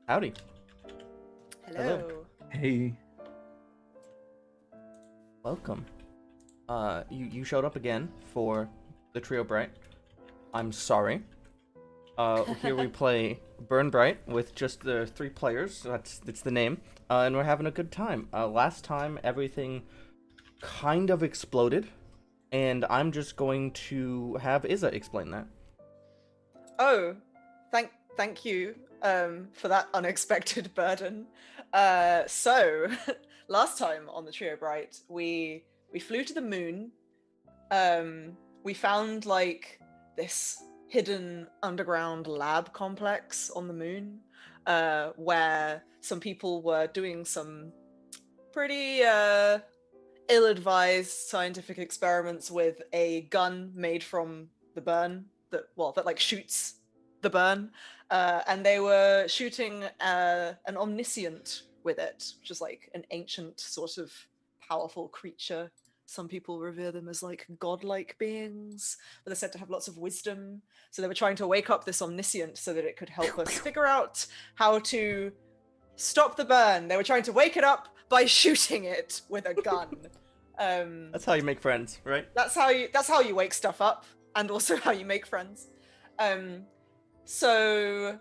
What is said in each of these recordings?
Howdy. Hello. Hey. Welcome. You showed up again for the trio Bryte. I'm sorry. Here we play Burn Bryte with just the 3 players. That's the name. And we're having a good time. Last time everything kind of exploded, and I'm just going to have Izza explain that. Oh, thank you for that unexpected burden. So last time on the Trio Bright, we flew to the moon. We found like this hidden underground lab complex on the moon, where some people were doing some pretty ill-advised scientific experiments with a gun made from the burn that like shoots the burn, and they were shooting an omniscient with it, which is like an ancient sort of powerful creature. Some people revere them as like godlike beings, but they're said to have lots of wisdom. So they were trying to wake up this omniscient so that it could help us figure out how to stop the burn. They were trying to wake it up by shooting it with a gun. That's how you make friends, right? That's how you wake stuff up, and also how you make friends. So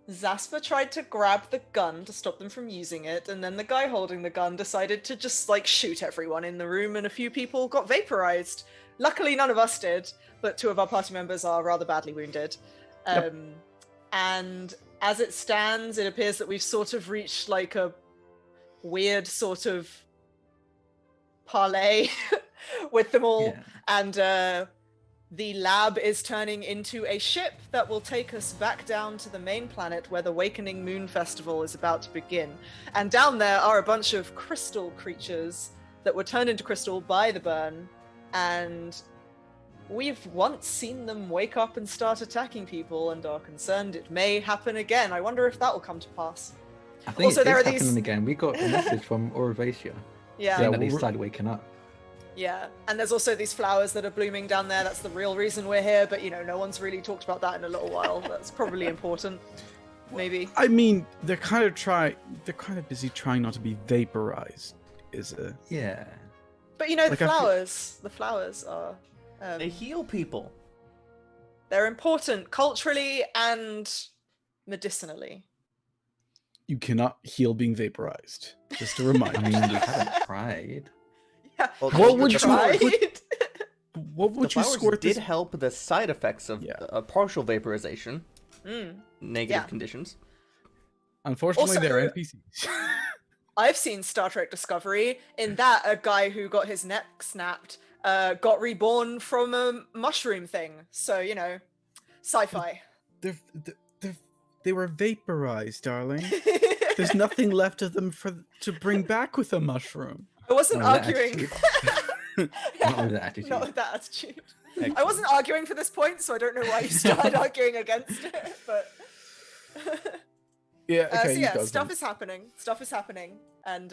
Zasper tried to grab the gun to stop them from using it, and then the guy holding the gun decided to just like shoot everyone in the room, and a few people got vaporized. Luckily, none of us did, but 2 of our party members are rather badly wounded. Yep. And as it stands, it appears that we've sort of reached like a weird sort of parlay with them all, and the lab is turning into a ship that will take us back down to the main planet where the Wakening Moon Festival is about to begin. And down there are a bunch of crystal creatures that were turned into crystal by the burn, and we've once seen them wake up and start attacking people and are concerned it may happen again. I wonder if that will come to pass. I think Also, it there is are these- happening again. We got a message from Orvacia Yeah. saying that they started waking up. Yeah, and there's also these flowers that are blooming down there. That's the real reason we're here, but no one's really talked about that in a little while. That's probably important. Maybe. I mean, they're kind of busy trying not to be vaporized. Yeah. But Like, I the feel- flowers are They heal people. they're important culturally and medicinally. You cannot heal being vaporized. Just a reminder. I mean, we haven't tried. Yeah. Well, What would the you- flowers- What The would you flowers squirt did this? help the side effects of Yeah. partial vaporization, negative Yeah. conditions. Unfortunately, Also- they're NPCs. I've seen Star Trek Discovery. In that, a guy who got his neck snapped got reborn from a mushroom thing. So sci-fi. They were vaporized, darling. There's nothing left of them to bring back with a mushroom. I wasn't Not with that arguing. Not with that attitude. Not with that attitude. I Excellent. wasn't arguing for this point, so I don't know why you started arguing against it. But Yeah. Okay. so you yeah, go, stuff Tom. is happening. Stuff is happening, and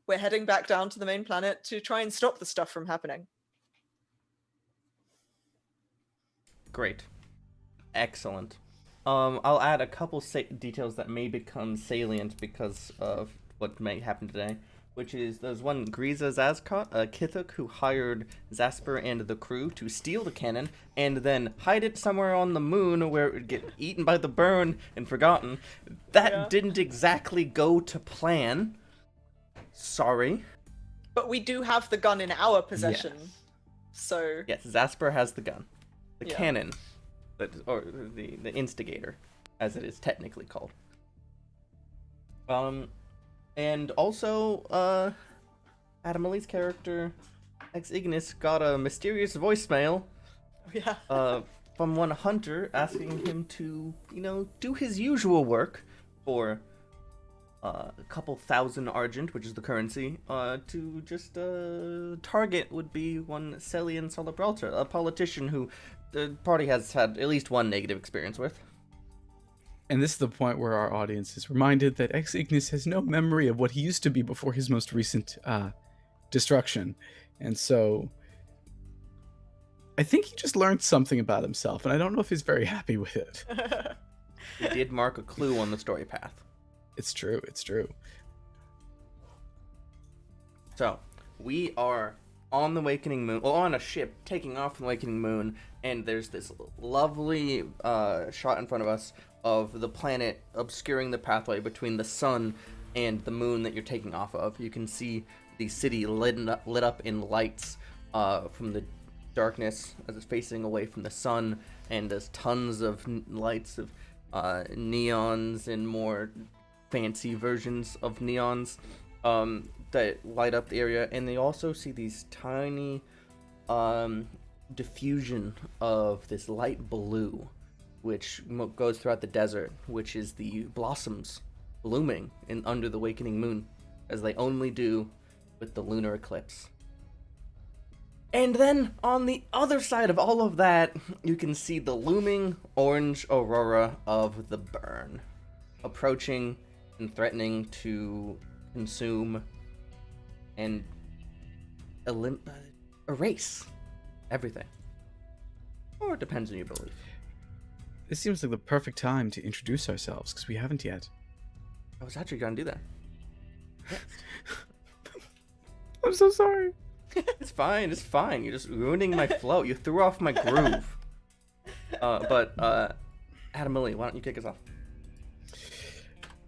we're heading back down to the main planet to try and stop the stuff from happening. Great. Excellent. I'll add a couple details that may become salient because of what may happen today, which is there's one Griza Zazcot, a Kithuk who hired Zasper and the crew to steal the cannon and then hide it somewhere on the moon where it would get eaten by the burn and forgotten. That Yeah. didn't exactly go to plan. Sorry. But we do have the gun in our possession, Yes. so Yes, Zasper has the gun. The Yeah. cannon. Or the instigator, as it is technically called. And also, Adam Lee's character, Ex Ignis, got a mysterious voicemail yeah. from one hunter asking him to, do his usual work for a couple thousand argent, which is the currency, to just target would be one Celian Solibralta, a politician who the party has had at least one negative experience with. And this is the point where our audience is reminded that Ex Ignis has no memory of what he used to be before his most recent destruction. And so I think he just learned something about himself, and I don't know if he's very happy with it. We did mark a clue on the story path. It's true. It's true. So, we are on the Wakening Moon, or on a ship taking off from the Wakening Moon, and there's this lovely shot in front of us of the planet obscuring the pathway between the sun and the moon that you're taking off of. You can see the city lit up in lights from the darkness as it's facing away from the sun, and there's tons of lights of neons and more fancy versions of neons that light up the area. And they also see these tiny diffusion of this light blue which goes throughout the desert, which is the blossoms blooming in under the Wakening Moon, as they only do with the lunar eclipse. And then on the other side of all of that, you can see the looming orange aurora of the burn, approaching and threatening to consume and erase everything. Or it depends on your belief. This seems like the perfect time to introduce ourselves, because we haven't yet. I was actually gonna do that. Yes. I'm so sorry. It's fine, it's fine. You're just ruining my flow. You threw off my groove. But Adam Millie, why don't you kick us off?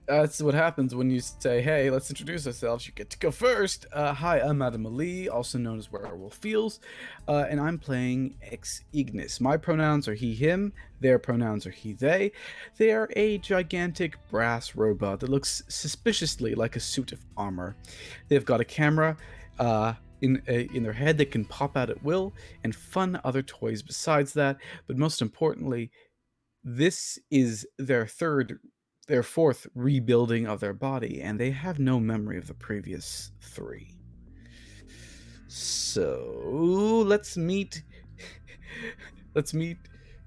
That's what happens when you say, hey, let's introduce ourselves. You get to go first. Hi, I'm Adam Ali, also known as Werewolf Feels, and I'm playing Ex Ignis. My pronouns are he, him. Their pronouns are he, they. They are a gigantic brass robot that looks suspiciously like a suit of armor. They've got a camera in their head that can pop out at will, and fun other toys besides that. But most importantly, this is their fourth rebuilding of their body, and they have no memory of the previous three. So let's meet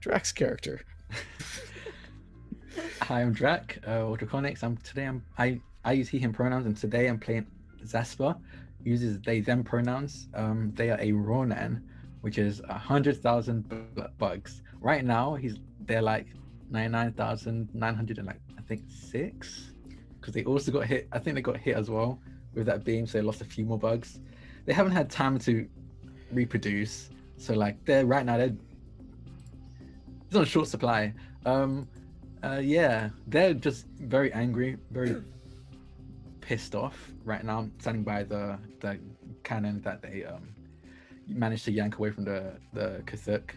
Drax's character. Hi, I'm Drac, Autoconics. I use he, him pronouns, and today I'm playing Zasper, uses they, them pronouns. They are a Ronan, which is 100,000 bugs. Right now, they're like 99,900 and like I think 6, because they also got hit. I think they got hit as well with that beam, so they lost a few more bugs. They haven't had time to reproduce, so like they're it's on a short supply. Yeah, they're just very angry, very pissed off right now. I'm standing by the cannon that they managed to yank away from the Kathuk,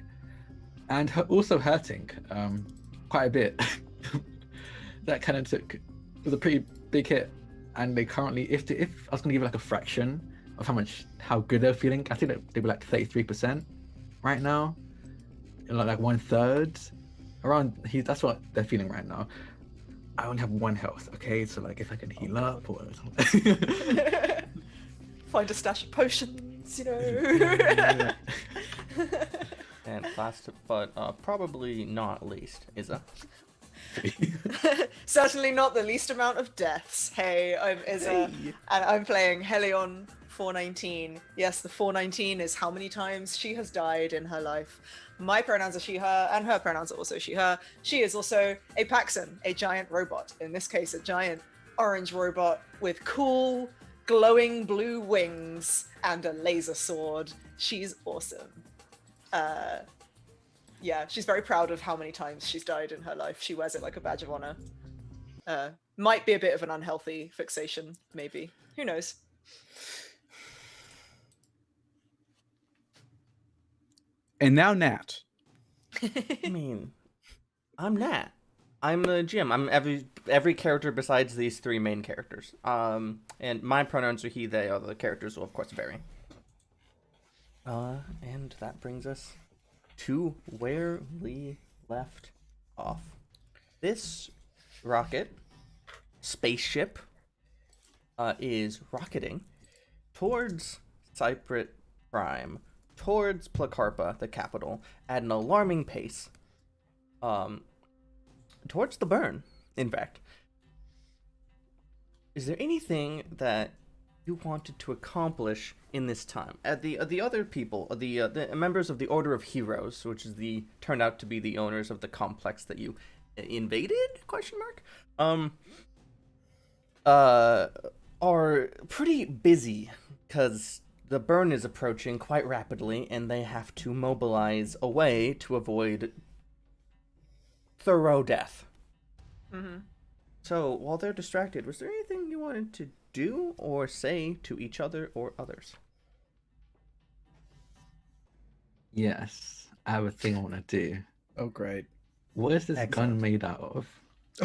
and also hurting quite a bit. That cannon was a pretty big hit, and they currently, if I was going to give like a fraction of how good they're feeling, I think they were like 33% right now, like 1/3 around. That's what they're feeling right now. I only have 1 health, okay, so like if I can heal up or something. Find a stash of potions, you know. And last but probably not least is Certainly not the least amount of deaths. Hey, I'm Izza, and I'm playing Helion 419. Yes, the 419 is how many times she has died in her life. My pronouns are she, her, and her pronouns are also she, her. She is also a Paxson, a giant robot. In this case, a giant orange robot with cool, glowing blue wings and a laser sword. She's awesome. Yeah, she's very proud of how many times she's died in her life. She wears it like a badge of honor. Might be a bit of an unhealthy fixation, maybe. Who knows? And now Nat. I mean, I'm Nat. I'm the GM. I'm every character besides these 3 main characters. And my pronouns are he, they. Other characters will of course vary. And that brings us to where we left off. This spaceship, is rocketing towards Cyprit Prime, towards Placarpa, the capital, at an alarming pace. Towards the burn, in fact. Is there anything that you wanted to accomplish in this time? The other people, the members of the Order of Heroes, which is turned out to be the owners of the complex that you invaded? Question mark. Are pretty busy because the burn is approaching quite rapidly, and they have to mobilize away to avoid thorough death. Mm-hmm. So while they're distracted, was there anything you wanted to do or say to each other or others? Yes, I have a thing I want to do. Oh, great. What is this Excellent. gun made out of?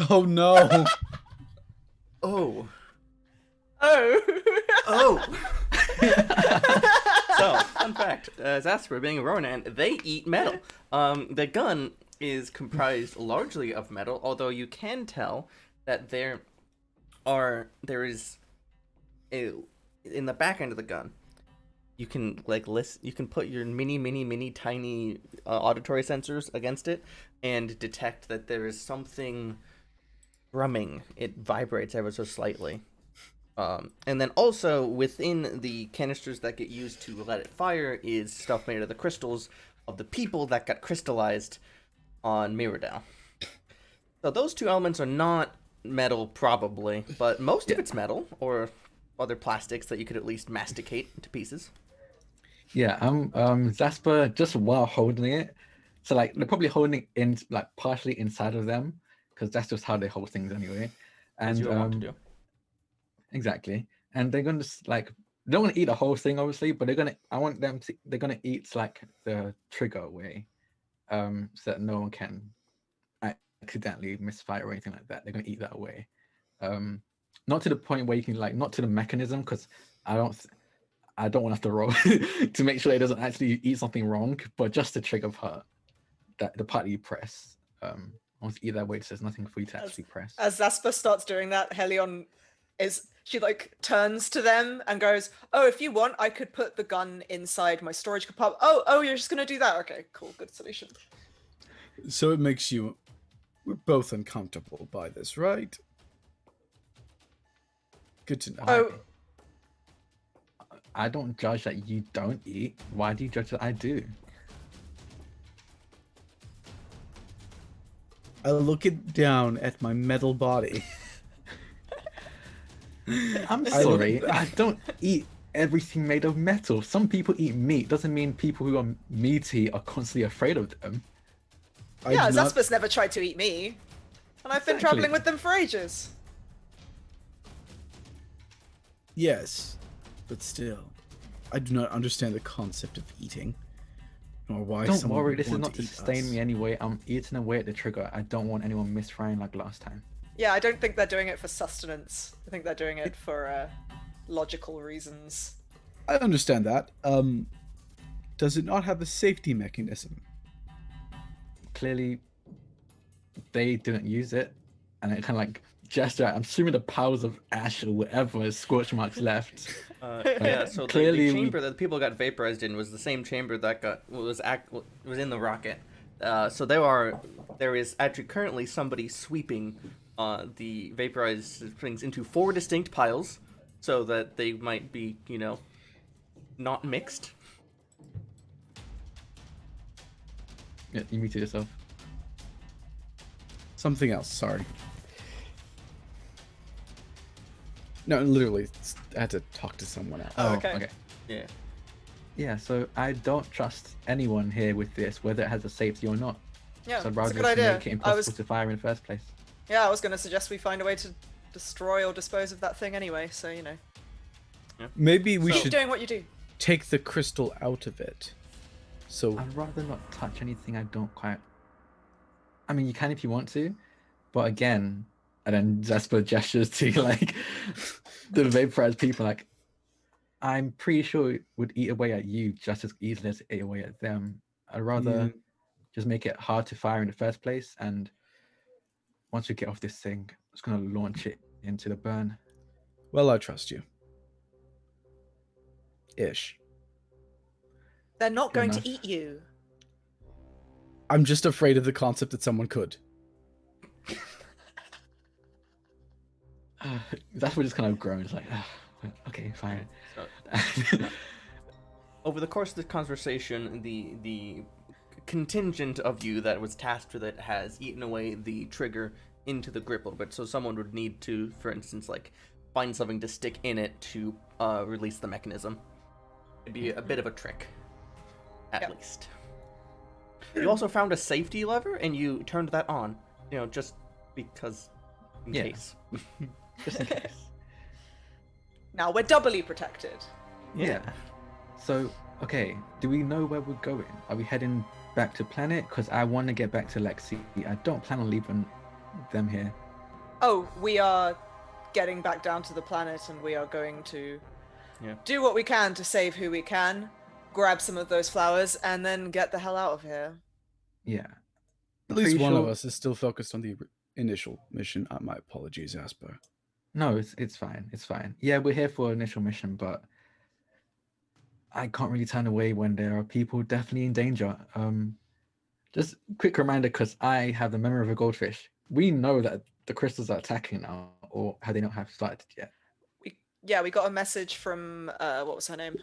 Oh no. Oh. Oh. Oh. So, fun fact, Zasper being a Ronan, they eat metal. The gun is comprised largely of metal, although you can tell that there is in the back end of the gun, you can you can put your mini tiny auditory sensors against it and detect that there is something drumming. It vibrates ever so slightly. And then also within the canisters that get used to let it fire is stuff made of the crystals of the people that got crystallized on Mirrodale. So those two elements are not metal, probably, but most of it's metal or other plastics that you could at least masticate into pieces. Yeah, Zasper, just while holding it, so like they're probably holding it in like partially inside of them, because that's just how they hold things anyway. And As you would want to do. exactly. And they're gonna they don't want to eat the whole thing, obviously, but they're gonna eat like the trigger away, so that no one can accidentally misfire or anything like that. They're gonna eat that away. Not to the point where you can not to the mechanism, because I don't want to have to roll to make sure it doesn't actually eat something wrong, but just the trigger part, that the part that you press. Once you eat that way, so there's nothing for you to actually press. As Zasper starts doing that, Helion she turns to them and goes, "Oh, if you want, I could put the gun inside my storage compartment." Oh, you're just gonna do that? Okay, cool, good solution. So it makes you... We're both uncomfortable by this, right? Good to know. Oh, I don't judge that you don't eat. Why do you judge that I do? I look down at my metal body. I'm sorry, I don't eat everything made of metal. Some people eat meat. Doesn't mean people who are meaty are constantly afraid of them. yeah, do not- Zasper's never tried to eat me, and I've been Exactly. traveling with them for ages. Yes, but still, I do not understand the concept of eating, nor why Don't someone worry, would this is want not to to eat sustain us. me anyway. I'm eating away at the trigger. I don't want anyone misfiring like last time. Yeah, I don't think they're doing it for sustenance. I think they're doing it for logical reasons. I understand that. Does it not have a safety mechanism? Clearly, they didn't use it, and it kind of gesture. I'm assuming the powers of ash or whatever scorch marks left. Yeah, so Clearly the we- chamber that the people got vaporized in was the same chamber that was in the rocket. So there is actually currently somebody sweeping the vaporized things into 4 distinct piles, so that they might be, not mixed. Yeah, you muted yourself. Something else, sorry. No, literally, I had to talk to someone else. Oh, okay. Yeah. Yeah, so I don't trust anyone here with this, whether it has a safety or not. Yeah, So I'd it's rather a good just idea. make it I impossible was, to fire in the first place. yeah, I was going to suggest we find a way to destroy or dispose of that thing anyway. So Maybe we keep should doing what you do. take the crystal out of it. So I'd rather not touch anything I don't quite... I mean, you can if you want to, but again, and then Zasper gestures to the vaporized people, I'm pretty sure it would eat away at you just as easily as it ate away at them. I'd rather Yeah. just make it hard to fire in the first place, and once we get off this thing, I'm just gonna launch it into the burn. well, I trust you. Ish. They're not Fair going enough. to eat you. I'm just afraid of the concept that someone could. Zasper just kind of groans okay, fine. So, over the course of the conversation, the contingent of you that was tasked with it has eaten away the trigger into the grip a little bit. So someone would need to, for instance, like find something to stick in it to release the mechanism. It'd be a bit of a trick, at least. You also found a safety lever and you turned that on, just because, in case. Just in case. Now we're doubly protected. Yeah. So, okay, do we know where we're going? Are we heading back to planet? Because I want to get back to Lexi. I don't plan on leaving them here. Oh, we are getting back down to the planet, and we are going to do what we can to save who we can, grab some of those flowers, and then get the hell out of here. Yeah. At least Pretty one of sure- us is still focused on the initial mission. My apologies, Asper. No, it's fine. It's fine. Yeah, we're here for initial mission, but I can't really turn away when there are people definitely in danger. Just quick reminder, because I have the memory of a goldfish. We know that the crystals are attacking now, or have they not have started yet? We got a message from what was her name?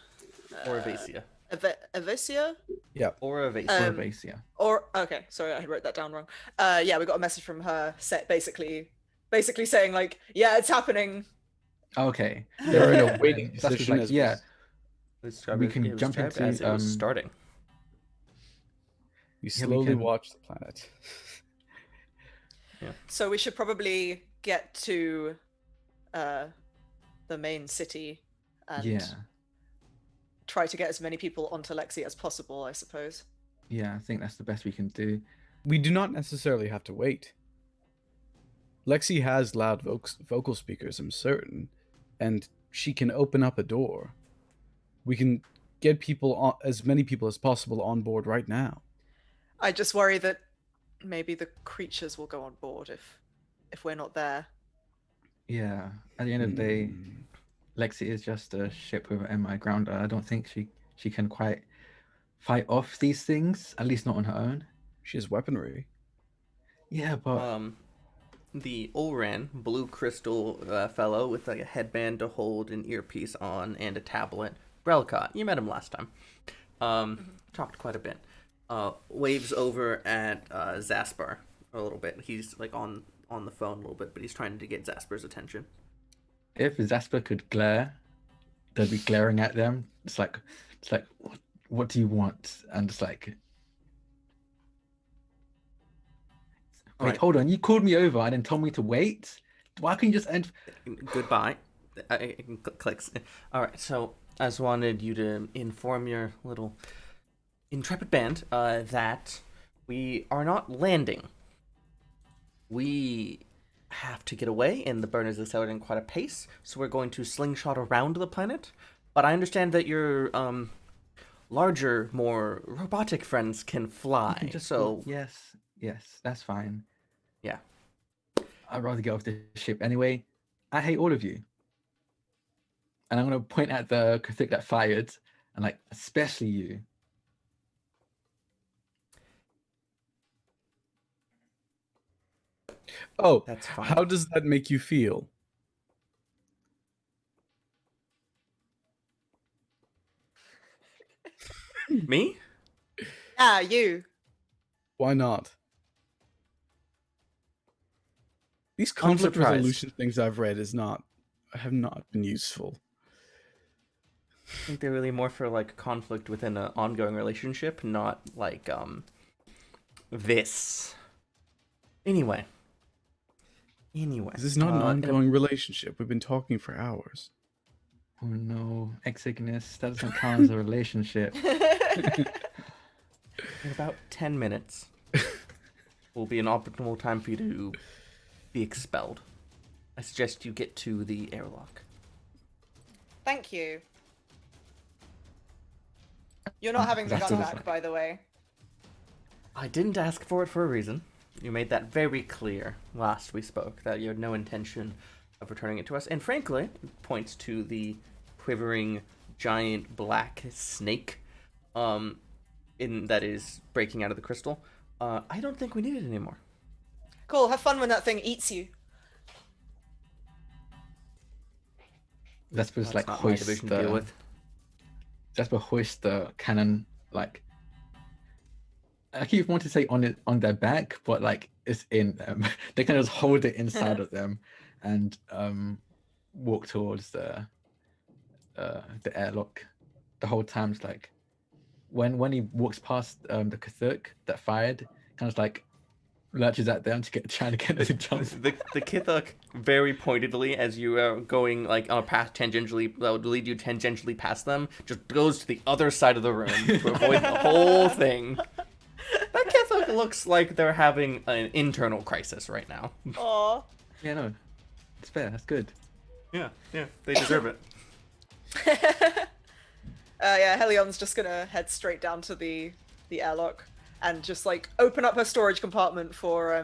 Oravacia. Evasia? Yeah. Oravacia. Oravacia. Or okay, sorry, I wrote that down wrong. Yeah, we got a message from her, basically saying like, yeah, it's happening. Okay. They're in a waiting That's just position like, as yeah. We can jump into, as it was starting. we we slowly can- watch the planet. So we should probably get to the main city and Yeah. try to get as many people onto Lexi as possible, I suppose. Yeah, I think that's the best we can do. We do not necessarily have to wait. Lexi has loud vocal speakers, I'm certain, and she can open up a door. We can get as many people as possible on board right now. I just worry that maybe the creatures will go on board if we're not there. Yeah. At the end of the day, Mm. Lexi is just a ship with an MI grounder. I don't think she can quite fight off these things, at least not on her own. She has weaponry. Yeah, but The Ulran blue crystal fellow with like a headband to hold an earpiece on and a tablet. Brelcott, you met him last time. Talked quite a bit. Waves over at Zaspar a little bit. He's like on the phone a little bit, but he's trying to get Zaspar's attention. if Zasper could glare, they'd be glaring at them. It's like what do you want? And it's like, wait, Alright. hold on, you called me over and then told me to wait? Why can't you just end? Goodbye. Clicks. All right. So I just wanted you to inform your little intrepid band that we are not landing. We have to get away, and the burn is accelerating quite a pace. So we're going to slingshot around the planet. But I understand that your larger, more robotic friends can fly. So yes, that's fine. yeah. I'd rather get off the ship anyway. I hate all of you. And I'm gonna point at the Kathik that fired, and like especially you. Oh, That's fine. how does that make you feel? Me? Ah, you. Why not? These conflict surprised. resolution things I've read have not been useful. I think they're really more for like conflict within an ongoing relationship, not like this. Anyway. This is not an ongoing relationship. We've been talking for hours. Oh no, Exignis, that doesn't count as a relationship. In about 10 minutes will be an optimal time for you to be expelled. I suggest you get to the airlock. Thank you. You're not having the That's gun awesome. back, by the way. I didn't ask for it for a reason. You made that very clear last we spoke, that you had no intention of returning it to us. And frankly, it points to the quivering giant black snake that is breaking out of the crystal. I don't think we need it anymore. Cool, have fun when that thing eats you. That's just That's like not my hoist division to deal the with. hoist the cannon like I keep wanting to say on their back, but like it's in them. They can just hold it inside of them, and walk towards the airlock. The whole time, it's like when he walks past the Kathuk that fired, kind of like lurches at them to trying to get them to jump. The Kithuk very pointedly, as you are going like on a path tangentially that would lead you tangentially past them, just goes to the other side of the room to avoid the whole thing. That Kithuk looks like they're having an internal crisis right now. Aw. Yeah, no, it's fair. That's good. Yeah, they deserve it. Yeah, Helion's just gonna head straight down to the airlock and just like open up her storage compartment for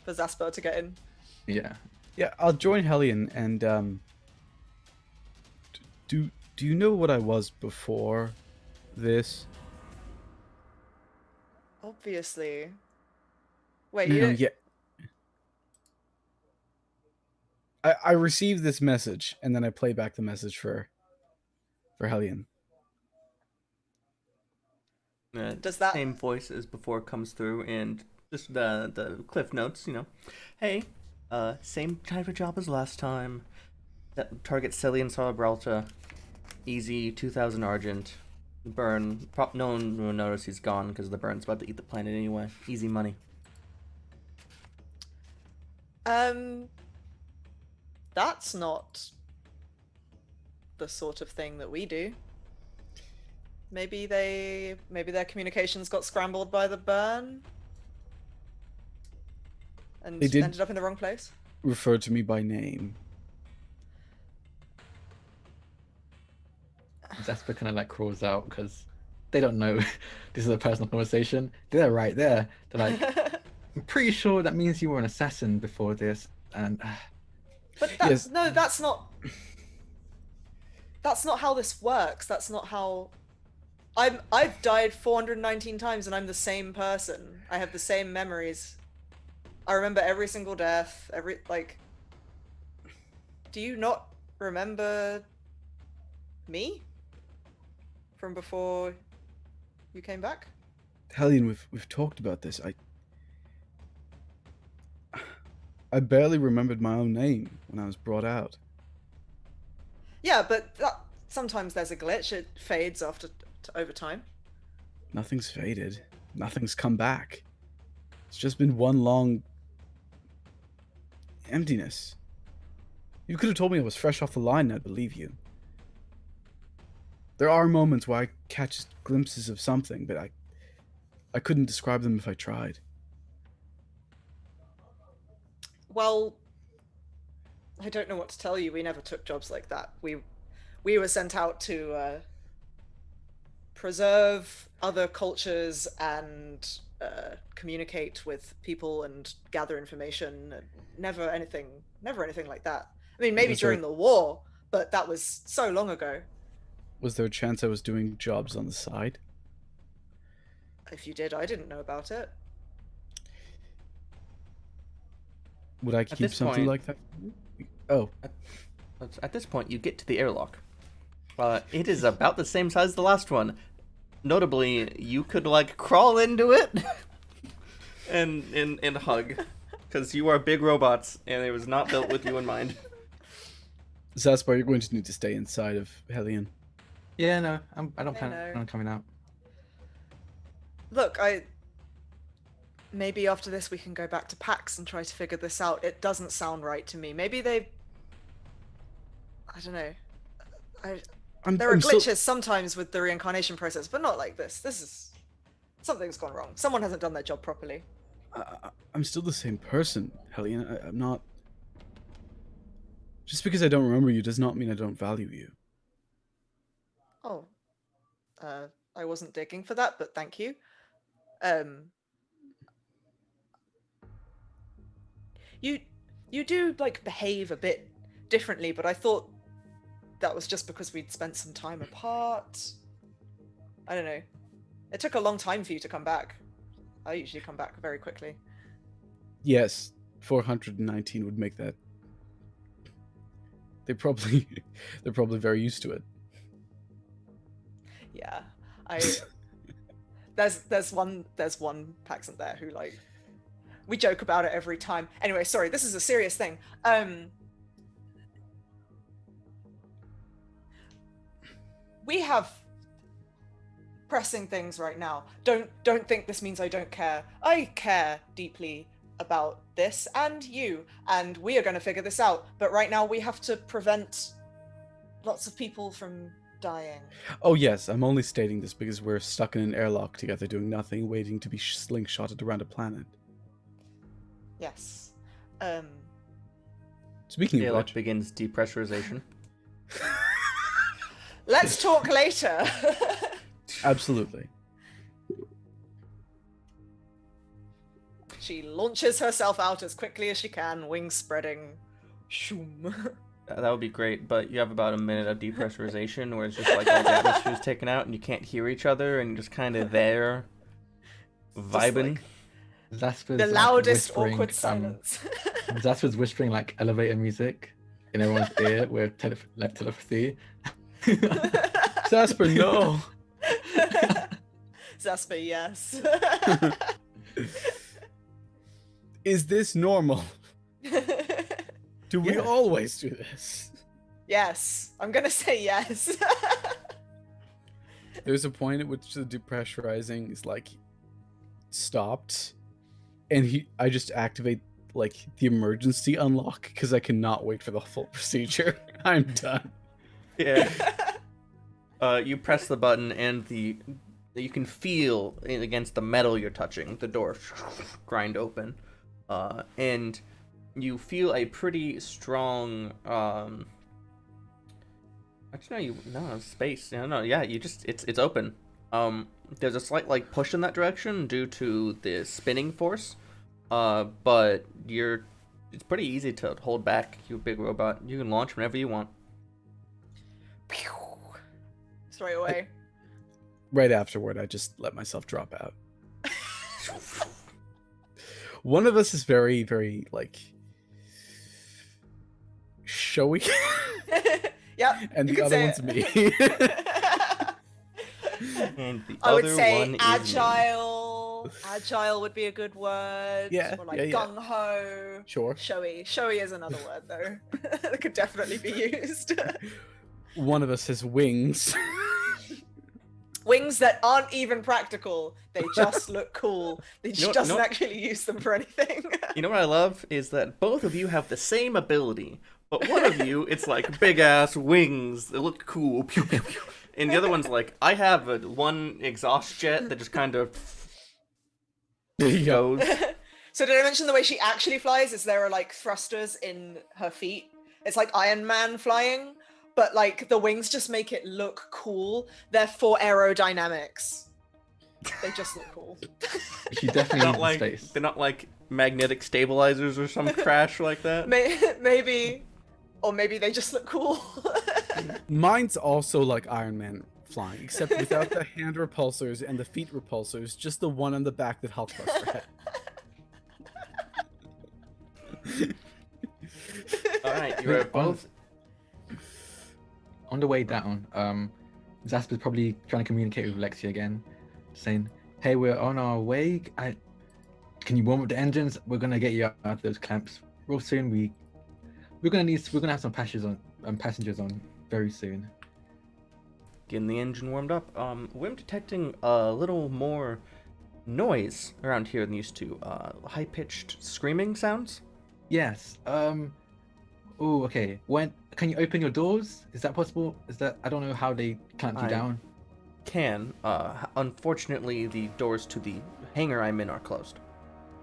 Zasper to get in. Yeah. Yeah, I'll join Hellion and do you know what I was before this? Obviously. Wait, No, you don't... yeah. I received this message and then I play back the message for Hellion. Does that- same voice as before comes through, and just the cliff notes, you know. Hey, same type of job as last time. That target Cillian and Gibraltar. Easy 2,000 Argent. Burn. No one will notice he's gone because the burn's about to eat the planet anyway. Easy money. That's not the sort of thing that we do. Maybe their communications got scrambled by the burn and They did- ended up in the wrong place. Refer to me by name. Zasper kind of like crawls out because they don't know this is a personal conversation. They're right there. They're like, I'm pretty sure that means you were an assassin before this, and But that's Yes. no, that's not how this works. That's not how I've died 419 times and I'm the same person. I have the same memories. I remember every single death, do you not remember me from before you came back? Hellion, we've talked about this. I barely remembered my own name when I was brought out. Yeah, but sometimes there's a glitch. It fades over time. Nothing's faded. Nothing's come back. It's just been one long emptiness. You could have told me I was fresh off the line and I'd believe you. There are moments where I catch glimpses of something, but I couldn't describe them if I tried. Well, I don't know what to tell you. We never took jobs like that. We were sent out to preserve other cultures and communicate with people and gather information. Never anything like that. I mean, maybe Was there- during the war, but that was so long ago. Was there a chance I was doing jobs on the side? If you did, I didn't know about it. Would I keep this something point- like that? Oh, At this point, you get to the airlock. It is about the same size as the last one. Notably, you could like crawl into it and hug, because you are big robots and it was not built with you in mind. Zaspar, you're going to need to stay inside of Hellion. yeah, no, I don't I plan know. on coming out. Look, maybe after this we can go back to PAX and try to figure this out. It doesn't sound right to me. Maybe I don't know. There are I'm still- glitches sometimes with the reincarnation process, but not like this. Something's gone wrong. Someone hasn't done their job properly. I'm still the same person, Hellion. I'm not. Just because I don't remember you does not mean I don't value you. Oh, I wasn't digging for that, but thank you. You do like behave a bit differently, but I thought that was just because we'd spent some time apart. I don't know. It took a long time for you to come back. I usually come back very quickly. Yes, 419 would make that. They're probably very used to it. Yeah, there's one Paxant there who like we joke about it every time. Anyway, sorry, this is a serious thing. We have pressing things right now. Don't think this means I don't care. I care deeply about this and you, and we are going to figure this out. But right now we have to prevent lots of people from dying. Oh yes, I'm only stating this because we're stuck in an airlock together doing nothing, waiting to be slingshotted around a planet. Yes. Speaking of Airlock which, begins depressurization. Let's talk later. absolutely. She launches herself out as quickly as she can, wings spreading. Shoom. That would be great, but you have about a minute of depressurization where it's just like all the atmosphere is taken out and you can't hear each other and you're just kind of there, vibing. Zasper's The like, loudest whispering, awkward silence. Zasper's whispering like elevator music in everyone's ear with telepathy. Jasper, no. Zasper, yes. Is this normal? Do we Yeah. always do this? Yes, I'm gonna say yes. There's a point at which the depressurizing is like stopped, and I just activate like the emergency unlock because I cannot wait for the full procedure. I'm done. Yeah. You press the button and you can feel against the metal you're touching the door grind open, and you feel a pretty strong actually no space. No, yeah, you just it's open. There's a slight like push in that direction due to the spinning force, but it's pretty easy to hold back. You big robot, you can launch whenever you want. Straight away. Right afterward, I just let myself drop out. One of us is very, very like showy, Yep. and you the could other say one's it. me. And the I would other say one is me. agile. Agile would be a good word. Yeah, Or like yeah, yeah. gung ho. Sure. Showy. Showy is another word though. That could definitely be used. One of us has wings. Wings that aren't even practical. They just look cool. They know just what- doesn't know- actually use them for anything. You know what I love is that both of you have the same ability, but one of you it's like big ass wings that look cool, pew, pew, pew. And the other one's like I have one exhaust jet that just kind of There you go. goes. So did I mention the way she actually flies is there are like thrusters in her feet? It's like Iron Man flying, but like the wings just make it look cool. They're for aerodynamics. They just look cool. She definitely Not needs like space. they're not like magnetic stabilizers or some crash like that. Maybe, or maybe they just look cool. Mine's also like Iron Man flying, except without the hand repulsors and the feet repulsors, just the one on the back that Hulkbuster had. All right, you are Wait, both. On the way down, Zasper's probably trying to communicate with Lexi again, saying, "Hey, we're on our way. Can you warm up the engines? We're gonna get you out of those clamps real soon. We're gonna have some passengers on very soon." Getting the engine warmed up. We're detecting a little more noise around here than used to. High-pitched screaming sounds. Yes. Oh, okay. Can you open your doors? Is that possible? I don't know how they clamp you down. Can. Unfortunately, the doors to the hangar I'm in are closed.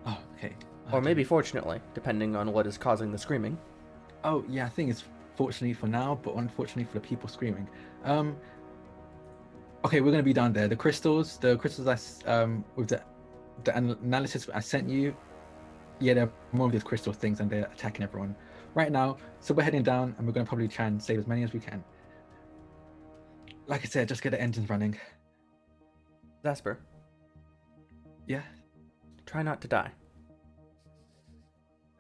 Oh, okay. Or maybe fortunately, depending on what is causing the screaming. Oh, yeah. I think it's fortunately for now, but unfortunately for the people screaming. Okay, we're gonna be down there. The crystals with the analysis I sent you. Yeah, there are more of these crystal things, and they're attacking everyone right now. So we're heading down, and we're gonna probably try and save as many as we can. Like I said, just get the engines running. Zasper, Yeah, try not to die.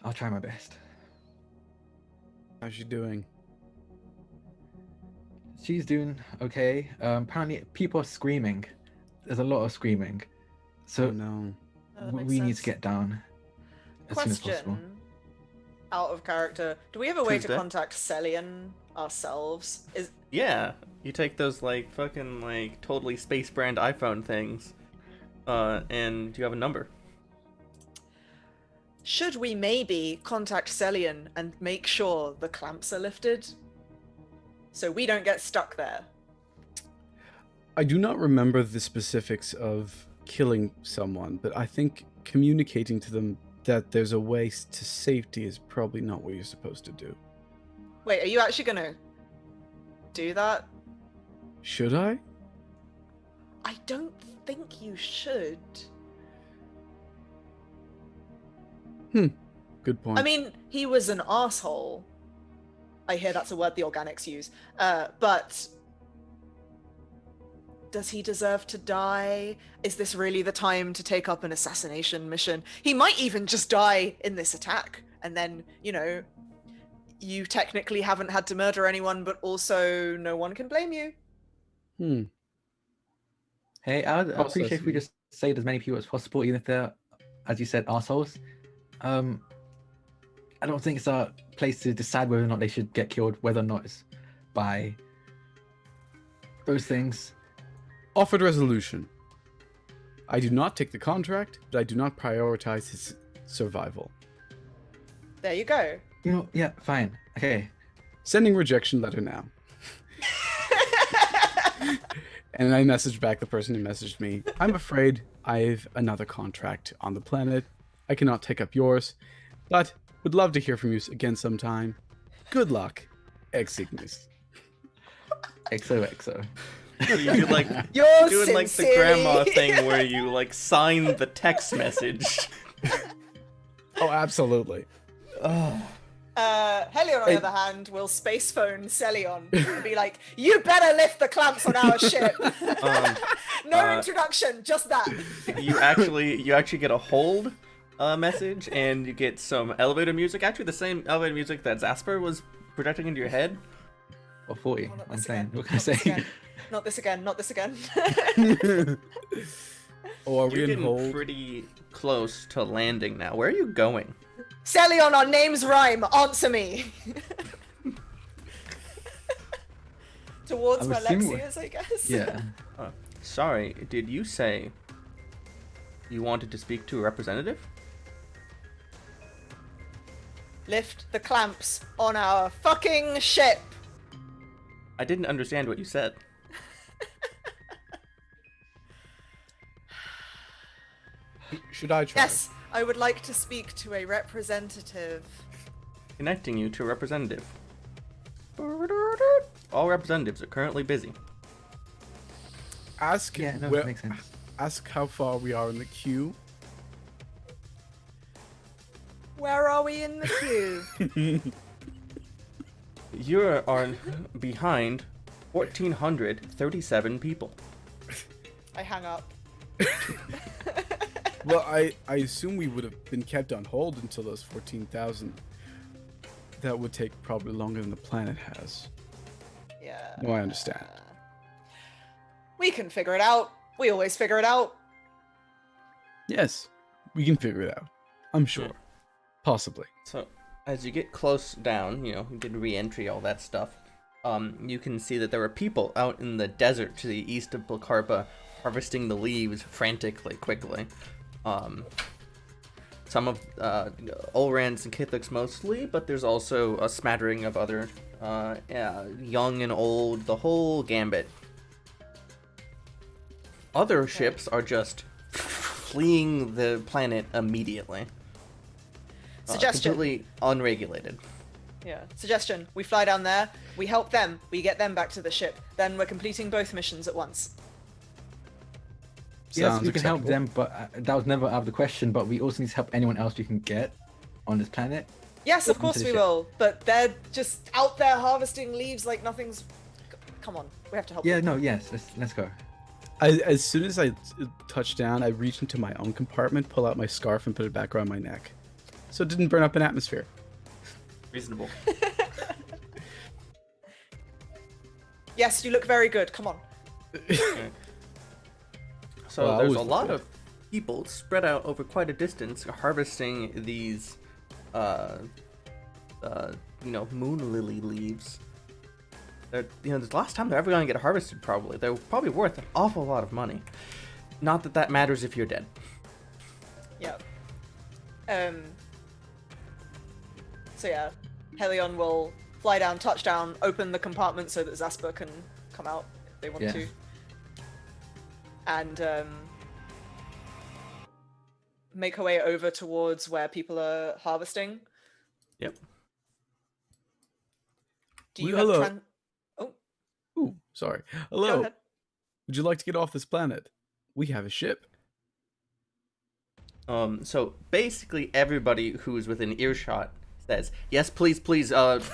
I'll try my best. How's she doing? She's doing okay. Apparently, people are screaming. there's a lot of screaming, so Oh no. That we makes need to sense. get down as soon as possible. Question. Out of character. Do we have a way to Tuesday. contact Celian ourselves? Yeah, you take those like fucking like totally space brand iPhone things, and you have a number. Should we maybe contact Celian and make sure the clamps are lifted? So we don't get stuck there. I do not remember the specifics of killing someone, but I think communicating to them that there's a way to safety is probably not what you're supposed to do. Wait, are you actually gonna do that? Should I? I don't think you should. Good point. I mean, he was an asshole. I hear that's a word the organics use. But does he deserve to die? Is this really the time to take up an assassination mission? He might even just die in this attack. And then, you know, you technically haven't had to murder anyone, but also no one can blame you. Hey, I'd appreciate if we Processing. just saved as many people as possible, even if they're, as you said, assholes. I don't think it's our place to decide whether or not they should get killed, whether or not it's by those things. Offered resolution. I do not take the contract, but I do not prioritize his survival. There you go. You know, yeah, fine. Okay. Sending rejection letter now. And I messaged back the person who messaged me. I'm afraid I've another contract on the planet. I cannot take up yours, but would love to hear from you again sometime. Good luck, Ignis. XOXO. You do like You're doing like the grandma thing where you like sign the text message. Oh, absolutely. Helion, on the other hand, will space phone Celion and be like, "You better lift the clamps on our ship." No introduction, just that. You actually get a hold message, and you get some elevator music. Actually, the same elevator music that Zasper was projecting into your head. Or 40, Oh, not I'm this saying. again, What can I not this say? again, Not this again. Not this again. Oh, are we You're in getting hold? pretty close to landing now. Where are you going? Celion, our names rhyme. Answer me. Towards I'm assuming Malexius, I guess. Yeah. Sorry, did you say you wanted to speak to a representative? Lift the clamps on our fucking ship. I didn't understand what you said. Should I try? Yes, I would like to speak to a representative. Connecting you to a representative. All representatives are currently busy. Ask Yeah, no, where- that makes sense. Ask how far we are in the queue. Where are we in the queue? You are behind 1,437 people. I hang up. Well, I assume we would have been kept on hold until those 14,000. That would take probably longer than the planet has. Yeah. No, I understand. We can figure it out. We always figure it out. Yes, we can figure it out. I'm sure. Hmm. Possibly. So, as you get close down, you get re-entry, all that stuff, you can see that there are people out in the desert to the east of Blacarpa harvesting the leaves frantically, quickly. Some of Olrans and Kithix mostly, but there's also a smattering of other young and old, the whole gambit. Other ships are just fleeing the planet immediately. Suggestion. Completely unregulated. Yeah. Suggestion. We fly down there. We help them. We get them back to the ship. Then we're completing both missions at once. Yes, Sounds we can help acceptable. them, but that was never out of the question. But we also need to help anyone else we can get on this planet. Yes, of Welcome course to the we ship. will. But they're just out there harvesting leaves like nothing's. Come on. We have to help Yeah, them. no, yes, let's go. As soon as I touch down, I reach into my own compartment, pull out my scarf, and put it back around my neck, so it didn't burn up an atmosphere. Reasonable. Yes, you look very good. Come on. So Well, I there's was a lot looking. of people spread out over quite a distance harvesting these, moon lily leaves. They're, the last time they're ever going to get harvested, probably. They're probably worth an awful lot of money. Not that that matters if you're dead. Yep. So yeah, Helion will fly down, touch down, open the compartment so that Zasper can come out if they want Yeah. to. And make her way over towards where people are harvesting. Yep. Do you Hello. have Oh, Ooh, sorry. go Hello. ahead. Would you like to get off this planet? We have a ship. So basically everybody who's within earshot says, yes, please, 20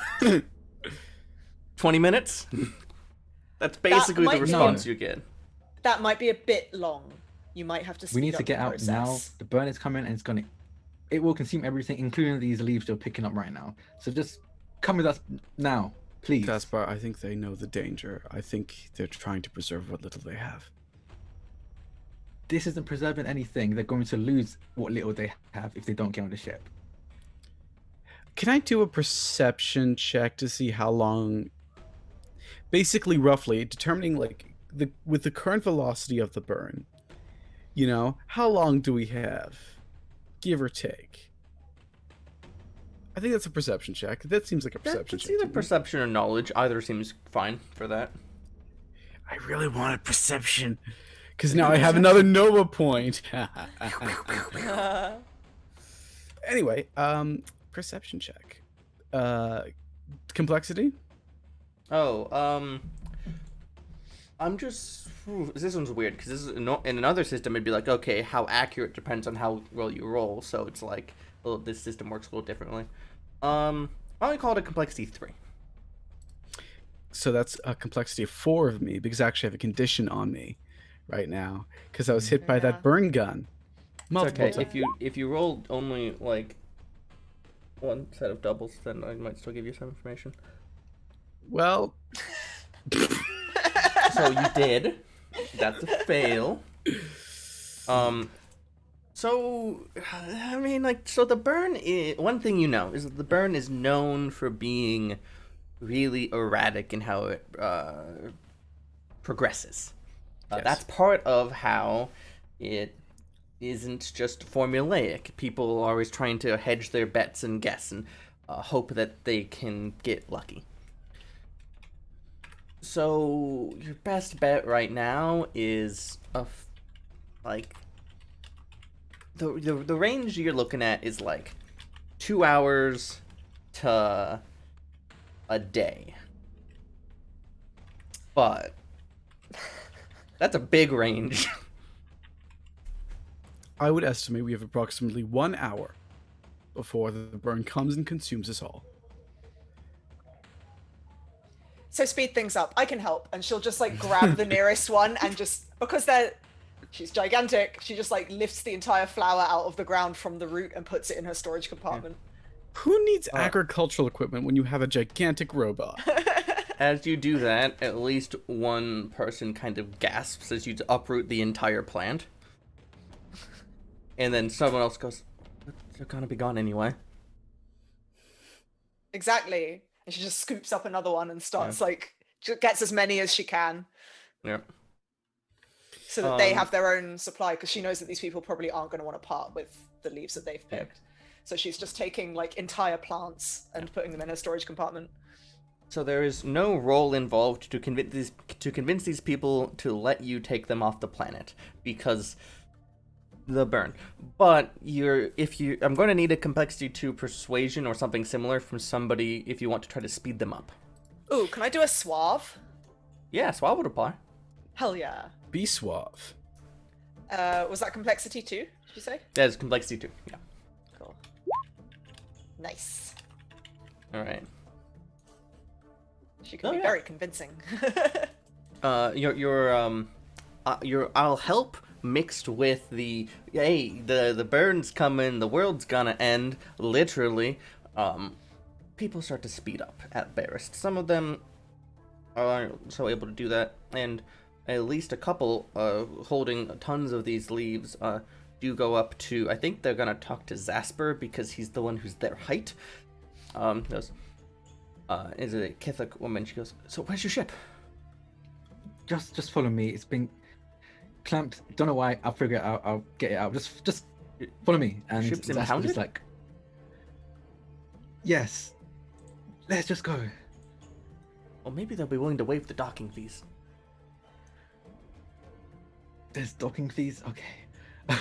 minutes? That's basically the might be- response you get. That might be a bit long. You might have to speed We need up to get the out now. process. The burn is coming, and it will consume everything, including these leaves you're picking up right now. So just come with us now, please. Caspar, I think they know the danger. I think they're trying to preserve what little they have. This isn't preserving anything. They're going to lose what little they have if they don't get on the ship. Can I do a perception check to see how long, basically roughly determining with the current velocity of the burn, how long do we have, give or take? I think that's a perception check. That seems like a perception That's check. either to me. perception or knowledge. Either seems fine for that. I really wanted perception, because now I have another Nova point. Anyway, perception check. Complexity? Oh, I'm just... This one's weird, because this is in another system, it'd be like, okay, how accurate depends on how well you roll, so it's like, well, this system works a little differently. I only call it a complexity 3. So that's a complexity of 4 of me, because I actually have a condition on me right now, because I was hit by Yeah. that burn gun. It's Multiple okay, times. if you rolled only, like, one set of doubles, then I might still give you some information. Well, So you did. That's a fail. So, I mean, like, so the burn is... One thing you know is that the burn is known for being really erratic in how it progresses. Yes. That's part of how it isn't just formulaic. People are always trying to hedge their bets and guess and hope that they can get lucky. So your best bet right now is the range you're looking at is like 2 hours to a day. But that's a big range. I would estimate we have approximately 1 hour before the burn comes and consumes us all. So speed things up. I can help. And she'll just like grab the nearest one and just, because she's gigantic, she just like lifts the entire flower out of the ground from the root and puts it in her storage compartment. Who needs agricultural equipment when you have a gigantic robot? As you do that, at least one person kind of gasps as you uproot the entire plant. And then someone else goes, they're gonna be gone anyway. Exactly. And she just scoops up another one and starts gets as many as she can Yep. so that they have their own supply, because she knows that these people probably aren't going to want to part with the leaves that they've picked. So she's just taking like entire plants and putting them in her storage compartment. So there is no role involved to convince these people to let you take them off the planet because the burn. But I'm going to need a complexity 2 persuasion or something similar from somebody if you want to try to speed them up. Ooh, can I do a suave? Yeah, so I would apply. Hell yeah. Be suave. Was that complexity 2, did you say? That is complexity 2. Yeah. Cool. Nice. All right. She can Oh, be yeah. very convincing. Your I'll help mixed with the the burn's coming, the world's gonna end, literally. People start to speed up at Barrist. Some of them aren't so able to do that, and at least a couple holding tons of these leaves do go up to, I think they're gonna talk to Zasper because he's the one who's their height. Goes, is a Catholic woman. She goes, so where's your ship? Just follow me. It's been clamped. Don't know why. I'll figure it out. I'll get it out. Just follow me. And Ship's Zasper's impounded? like, yes. Let's just go. Well, maybe they'll be willing to waive the docking fees. There's docking fees. Okay.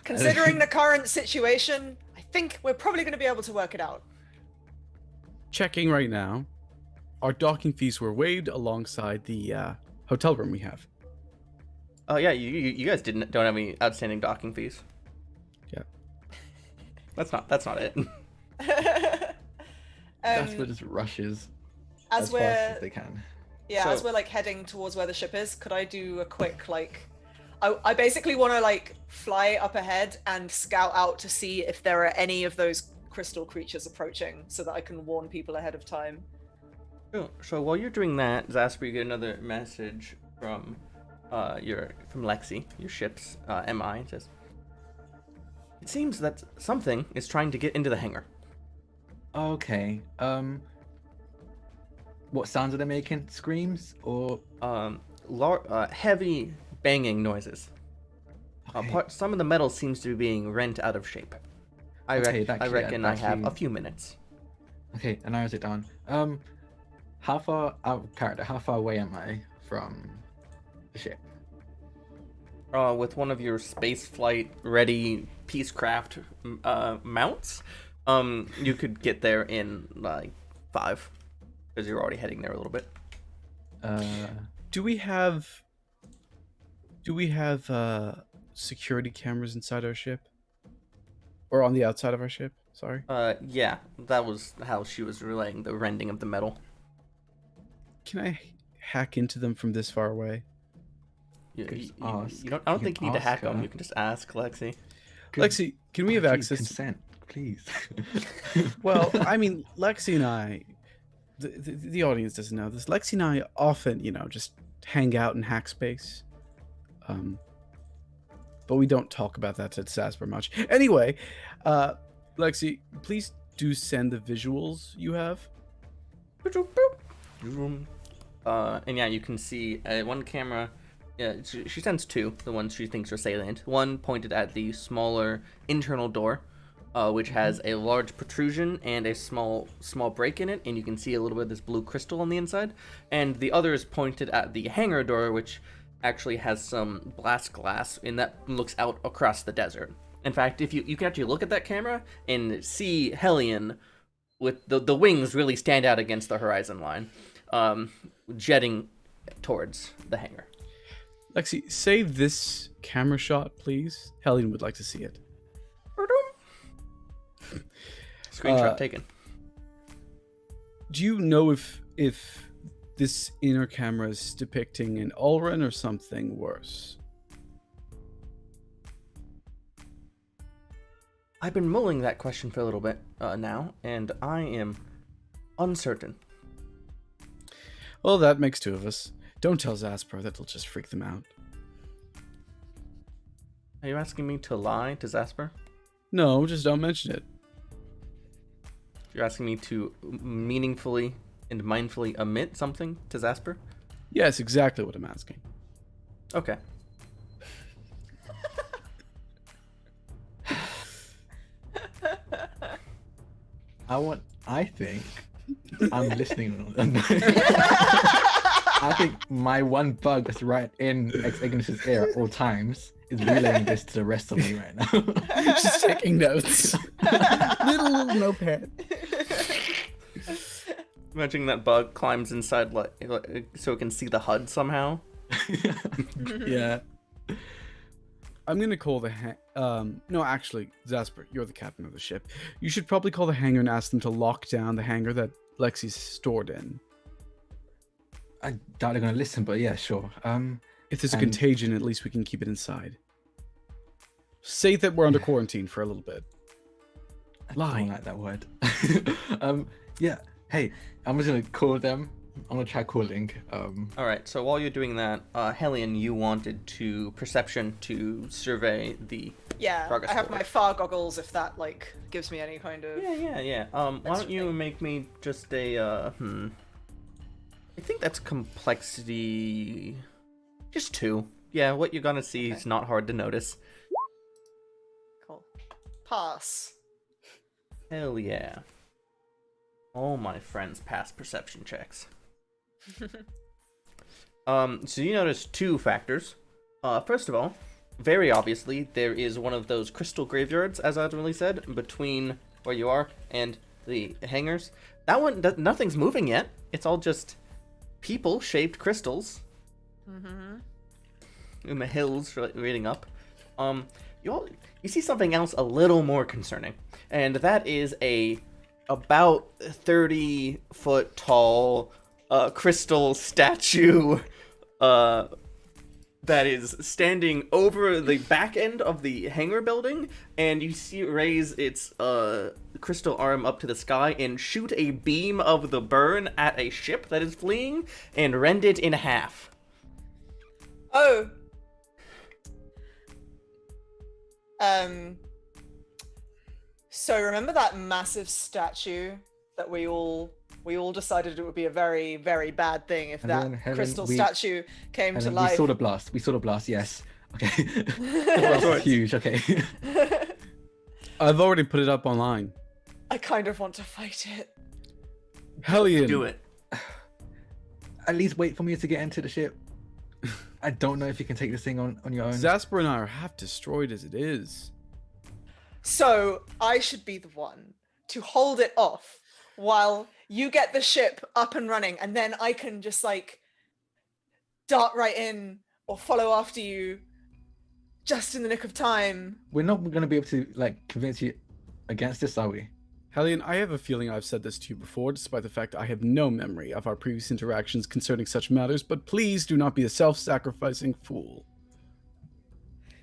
Considering the current situation, I think we're probably going to be able to work it out. Checking right now. Our docking fees were waived alongside the hotel room we have. Oh yeah, you guys don't have any outstanding docking fees. Yeah. That's not it. Zasper just rushes as as we're fast as they can. Yeah, as So- we're like heading towards where the ship is, could I do a quick like I basically want to like fly up ahead and scout out to see if there are any of those crystal creatures approaching so that I can warn people ahead of time. Sure. So while you're doing that, Zasper, you get another message from from Lexi, your ship's MI. It says, it seems that something is trying to get into the hangar. Okay. What sounds are they making? Screams or? Heavy banging noises. Okay. Some of the metal seems to be being rent out of shape. I reckon I have a few minutes. Okay, and I wrote it down. How far out of character? How far away am I from the ship? With one of your space flight ready Peacecraft mounts, you could get there in like 5, because you're already heading there a little bit. Do we have security cameras inside our ship? Or on the outside of our ship? Sorry. Yeah, that was how she was relaying the rending of the metal. Can I hack into them from this far away? You Just don't. ask. I don't You think you can need to hack ask them. her. You can just ask Lexi. Lexi, can we have Please, access? Consent, please. Well, I mean, Lexi and I, the audience doesn't know this. Lexi and I often, just hang out in Hackspace. But we don't talk about that to Zasper much. Anyway, Lexi, please do send the visuals you have. And yeah, you can see one camera. Yeah, she sends 2, the ones she thinks are salient. One pointed at the smaller internal door, which has a large protrusion and a small break in it, and you can see a little bit of this blue crystal on the inside. And the other is pointed at the hangar door, which actually has some blast glass, and that looks out across the desert. In fact, if you can actually look at that camera and see Hellion with the wings really stand out against the horizon line, jetting towards the hangar. Lexi, save this camera shot, please. Hellion would like to see it. Screenshot taken. Do you know if this inner camera is depicting an Ulrun or something worse? I've been mulling that question for a little bit now, and I am uncertain. Well, that makes 2 of us. Don't tell Zasper, that'll just freak them out. Are you asking me to lie to Zasper? No, just don't mention it. You're asking me to meaningfully and mindfully omit something to Zasper? Yes, exactly what I'm asking. Okay. I think I'm listening. I think my one bug that's right in Ignis's ear at all times is relaying this to the rest of me right now. Just taking notes. little notepad. Imagine that bug climbs inside so it can see the HUD somehow. Yeah. I'm gonna call the no, actually, Zasper, you're the captain of the ship. You should probably call the hangar and ask them to lock down the hangar that Lexi's stored in. I doubt they're gonna listen, but yeah, sure. If there's a And- contagion, at least we can keep it inside. Say that we're under quarantine for a little bit. I Lie. don't like that word. Yeah. Hey, I'm just gonna call them gonna try calling. All right. So while you're doing that, Hellion, you wanted to perception to survey the Yeah, progress I have forward. my far goggles if that like gives me any kind of. Yeah. Why don't you make me just a I think that's complexity. Just 2. Yeah, what you're gonna see is not hard to notice. Cool. Pass. Hell yeah. All my friends pass perception checks. So you notice 2 factors. First of all, very obviously, there is one of those crystal graveyards, as I ultimately said, between where you are and the hangars. That one, nothing's moving yet. It's all just people-shaped crystals in the hills leading up. You see something else a little more concerning, and that is a about 30-foot tall crystal statue that is standing over the back end of the hangar building, and you see it raise its crystal arm up to the sky and shoot a beam of the burn at a ship that is fleeing and rend it in half. Oh. So remember that massive statue that we all decided it would be a very, very bad thing if Helen, crystal we- statue came to we life. saw the blast. We saw the blast. Yes. Okay. The blast was huge. Okay. I've already put it up online. I kind of want to fight it. Hellion. Do it. At least wait for me to get into the ship. I don't know if you can take this thing on your own. Zasper and I are half destroyed as it is. So I should be the one to hold it off while you get the ship up and running, and then I can just like dart right in or follow after you just in the nick of time. We're not going to be able to like convince you against this, are we? Hellion, I have a feeling I've said this to you before, despite the fact I have no memory of our previous interactions concerning such matters, but please do not be a self-sacrificing fool.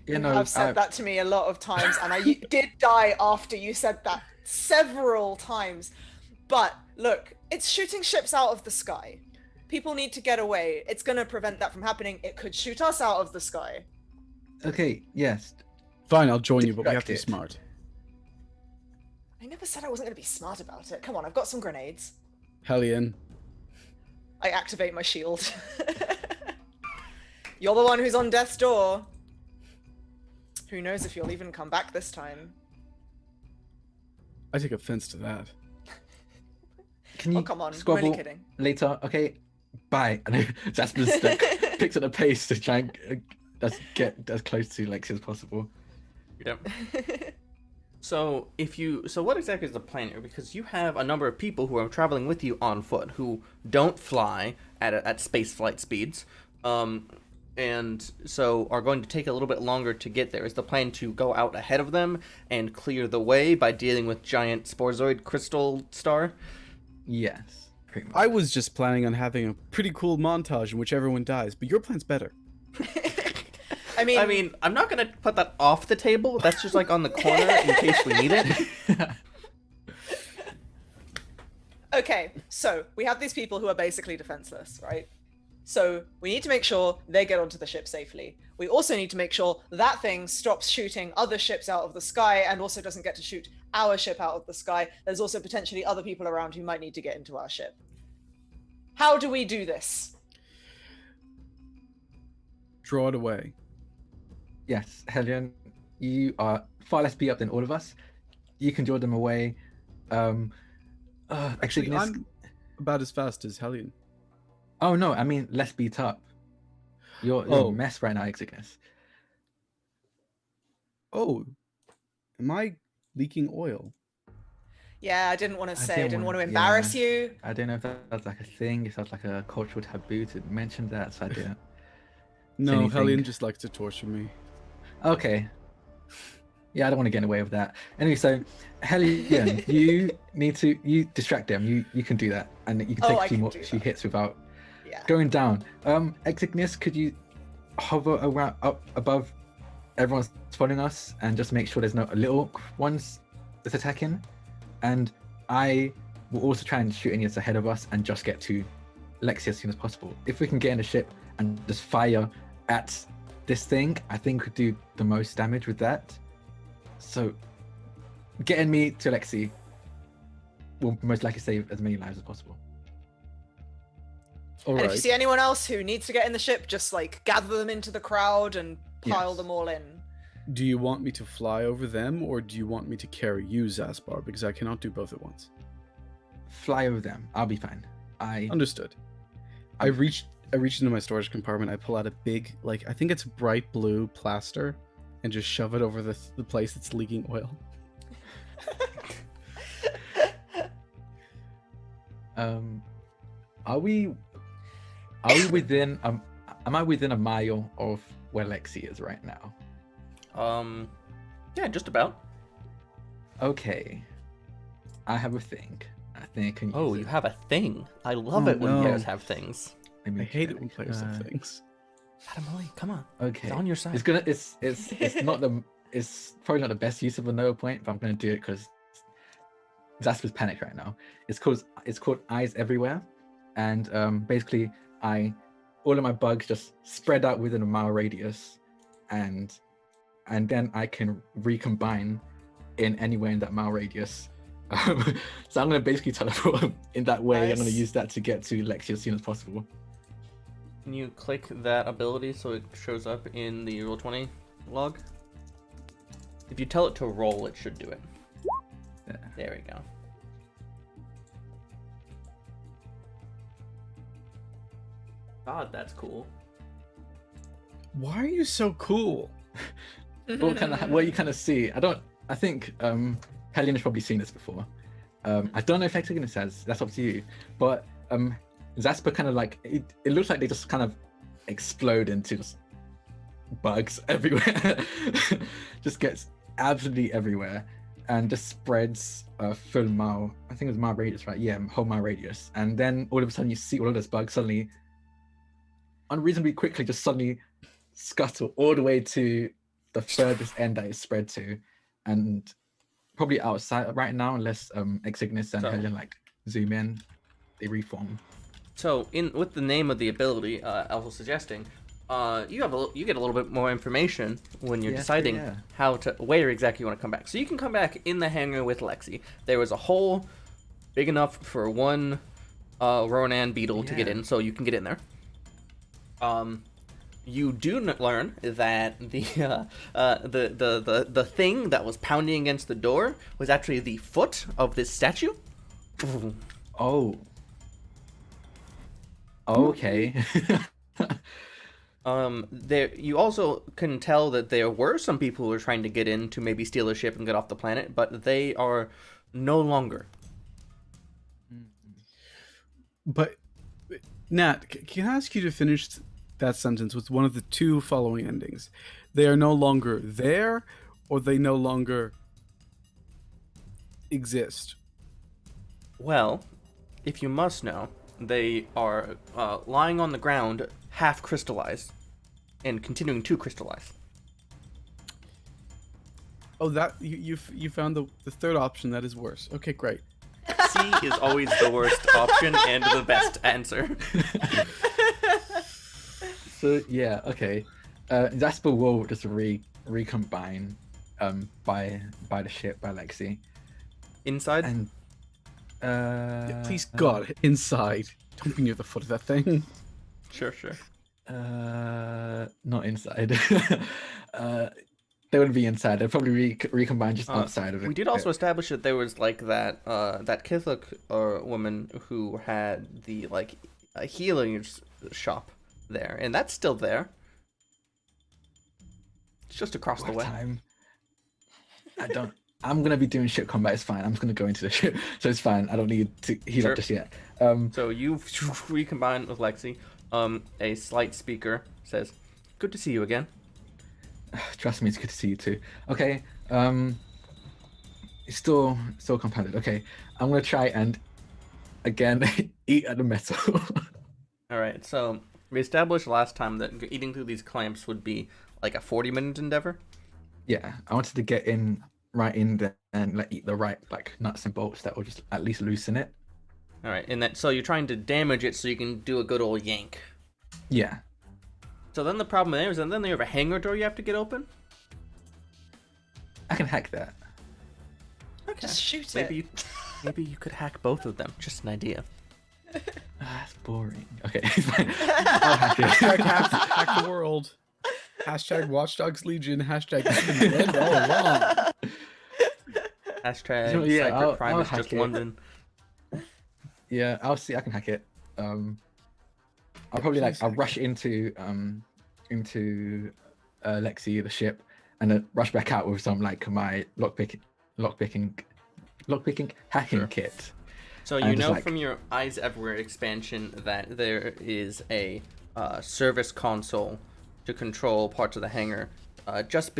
You You know, have said that to me a lot of times, and I did die after you said that several times. But look, it's shooting ships out of the sky. People need to get away. It's going to prevent that from happening. It could shoot us out of the sky. Okay, yes. Fine, I'll join you, but we have to be Distracted. smart. I never said I wasn't going to be smart about it. Come on, I've got some grenades. Hellion. I activate my shield. You're the one who's on death's door. Who knows if you'll even come back this time. I take offense to that. Can you Oh, come on. I'm squabble only kidding. later? Okay, bye. And Jasper's like, picks up the pace to try and get as close to Lexi as possible. Yep. So what exactly is the plan here? Because you have a number of people who are traveling with you on foot who don't fly at space flight speeds, and so are going to take a little bit longer to get there. Is the plan to go out ahead of them and clear the way by dealing with giant Sporozoid crystal star? Yes, pretty much. I was just planning on having a pretty cool montage in which everyone dies, but your plan's better. I mean, I'm not gonna put that off the table. That's just like on the corner in case we need it. okay, so we have these people who are basically defenseless, right? So we need to make sure they get onto the ship safely. We also need to make sure that thing stops shooting other ships out of the sky and also doesn't get to shoot our ship out of the sky. There's also potentially other people around who might need to get into our ship. How do we do this? Draw it away. Yes, Hellion, you are far less beat up than all of us. You can draw them away. Actually, Exygnus- I'm about as fast as Hellion. Oh no, I mean less beat up. You're a mess right now, Exygnus. Oh, am I leaking oil? Yeah, I didn't want to say, I didn't want to yeah. embarrass you. I don't know if that's like a thing. It sounds like a cultural taboo to mention that, so I didn't. No, anything. Hellion just likes to torture me. Okay. Yeah, I don't want to get in the way of that. Anyway, so Hellion, you distract them. You can do that, and you can take I a few can do few that. hits without Yeah. going down. Exygnus, could you hover around up above everyone's following us and just make sure there's no little ones that's attacking? And I will also try and shoot any that's ahead of us and just get to Lexi as soon as possible. If we can get in the ship and just fire at this thing, I think we could do the most damage with that. So getting me to Lexi will most likely save as many lives as possible. All And right. if you see anyone else who needs to get in the ship, just like gather them into the crowd and pile Yes. them all in. Do you want me to fly over them, or do you want me to carry you, Zaspar? Because I cannot do both at once. Fly over them. I'll be fine. Understood. I reach into my storage compartment. I pull out a big, like, I think it's bright blue plaster, and just shove it over the place that's leaking oil. Are we within am I within a mile of where Lexi is right now? Yeah, just about. Okay. I have a thing. I think I can use Oh, it. you have a thing. I love Oh, it when no. players have things. Let me I hate it check. when players have things. Emily, come on. Okay. It's on your side. It's not the it's probably not the best use of a Nova point, but I'm gonna do it because Zasper's panicked right now. It's called Eyes Everywhere, and basically all of my bugs just spread out within a mile radius, and then I can recombine in anywhere in that mile radius. So I'm gonna basically teleport in that way. I'm gonna Nice. use that to get to Lexi as soon as possible. Can you click that ability so it shows up in the Roll20 log? If you tell it to roll, it should do it. Yeah. There we go. God, that's cool. Why are you so cool? What you kind of see, I think Hellion has probably seen this before. I don't know if Hexagonus has, that's up to you, but Zasper kind of like it looks like they just kind of explode into just bugs everywhere. Just gets absolutely everywhere and just spreads a full mile, I think it was mile radius, right? Yeah, whole mile radius. And then all of a sudden you see all of those bugs suddenly unreasonably quickly just suddenly scuttle all the way to the furthest end that it's spread to, and probably outside right now unless Exignis and So- Hellion like zoom in, they reform. So, with the name of the ability, also suggesting, you get a little bit more information when you're Yeah, deciding yeah. where exactly you want to come back. So you can come back in the hangar with Lexi. There was a hole big enough for one Ronan beetle to get Yeah. in, so you can get in there. You do learn that the thing that was pounding against the door was actually the foot of this statue. Oh. Okay. There you also can tell that there were some people who were trying to get in to maybe steal a ship and get off the planet, but they are no longer. But Nat, can I ask you to finish that sentence with one of the two following endings? They are no longer there, or they no longer exist. Well, if you must know, they are lying on the ground, half crystallized, and continuing to crystallize. Oh, that you found the third option. That is worse. Okay, great. C is always the worst option and the best answer. So yeah, okay. Zasper will just recombine by the ship by Lexi. Inside? And Yeah, please God, inside. Don't be near the foot of that thing. Sure. not inside. They wouldn't be inside. They'd probably recombine just outside of it. We did also establish that there was like that Catholic woman who had the like a healing shop there, and that's still there. It's just across the What way. time? I'm gonna be doing ship combat. It's fine. I'm just gonna go into the ship, so it's fine. I don't need to heal Sure. up just yet. So you recombine with Lexi. A slight speaker says, "Good to see you again." Trust me, it's good to see you too. Okay. It's still compounded. Okay, I'm gonna try and again eat at the metal. All right. So we established last time that eating through these clamps would be like a 40-minute endeavor. Yeah, I wanted to get in right in there and like eat the right like nuts and bolts that will just at least loosen it. All right, and that so you're trying to damage it so you can do a good old yank. Yeah. So then the problem there is, and then you have a hangar door you have to get open. I can hack that. Okay. Just shoot maybe it. maybe you could hack both of them. Just an idea. That's boring. Okay. I'll hack it. Hack the world. Hashtag Watchdogs Legion. Hashtag this has been red all along. Hashtag So, yeah, Cyber I'll Crime is hack just it. London. Yeah, I'll see. I can hack it. I'll probably I'll rush into Lexi, the ship, and then rush back out with some like my lockpicking hacking Sure. kit. So you And just, know like- from your Eyes Everywhere expansion that there is a service console to control parts of the hangar, just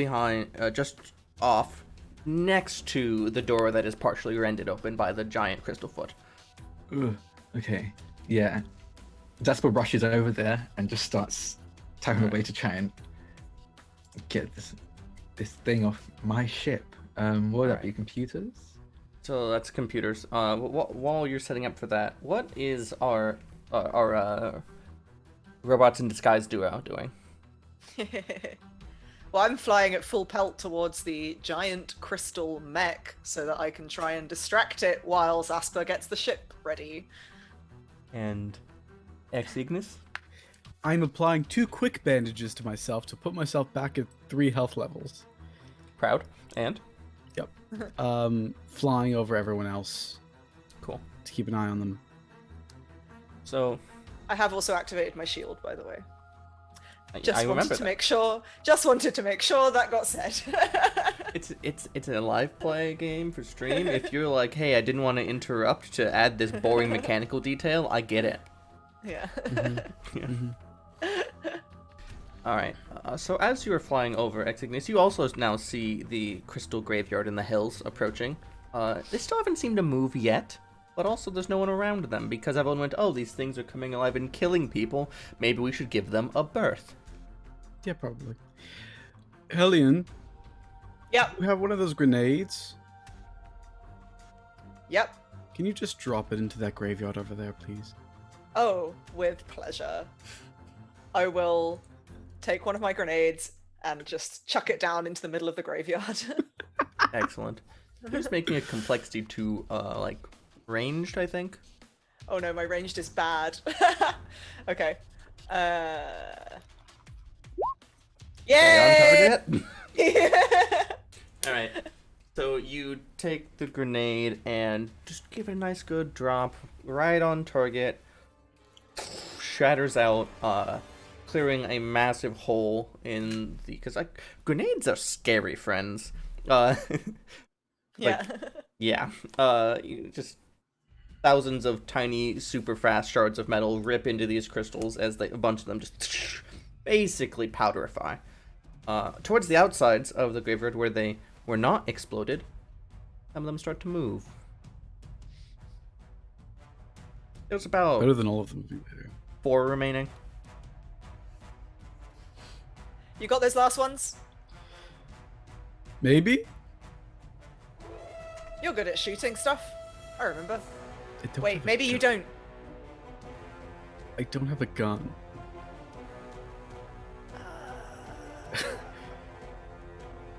off, next to the door that is partially rended open by the giant crystal foot. Ugh, okay. Yeah. Jasper rushes over there and just starts tapping away to try and get this thing off my ship. What would that be? Computers? So that's computers. While you're setting up for that, what is our robots in disguise duo doing? Well, I'm flying at full pelt towards the giant crystal mech so that I can try and distract it while Zasper gets the ship ready. And Ex Ignis? I'm applying 2 quick bandages to myself to put myself back at 3 health levels. Proud. And? Flying over everyone else Cool. to keep an eye on them. So, I have also activated my shield, by the way. I Just remember wanted to that. make sure. Just wanted to make sure that got said. It's a live play game for stream. If you're like, hey, I didn't want to interrupt to add this boring mechanical detail, I get it. Yeah. Yeah. All right. So as you are flying over Ex Ignis, you also now see the crystal graveyard in the hills approaching. They still haven't seemed to move yet, but also there's no one around them because everyone went, oh, these things are coming alive and killing people. Maybe we should give them a birth. Yeah, probably. Hellion, Yep. you have one of those grenades. Yep. Can you just drop it into that graveyard over there, please? Oh, with pleasure. I will take one of my grenades and just chuck it down into the middle of the graveyard. Excellent. Just making a complexity to like ranged, I think. Oh no, my ranged is bad. Okay. Stay Yay! on target. All right. So you take the grenade and just give it a nice good drop right on target. Shatters out, clearing a massive hole in the because like grenades are scary, friends. Yeah. Yeah. You just thousands of tiny, super fast shards of metal rip into these crystals as a bunch of them just basically powderify. Towards the outsides of the graveyard where they were not exploded, some of them start to move. There's about Better than all of them. Would be better. 4 remaining. You got those last ones? Maybe? You're good at shooting stuff. I remember. I don't Wait, have a maybe you gun. don't. I don't have a gun.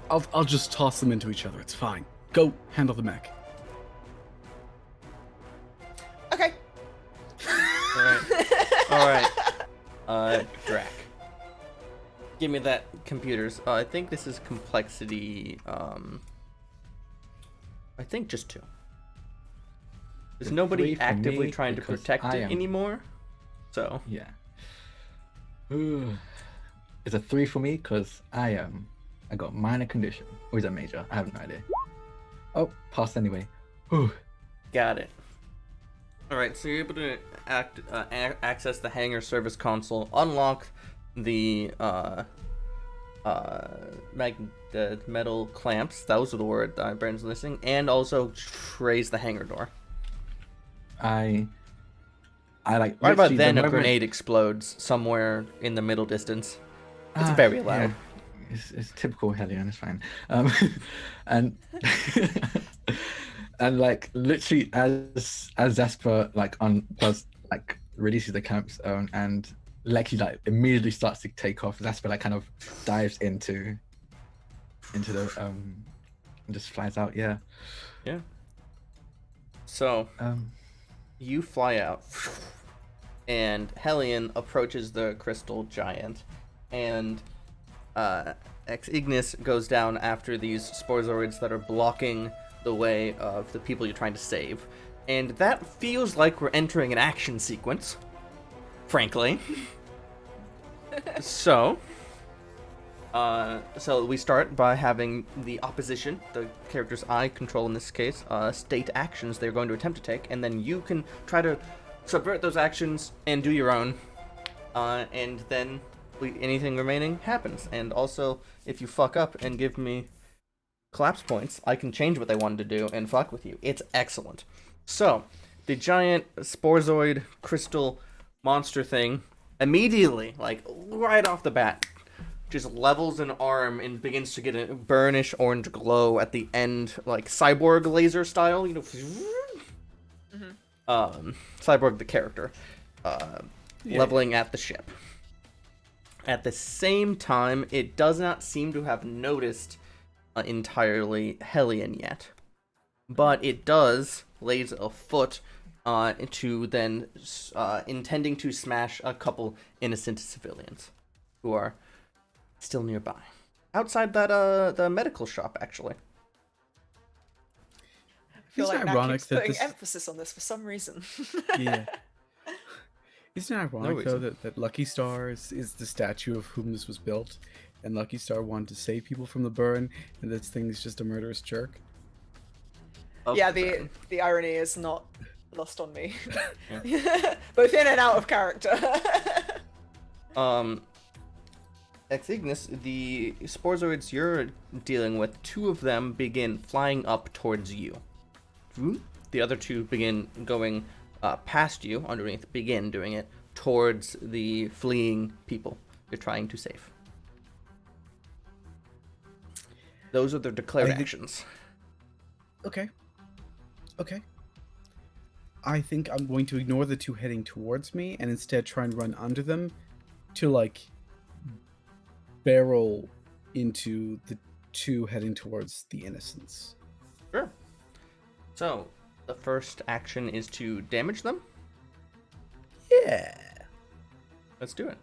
I'll just toss them into each other. It's fine. Go handle the mech. Okay. Alright. Drac. Give me that computers. I think this is complexity, I think just 2. There's It's nobody 3 for actively me trying to because protect I it am- anymore. So, Yeah. Ooh. It's a 3 for me because I got minor condition. Or is that major? I have no idea. Oh, passed anyway. Whew. got it. Alright, so you're able to access the hangar service console, unlock the metal clamps, those are the word Brandon's listening, and also raise the hangar door. I like. Right about literally the then, a moment- grenade explodes somewhere in the middle distance. It's Ah, very loud. yeah. It's typical Hellion, it's fine. And And like literally as Zasper like on does like releases the camp zone and Lexi like immediately starts to take off, Zasper like kind of dives into the and just flies out. Yeah. Yeah. So you fly out, and Hellion approaches the crystal giant, and Ex Ignis goes down after these Sporozoids that are blocking the way of the people you're trying to save. And that feels like we're entering an action sequence, frankly. So we start by having the opposition, the characters I control in this case, state actions they're going to attempt to take, and then you can try to subvert those actions and do your own, and then anything remaining happens. And also, if you fuck up and give me collapse points, I can change what they wanted to do and fuck with you. It's excellent. So, the giant Sporozoid crystal monster thing immediately, like right off the bat, just levels an arm and begins to get a burnish orange glow at the end, like cyborg laser style, you know. Cyborg the character, leveling at the ship. At the same time, it does not seem to have noticed entirely Hellion yet, but it does lays a foot to then intending to smash a couple innocent civilians who are still nearby, outside that the medical shop actually. I feel Isn't like it Nat ironic keeps that putting this- emphasis on this for some reason. Yeah. Isn't it ironic, No though, reason. that Lucky Star is the statue of whom this was built, and Lucky Star wanted to save people from the burn, and this thing is just a murderous jerk? Yeah, the irony is not lost on me. Both in and out of character. Ex Ignis, the Sporozoids you're dealing with, two of them begin flying up towards you. The other two begin going past you, underneath, begin doing it, towards the fleeing people you're trying to save. Those are their declared actions. Okay. I think I'm going to ignore the two heading towards me and instead try and run under them to, like, barrel into the two heading towards the innocents. Sure. So, the first action is to damage them. Yeah. Let's do it.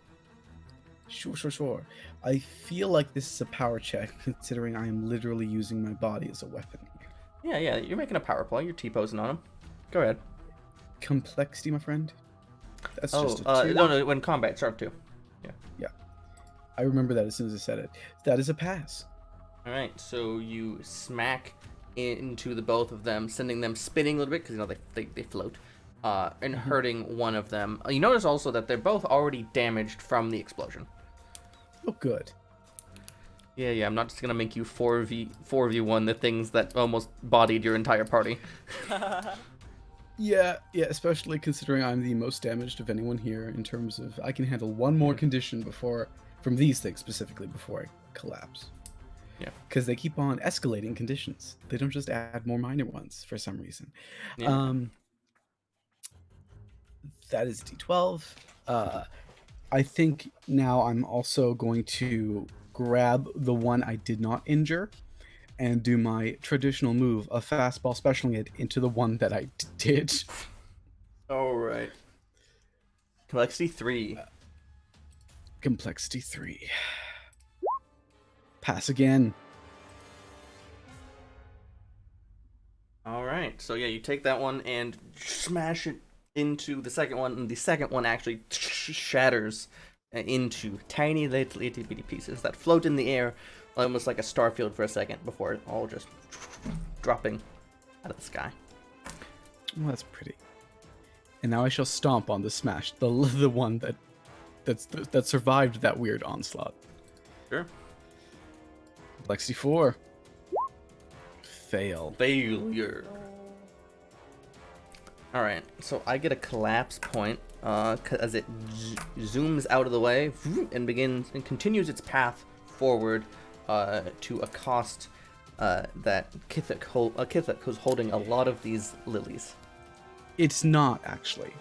Sure. I feel like this is a power check, considering I am literally using my body as a weapon here. Yeah, you're making a power play. You're T-posing on them. Go ahead. Complexity, my friend. That's Oh, just a 2. no, when combat, sharp 2. Yeah. I remember that as soon as I said it. That is a pass. Alright, so you smack into the both of them, sending them spinning a little bit, because, you know, they float, and hurting one of them. You notice also that they're both already damaged from the explosion. Oh, good. Yeah, I'm not just gonna make you 4v1 the things that almost bodied your entire party. Yeah, especially considering I'm the most damaged of anyone here in terms of I can handle one more condition from these things specifically before I collapse. Yeah. Because they keep on escalating conditions. They don't just add more minor ones for some reason. Yeah. That is D12. I think now I'm also going to grab the one I did not injure and do my traditional move of fastball specialing it into the one that I did. Alright. Complexity 3. Complexity 3. Pass again. Alright, so yeah, you take that one and smash it into the second one, and the second one actually shatters into tiny little itty bitty pieces that float in the air almost like a starfield for a second before it all just dropping out of the sky. Well, that's pretty. And now I shall stomp on the smash, the one that survived that weird onslaught. Sure. Complexity 4. Fail. Failure. Alright, so I get a collapse point as it zooms out of the way and continues its path forward to accost that Kithik who's holding a lot of these lilies. It's not actually,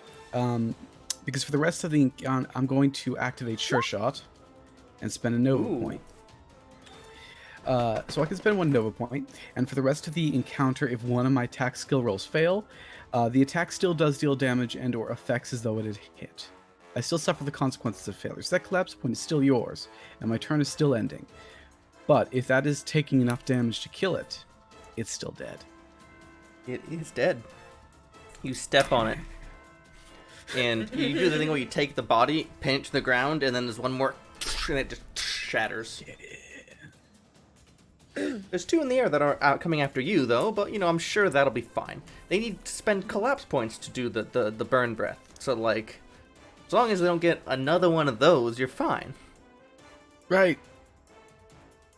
because for the rest of the encounter, I'm going to activate Sure Shot and spend a Nova Ooh. point. So I can spend 1 Nova point, and for the rest of the encounter, if one of my attack skill rolls fail, the attack still does deal damage and/or effects as though it had hit. I still suffer the consequences of failure. So that collapse point is still yours, and my turn is still ending. But if that is taking enough damage to kill it, it's still dead. It is dead. You step on it, and you do the thing where you take the body, pin it to the ground, and then there's one more, and it just shatters. There's 2 in the air that are out coming after you, though, but, I'm sure that'll be fine. They need to spend collapse points to do the burn breath. So, like, as long as they don't get another one of those, you're fine. Right.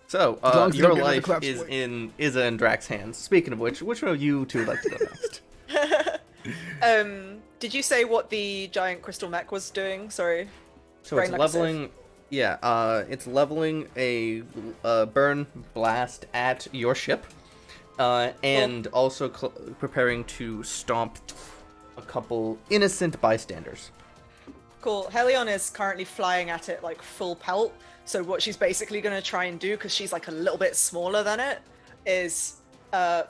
So, As long as you your don't get another life collapse is point. in Izza and Drax's hands. Speaking of which one of you two would like to go next? Did you say what the giant crystal mech was doing? Sorry. So Brain it's like a sieve. leveling... Yeah, it's leveling a burn blast at your ship, and also preparing to stomp a couple innocent bystanders. Cool. Helion is currently flying at it like full pelt. So what she's basically going to try and do, because she's like a little bit smaller than it, is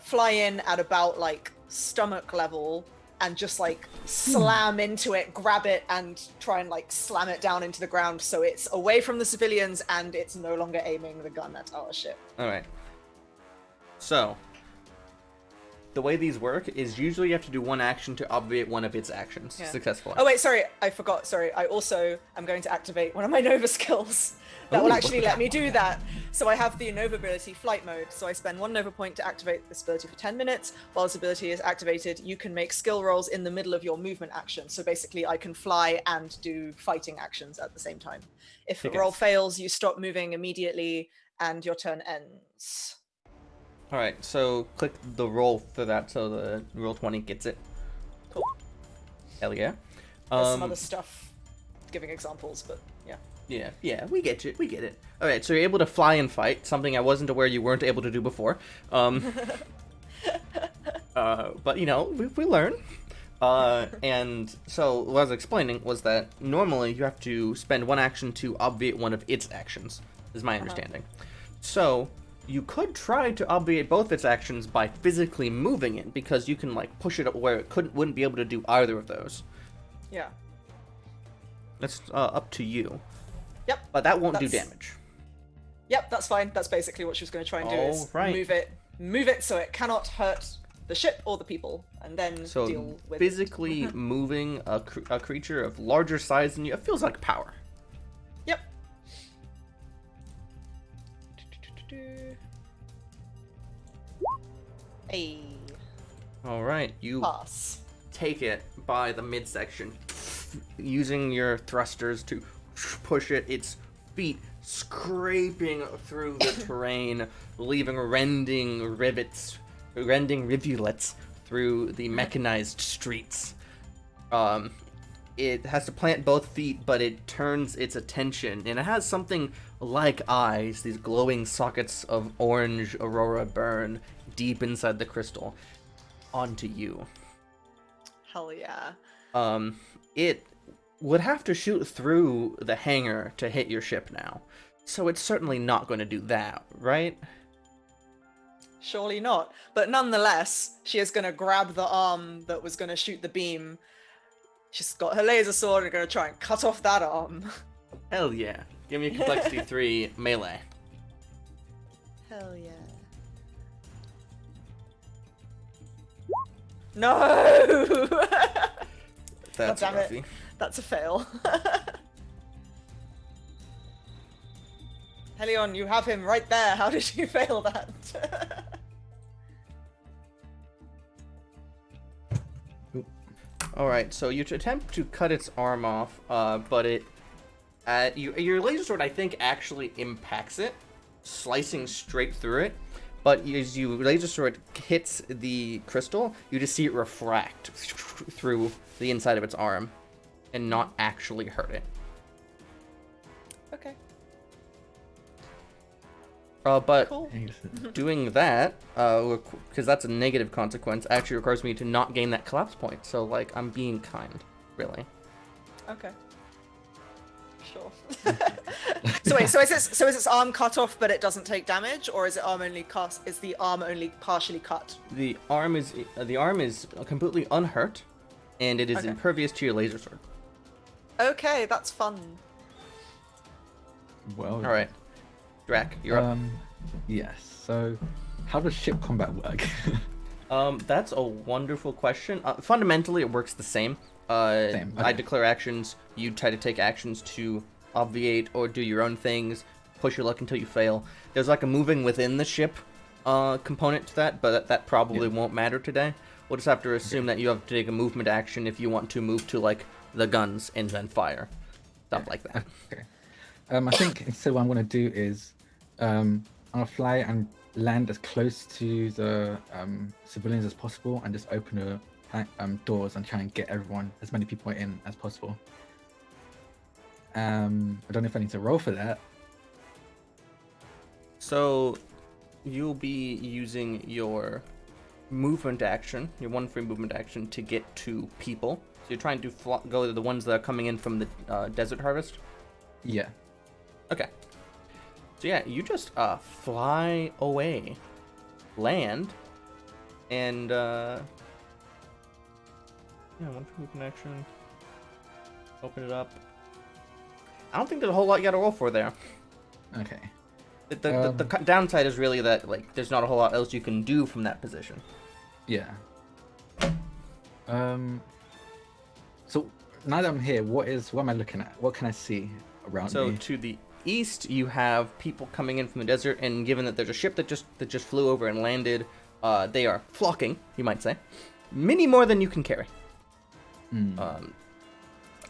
fly in at about like stomach level and just like slam into it, grab it, and try and like slam it down into the ground so it's away from the civilians and it's no longer aiming the gun at our ship. Alright. So, the way these work is usually you have to do one action to obviate one of its actions successfully. Oh wait, sorry, I forgot. Sorry, I also am going to activate one of my Nova skills that will Ooh, actually let me do that. So I have the Nova ability, Flight Mode. So I spend 1 Nova point to activate this ability for 10 minutes. While this ability is activated, you can make skill rolls in the middle of your movement action. So basically, I can fly and do fighting actions at the same time. If the Okay. roll fails, you stop moving immediately, and your turn ends. Alright, so click the roll for that so the roll 20 gets it. Cool. Hell yeah. There's some other stuff giving examples, but yeah. Yeah, we get it. Alright, so you're able to fly and fight, something I wasn't aware you weren't able to do before. But, we learn. And so what I was explaining was that normally you have to spend one action to obviate one of its actions, is my understanding. So, you could try to obviate both its actions by physically moving it, because you can, like, push it up where it wouldn't be able to do either of those. Yeah. That's up to you. Yep. But that won't do That's- damage. Yep, that's fine. That's basically what she was going to try and do is Alright. move it so it cannot hurt the ship or the people, and then So, deal with physically moving a creature of larger size than you, it feels like power. Yep. Hey, Alright, you pass. take it by the midsection, using your thrusters to push it, its feet scraping through the terrain, leaving rending rivulets through the mechanized streets. It has to plant both feet, but it turns its attention, and it has something like eyes, these glowing sockets of orange aurora burn deep inside the crystal, onto you. Hell yeah. It would have to shoot through the hangar to hit your ship now. So it's certainly not going to do that, right? Surely not. But nonetheless, she is going to grab the arm that was going to shoot the beam. She's got her laser sword and going to try and cut off that arm. Hell yeah. Give me a complexity 3 melee. Hell yeah. No! That's damn it. roughy. That's a fail. Helion, you have him right there. How did you fail that? Alright, so you attempt to cut its arm off, but your laser sword, I think, actually impacts it, slicing straight through it. But as your laser sword hits the crystal, you just see it refract through the inside of its arm and not actually hurt it. Okay. But Cool. doing that, because that's a negative consequence, actually requires me to not gain that collapse point. So, like, I'm being kind, really. Okay. Sure. So wait, so is its arm cut off but it doesn't take damage, or is it arm only cast? Is the arm only partially cut? The arm is completely unhurt, and it is Okay. impervious to your laser sword. Okay, that's fun. Well. All right, Drac, you're up. Yes. So, how does ship combat work? That's a wonderful question. Fundamentally, it works the same. Same, I okay. declare actions. You try to take actions to obviate or do your own things. Push your luck until you fail. There's like a moving within the ship component to that, but that probably won't matter today. We'll just have to assume that you have to take a movement action if you want to move to like the guns and then fire, stuff like that. Okay. I think instead what I'm going to do is I'll fly and land as close to the civilians as possible and just open the doors and try and get as many people in as possible. I don't know if I need to roll for that. So you'll be using your movement action, your one free movement action, to get to people. So you're trying to go to the ones that are coming in from the desert harvest? Yeah. Okay. So yeah, you just fly away, land, and one free movement action. Open it up. I don't think there's a whole lot you gotta roll for there. Okay. The downside is really that like there's not a whole lot else you can do from that position. Yeah. So now that I'm here, what am I looking at? What can I see around So me? to the east, you have people coming in from the desert, and given that there's a ship that just flew over and landed, they are flocking, you might say, many more than you can carry.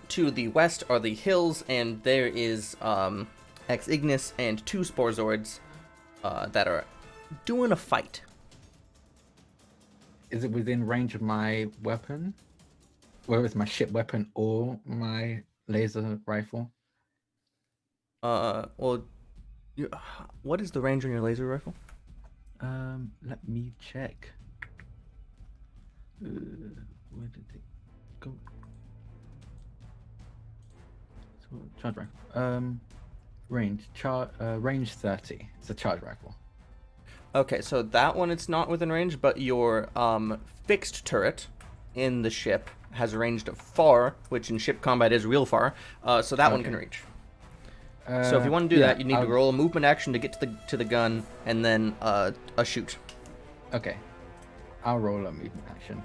To the west are the hills, and there is Ex Ignis and 2 Sporezords that are doing a fight. Is it within range of my weapon? Whether it's my ship weapon or my laser rifle? Well, what is the range on your laser rifle? Let me check. Where did it go? So, charge rifle. Range 30. It's a charge rifle. Okay, so that one it's not within range, but your fixed turret in the ship has a range of far, which in ship combat is real far. So that one can reach. So if you want to do that, you need to roll a movement action to get to the gun, and then a shoot. Okay, I'll roll a movement action.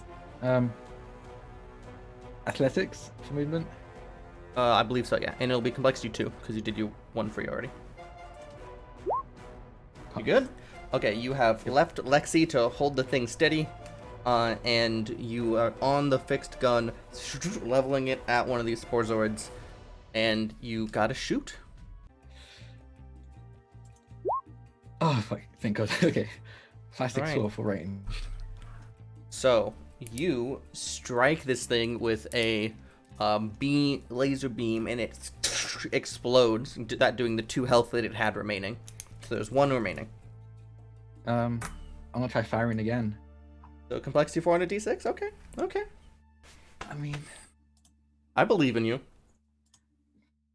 Athletics for movement. I believe so, yeah, and it'll be complexity 2 because you did your 1 free already. You good? Okay, you have left Lexi to hold the thing steady, and you are on the fixed gun, leveling it at one of these Sporezords, and you gotta shoot. Oh, fuck, thank God. Okay, plastic Alright. sword for range. So you strike this thing with a laser beam, and it explodes. That doing the 2 health that it had remaining. So there's 1 remaining. I'm gonna try firing again. So complexity 4 on a d6. Okay. I mean, I believe in you.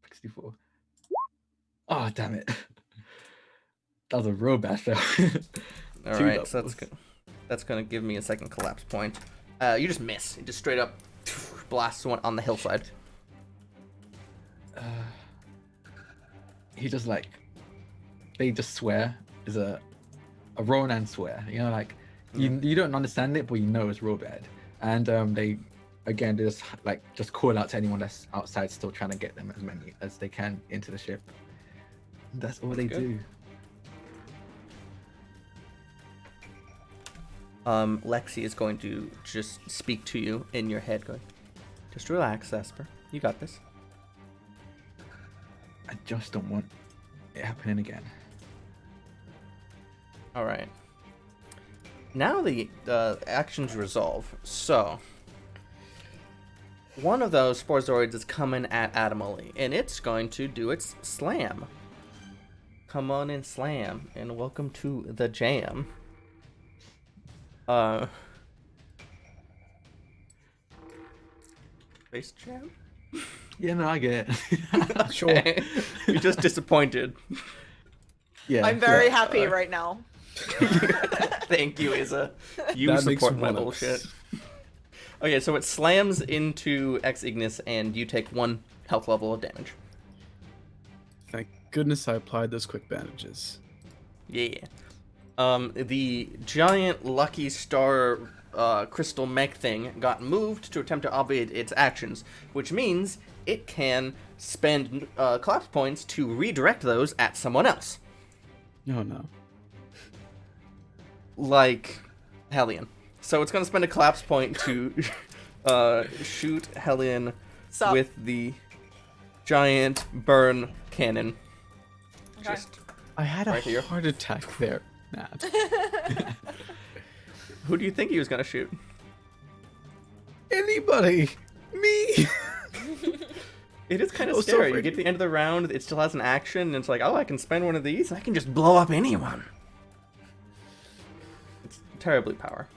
64. Oh, damn it. That was a real bad fail. All Two right, so doubles. that's gonna give me a second collapse point. You just miss. You just straight up blasts one on the hillside. He just they just swear is a Ronan swear. You know, like you don't understand it, but you know it's real bad. And they just call out to anyone that's outside, still trying to get them as many as they can into the ship. That's all they do. Lexi is going to just speak to you in your head, going, "Just relax, Esper. You got this." I just don't want it happening again. All right. Now the actions resolve. So one of those Sporezords is coming at Adamali, and it's going to do its slam. come on and slam, and welcome to the jam. Space jam? Yeah, no, I get it. Sure. Okay. You're just disappointed. Yeah. I'm very sure. happy right now. Thank you, Isa. You That makes support my one of bullshit. us. Okay, so it slams into X Ignis, and you take 1 health level of damage. Thank goodness I applied those quick bandages. Yeah. The giant Lucky Star crystal mech thing got moved to attempt to obviate its actions, which means it can spend collapse points to redirect those at someone else, Oh no. like Hellion. So it's going to spend a collapse point to shoot Hellion Sup? with the giant burn cannon. Okay. Just I had a Right here. heart attack there, Nat. who do you think he was going to shoot? Anybody? Me? It is kind of Oh, so scary. You freaky. get to the end of the round, it still has an action, and it's like, oh, I can spend one of these, and I can just blow up anyone. It's terribly power.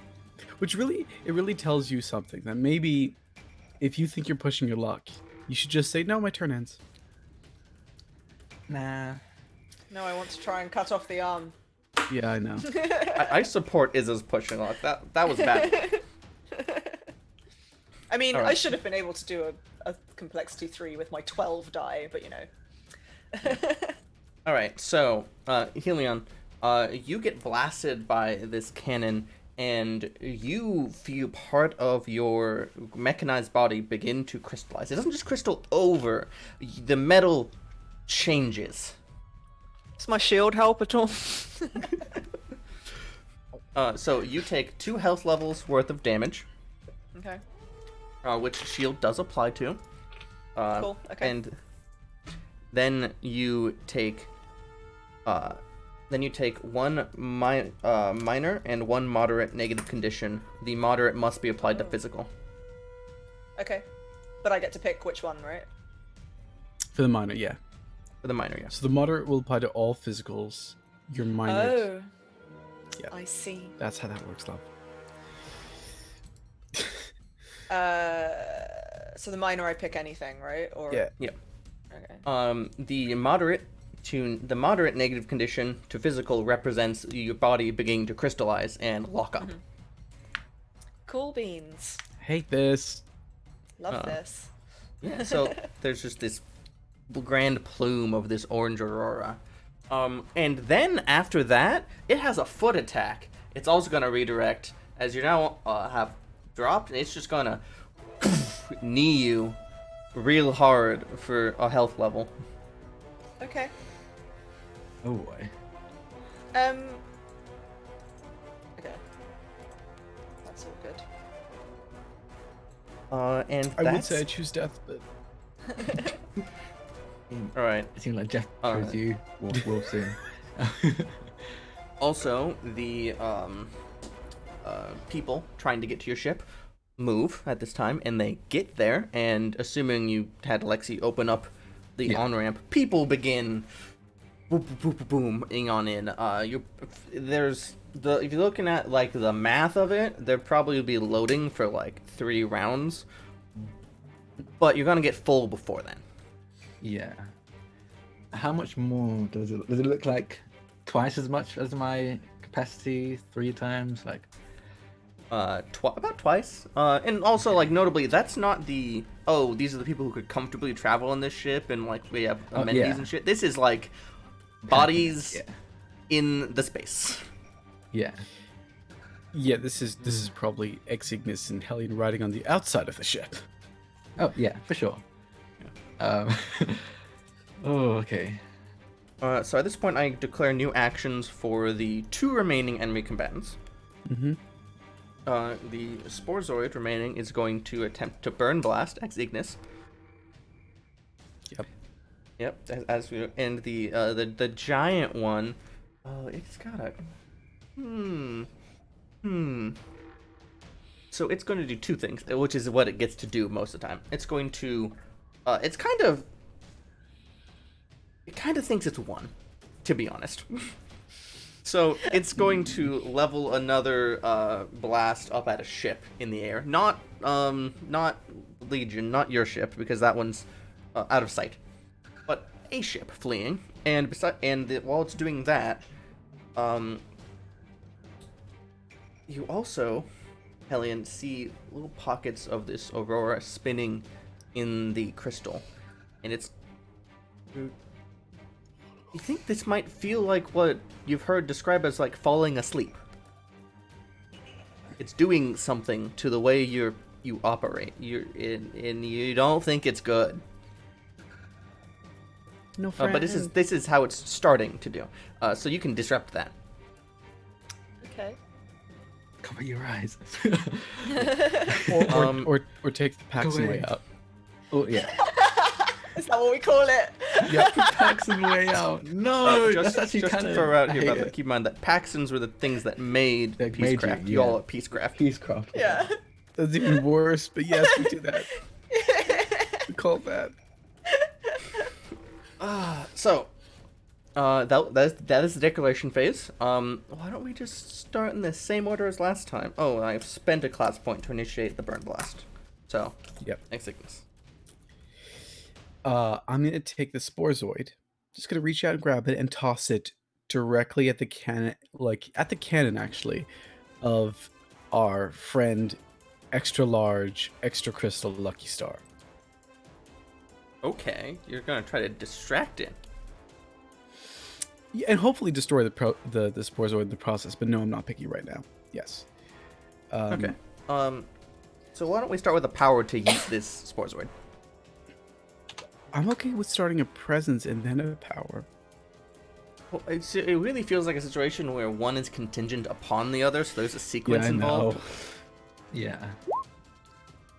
Which really tells you something, that maybe if you think you're pushing your luck, you should just say, no, my turn ends. Nah. No, I want to try and cut off the arm. Yeah, I know. I support Izza's pushing luck. That was bad. I mean, I Alright. should have been able to do a complexity 3 with my 12 die, but you know. All right, so Helion, you get blasted by this cannon, and you feel part of your mechanized body begin to crystallize. It doesn't just crystal over; the metal changes. Does my shield help at all? So you take 2 health levels worth of damage, Okay. which shield does apply to. Cool, okay. And then you take, one minor and 1 moderate negative condition. The moderate must be applied to physical. Okay. But I get to pick which one, right? For the minor, yeah. For the minor, yes. So the moderate will apply to all physicals. Your minor, Oh. Yeah. I see. that's how that works, love. So the minor I pick anything, right? Or Yeah. Yep. Okay. The moderate negative condition to physical represents your body beginning to crystallize and lock up. Cool beans. Hate this. Love this. Yeah, so there's just this grand plume of this orange aurora. And then after that, it has a foot attack. It's also going to redirect, as you now have dropped, it's just going to knee you real hard for a health level. Okay. Oh boy. Okay. That's all good. And I would that's... say I choose death, but All right. It seems like Jeff chose you. We'll soon. Also, the people trying to get to your ship move at this time, and they get there, and assuming you had Lexi open up the on-ramp, people begin boom, boom, boom, booming on in. If you're looking at like the math of it, there probably will be loading for like 3 rounds, but you're gonna get full before then. Yeah. How much more does it look like? Twice as much as my capacity? 3 times? Like, About twice. And also, like, notably, that's not the, oh, these are the people who could comfortably travel on this ship and, like, we have amenities yeah. and shit. This is, like, bodies yeah. in the space. Yeah. yeah, this is probably Ignis and Hellion riding on the outside of the ship. Oh yeah, for sure. Oh, okay. So at this point, I declare new actions for the 2 remaining enemy combatants. Mm-hmm. The Sporozoid remaining is going to attempt to Burn Blast X Ignis. Yep. Yep, as we, and the giant one, it's got a, So it's going to do 2 things, which is what it gets to do most of the time. It's going to, it kind of thinks it's won. to be honest. So it's going to level another blast up at a ship in the air. Not Legion, not your ship, because that one's out of sight. But a ship fleeing, and while it's doing that, you also, Hellion, see little pockets of this aurora spinning in the crystal, and it's. You think this might feel like what you've heard described as like falling asleep. It's doing something to the way you operate. And you don't think it's good. No friend. But this is how it's starting to do. So you can disrupt that. Okay. Cover your eyes. Or take the Paxton way out. Oh yeah. Is that what we call it? Yep. Paxton way out. No, Just that's actually to kind of. throw out here, but keep in mind that Paxtons were the things that made That made you, Peacecraft. yeah. Y'all at Peacecraft. Peacecraft. Yeah. That's even worse, but yes, we do that. We call it that. So, that is the declaration phase. Why don't we just start in the same order as last time? Oh, I've spent a class point to initiate the burn blast. So, Yep. Ignis. I'm gonna take the Sporezoid. Just gonna reach out and grab it and toss it directly at the cannon, actually, of our friend, extra large, extra crystal Lucky Star. Okay, you're gonna try to distract it. Yeah, and hopefully destroy the Sporezoid in the process. But no, I'm not picky right now. Yes. Okay. So why don't we start with the power to yeet this Sporezoid? I'm okay with starting a presence and then a power. Well, it really feels like a situation where one is contingent upon the other, so there's a sequence involved. Yeah.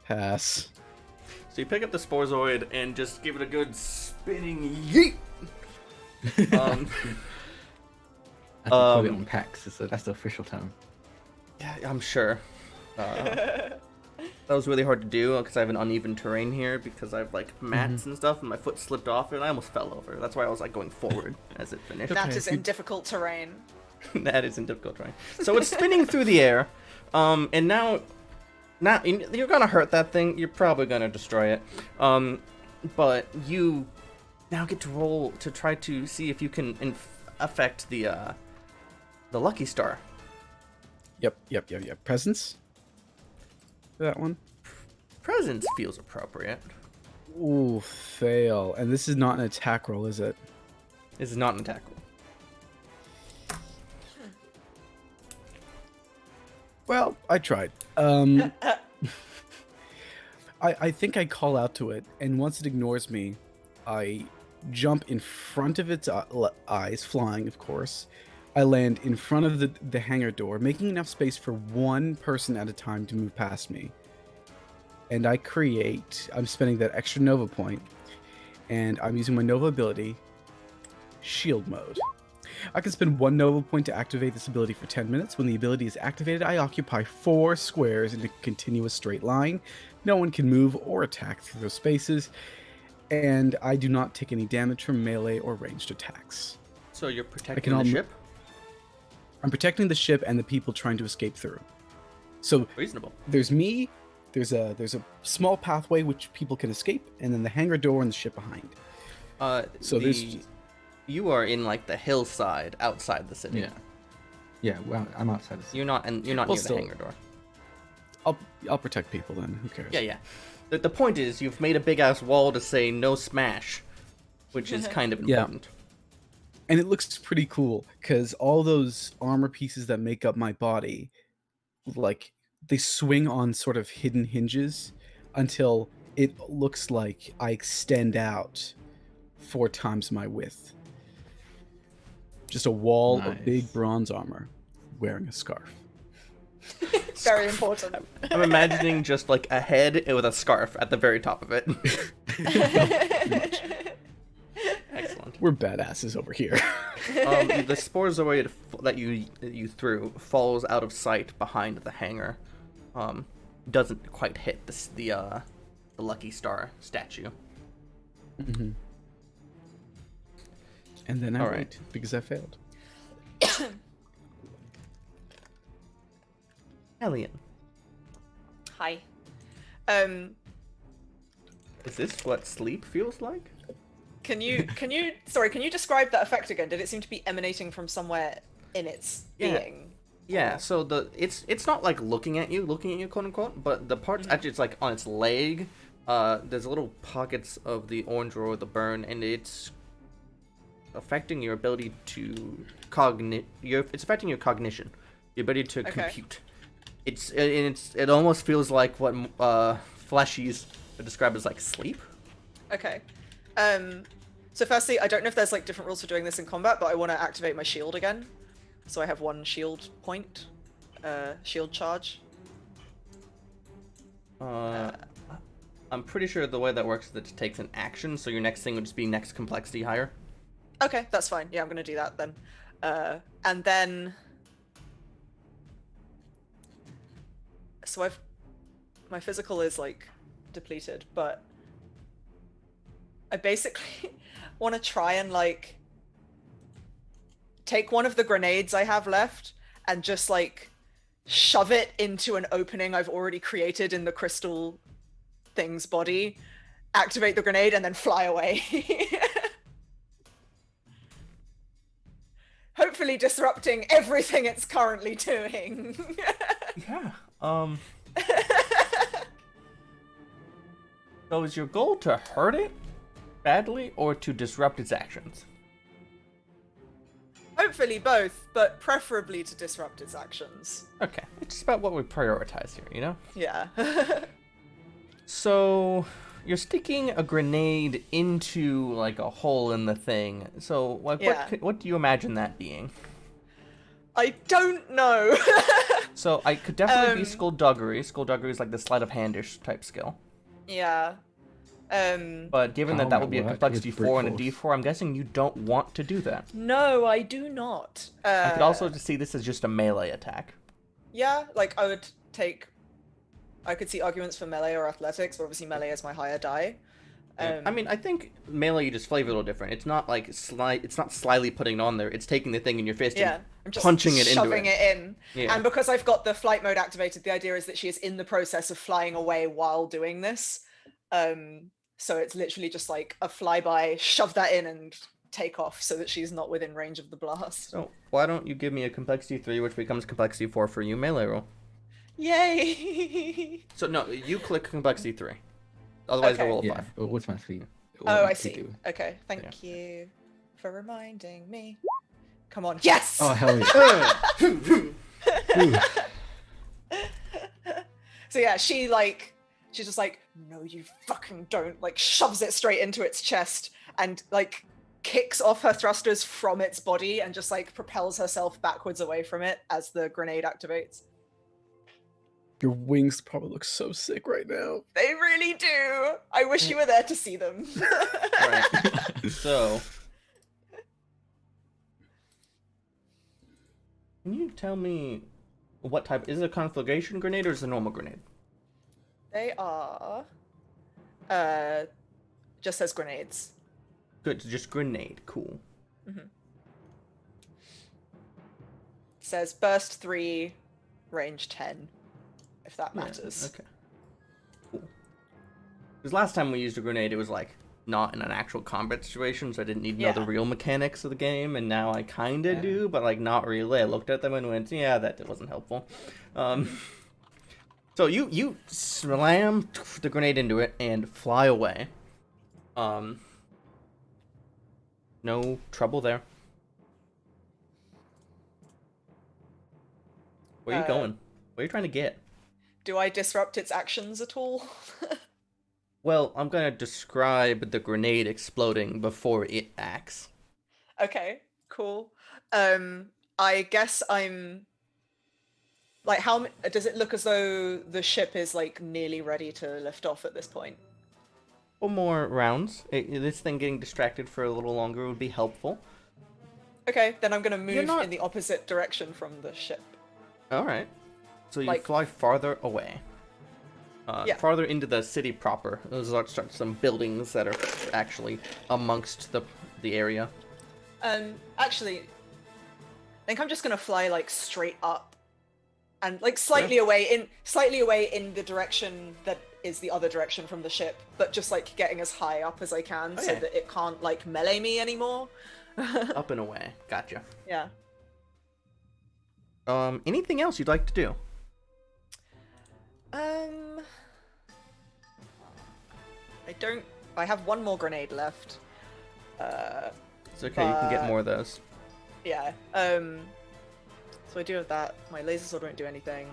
Pass. So you pick up the Sporezoid and just give it a good spinning yeet. I think put it on PAX, so that's the official term. Yeah, I'm sure. That was really hard to do because I have an uneven terrain here because I have like mats and stuff, and my foot slipped off and I almost fell over. That's why I was like going forward as it finished. That is in difficult terrain. That is in difficult terrain. So it's spinning through the air, and now you're gonna hurt that thing. You're probably gonna destroy it, but you now get to roll to try to see if you can affect the Lucky Star. Yep. Presence? That one? Presence feels appropriate. Ooh, fail. And this is not an attack roll, is it? This is not an attack roll. Well, I tried. I think I call out to it, and once it ignores me, I jump in front of its eyes, flying, of course. I land in front of the hangar door, making enough space for one person at a time to move past me. And I'm spending that extra Nova point, and I'm using my Nova ability, Shield Mode. I can spend one Nova point to activate this ability for 10 minutes. When the ability is activated, I occupy 4 squares in a continuous straight line. No one can move or attack through those spaces, and I do not take any damage from melee or ranged attacks. So you're protecting the ship? I'm protecting the ship and the people trying to escape through. So reasonable. There's me. There's a small pathway which people can escape, and then the hangar door and the ship behind. You are in like the hillside outside the city. Yeah. Yeah. Well, I'm outside the city. You're not near the hangar door. I'll protect people then. Who cares? Yeah. The point is, you've made a big ass wall to say no smash, which is kind of important. And it looks pretty cool because all those armor pieces that make up my body, like, they swing on sort of hidden hinges until it looks like I extend out 4 times my width. Just a wall of big bronze armor wearing a scarf. Very important. I'm imagining just like a head with a scarf at the very top of it. Excellent. We're badasses over here. The Sporezoid that you threw falls out of sight behind the hangar. Doesn't quite hit the Lucky Star statue. Mm-hmm. And then I All wait right. because I failed. Alien, Hi. Um, is this what sleep feels like? can you describe that effect again? Did it seem to be emanating from somewhere in its Yeah. being? Yeah, Or- so it's not like looking at you, quote unquote, but the parts actually it's like on its leg. There's little pockets of the orange or the burn, and it's affecting your ability to It's affecting your cognition, your ability to compute. It almost feels like what fleshies would describe as like sleep. Okay. So firstly, I don't know if there's like different rules for doing this in combat, but I want to activate my shield again. So I have 1 shield point, shield charge. I'm pretty sure the way that works is that it takes an action, so your next thing would just be next complexity higher. Okay, that's fine. Yeah, I'm gonna do that then. And then, so my physical is like depleted, but I basically want to try and like take one of the grenades I have left and just like shove it into an opening I've already created in the crystal thing's body, activate the grenade, and then fly away. Hopefully disrupting everything it's currently doing. Yeah. So is your goal to hurt it badly or to disrupt its actions? Hopefully both, but preferably to disrupt its actions. Okay, it's about what we prioritize here, you know? Yeah. So you're sticking a grenade into like a hole in the thing. So like Yeah. what do you imagine that being? I don't know. So I could definitely be skullduggery. Skullduggery is like the sleight of handish type skill. Yeah. But given How that would be a might work complexity is brute 4 and a force. D4, I'm guessing you don't want to do that. No, I do not. I could also just see this as just a melee attack. Yeah, like I could see arguments for melee or athletics, but obviously melee is my higher die. I mean, I think melee you just flavor a little different. It's not like it's not slyly putting it on there. It's taking the thing in your fist Yeah, and I'm just punching it into shoving it in. Yeah. And because I've got the flight mode activated, the idea is that she is in the process of flying away while doing this. So it's literally just like a flyby, shove that in and take off so that she's not within range of the blast. So why don't you give me a complexity 3, which becomes complexity 4 for you melee roll? Yay! So no, you click complexity 3. Otherwise, Okay. the roll of Yeah, 5. it automatically. Oh, I see. do. Okay, thank you for reminding me. Come on. Yes! Oh hell yeah! Ooh. So yeah, she's just like, no, you fucking don't. Like, shoves it straight into its chest and like kicks off her thrusters from its body and just like propels herself backwards away from it as the grenade activates. Your wings probably look so sick right now. They really do. I wish you were there to see them. Right. So, can you tell me what type? Is it a conflagration grenade or is it a normal grenade? They are just says grenades. Good, so just grenade. Cool. Says burst 3, range 10, if that Yeah, matters. okay. Cool. Because last time we used a grenade, it was like not in an actual combat situation, so I didn't need to know the Yeah. real mechanics of the game, and now I kinda Yeah. do, but like not really. I looked at them and went, yeah, that wasn't helpful. So you slam the grenade into it and fly away. No trouble there. Where are you going? Where are you trying to get? Do I disrupt its actions at all? Well, I'm gonna describe the grenade exploding before it acts. Okay, cool. I guess I'm like, does it look as though the ship is like nearly ready to lift off at this point? Or more rounds. This thing getting distracted for a little longer would be helpful. Okay, then I'm gonna move not- in the opposite direction from the ship. Alright. So you Like- fly farther away. Yeah. Farther into the city proper. Those are some buildings that are actually amongst the area. Actually, I think I'm just gonna fly like straight up, and like slightly away in the direction that is the other direction from the ship, but just like getting as high up as I can so Okay. that it can't like melee me anymore. Up and away. Gotcha. Yeah. Anything else you'd like to do? I don't. I have one more grenade left. It's okay, you can get more of those. Yeah. So I do have that. My laser sword won't do anything.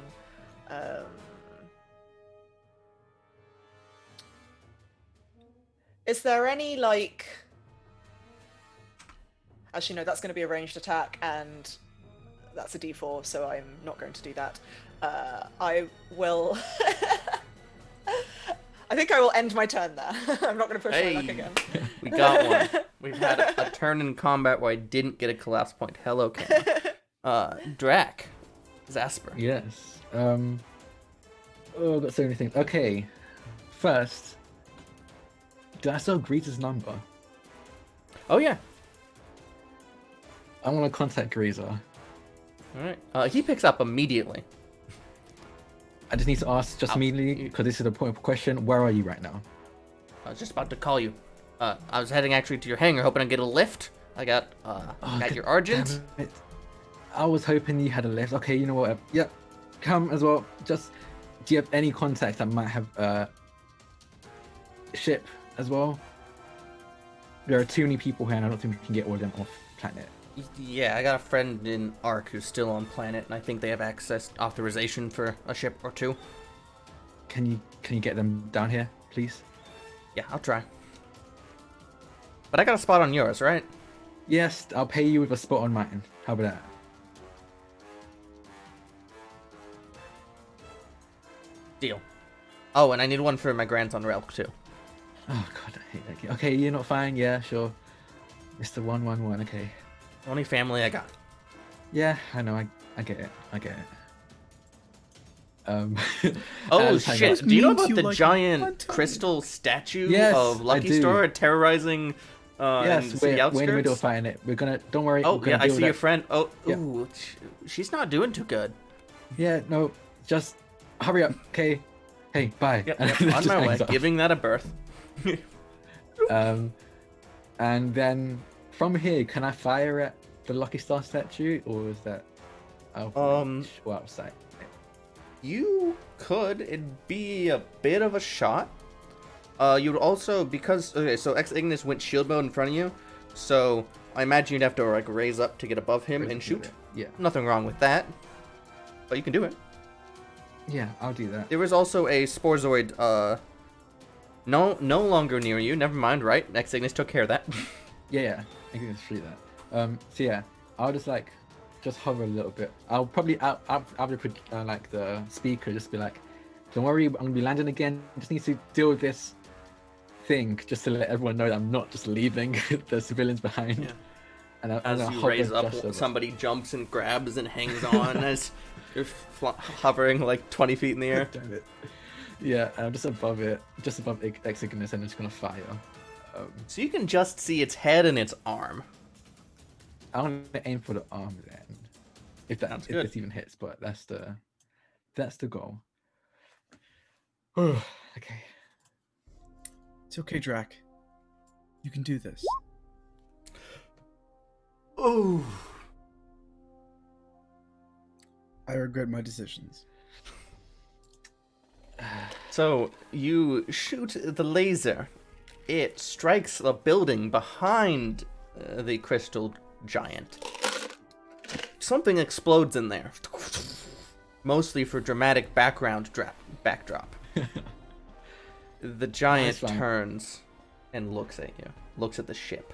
Is there any like? Actually, no. That's going to be a ranged attack, and that's a D4, so I'm not going to do that. I will. I think I will end my turn there. I'm not going to push my luck again. We got one. We've had a turn in combat where I didn't get a collapse point. Hello, camera. Drac. Zasper. Yes. Oh, I've got so many things. Okay. First, did I still Greaser's number? Oh, yeah. I want to contact Greaser. Alright. He picks up immediately. I just need to ask just immediately, because this is the point of question, where are you right now? I was just about to call you. I was heading actually to your hangar, hoping to get a lift. I got your Argent. Damn it. I was hoping you had a lift. Okay, you know what? Yep. Come as well. Just, do you have any contacts that might have a ship as well? There are too many people here, and I don't think we can get all of them off planet. Yeah, I got a friend in Ark who's still on planet, and I think they have access authorization for a ship or two. Can you get them down here, please? Yeah, I'll try. But I got a spot on yours, right? Yes, I'll pay you with a spot on mine. How about that? Deal. Oh, and I need one for my grandson Relk too. Oh god, I hate that game. Okay, you're not fine. Yeah, sure. Mr. 111. Okay. Only family I got. Yeah, I know. I get it. I get it. Oh as I shit! got- Do you know Means about you the like giant one time. crystal statue Yes, of I Lucky do. Star terrorizing in Yes, the outskirts? we're in the middle of fighting it. We're gonna. Don't worry. Oh we're gonna yeah, I deal see with your that. friend. Oh, Yeah. ooh, she's not doing too good. Yeah, no, just hurry up. Okay. Hey, bye. Yep, And yep, then it on just my way, hangs up. giving that a birth. And then from here, can I fire at the Lucky Star statue, or is that out of reach or outside? You could. It'd be a bit of a shot. You would also, because okay, so Ex Ignis went shield mode in front of you, so I imagine you'd have to like raise up to get above him and shoot. Yeah. Nothing wrong with that, but you can do it. Yeah, I'll do that. There was also a Sporzoid, no longer near you. Never mind, right? Ex Ignis took care of that. Yeah, I can just shoot that. So yeah, I'll just hover a little bit. I'll probably after put like the speaker, just be like, "Don't worry, I'm gonna be landing again. Just need to deal with this thing, just to let everyone know that I'm not just leaving the civilians behind." Yeah. And As I'll you hover raise up, just over. somebody jumps and grabs and hangs on as you're hovering like 20 feet in the air. Damn it. Yeah, and I'm just above it, just above Ex Ignis, and I'm just gonna fire. So you can just see its head and its arm. I want to aim for the arm then, if Sounds if good. this even hits. But that's the goal. Okay. It's okay, Drac. You can do this. Ooh. I regret my decisions. So you shoot the laser. It strikes a building behind the crystal giant. Something explodes in there. Mostly for dramatic backdrop. The giant Nice one. turns and looks at you. Looks at the ship.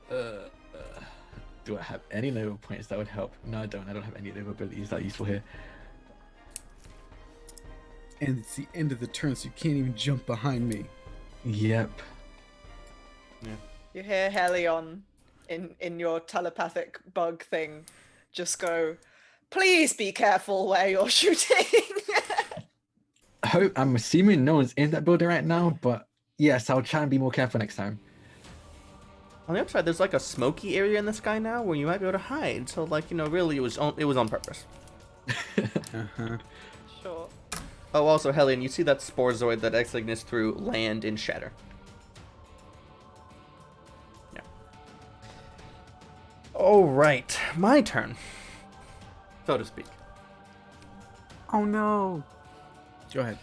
Do I have any nova points that would help? No, I don't. I don't have any nova abilities that are useful here. And it's the end of the turn, so you can't even jump behind me. Yep. You hear Helion in your telepathic bug thing just go, "Please be careful where you're shooting." I'm assuming no one's in that building right now, but yes, I'll try and be more careful next time. On the upside, there's like a smoky area in the sky now where you might be able to hide. So like, really, it was on purpose. Uh-huh. Sure. Oh, also, Hellion, you see that Sporozoid that X Ignis threw land in Shatter. Yeah. Alright, my turn. So to speak. Oh no. Go ahead.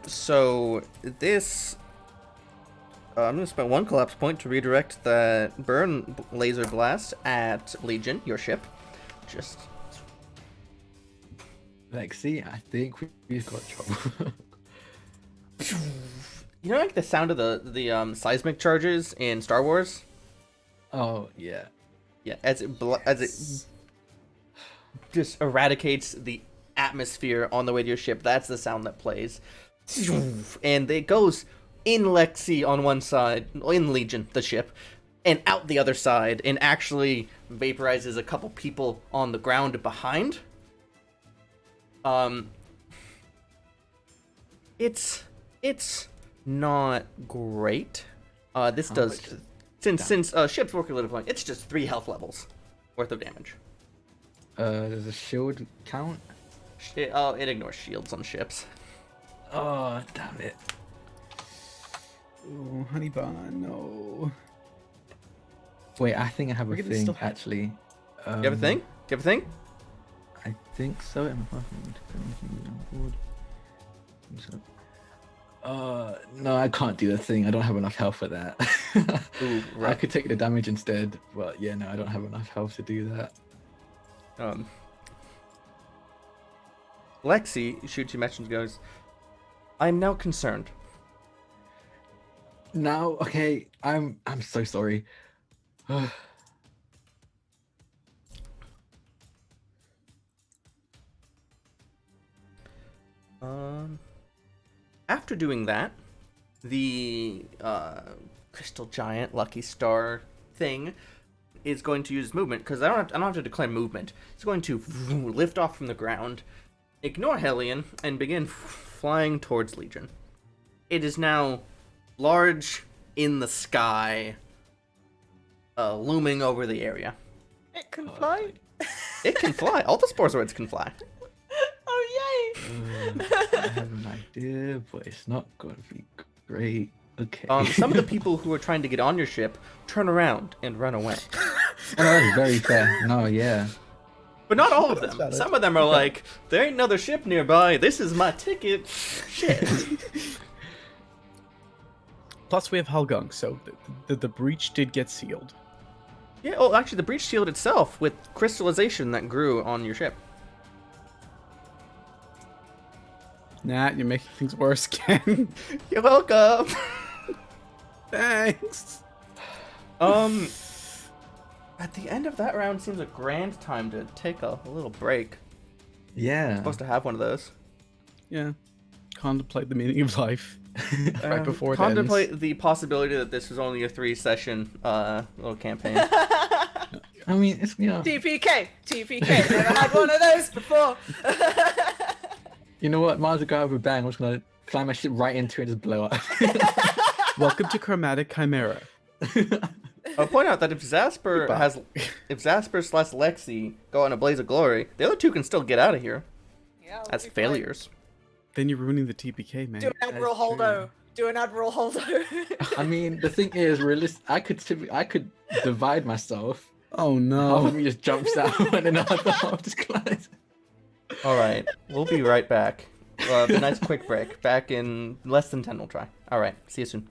So this... I'm going to spend 1 collapse point to redirect that burn laser blast at Legion, your ship. Just... Lexi, I think we've got trouble. You know, like the sound of the seismic charges in Star Wars? Oh, yeah. Yeah, as it just eradicates the atmosphere on the way to your ship, that's the sound that plays. And it goes in Lexi on one side, in Legion, the ship, and out the other side, and actually vaporizes a couple people on the ground behind. It's not great. This does since ships work a little point. It's just 3 health levels worth of damage. Does a shield count? It ignores shields on ships. Oh, damn it. Oh, honey bun, no. Wait, I think I have a We're gonna thing, still- actually. You have a thing? Do you have a thing? I think so. No, I can't do the thing. I don't have enough health for that. Ooh, I right. could take the damage instead, but yeah, no, I don't have enough health to do that. Lexi shoots you mentions goes, I'm now concerned. Now, okay, I'm so sorry. After doing that, the crystal giant lucky star thing is going to use movement because I don't have to declare movement. It's going to lift off from the ground, ignore Hellion, and begin flying towards Legion. It is now large in the sky, looming over the area. It can fly. It can fly. All the Sporozoids can fly. Oh yay! I have an idea, but it's not gonna be great. Okay. Some of the people who are trying to get on your ship turn around and run away. Oh, that's very fair. No, yeah. But not all of That's them. valid. Some of them are like, there ain't another ship nearby. This is my ticket. Shit. Plus, we have Halgung, so the breach did get sealed. Yeah, oh, actually, the breach sealed itself with crystallization that grew on your ship. Nah, you're making things worse, Ken. You're welcome. Thanks. At the end of that round seems a grand time to take a little break. Yeah. Supposed to have one of those. Yeah. Contemplate the meaning of life. Right before it Contemplate ends. the possibility that this was only a 3-session little campaign. I mean, it's, you know. TPK. Never had one of those before. You know what? Might as well go out with a bang. I'm just gonna climb my ship right into it and just blow up. Welcome to Chromatic Chimera. I'll point out that if Zasper slash Lexi go on a blaze of glory, the other two can still get out of here Yeah, as failures. Then you're ruining the TPK, man. Do an Admiral That's true. Holdo. Do an Admiral Holdo. I mean, the thing is, I could divide myself. Oh Half no. of me just jumps out, and another half just glides. All right, we'll be right back. A nice quick break. Back in less than 10, we'll try. All right, see you soon.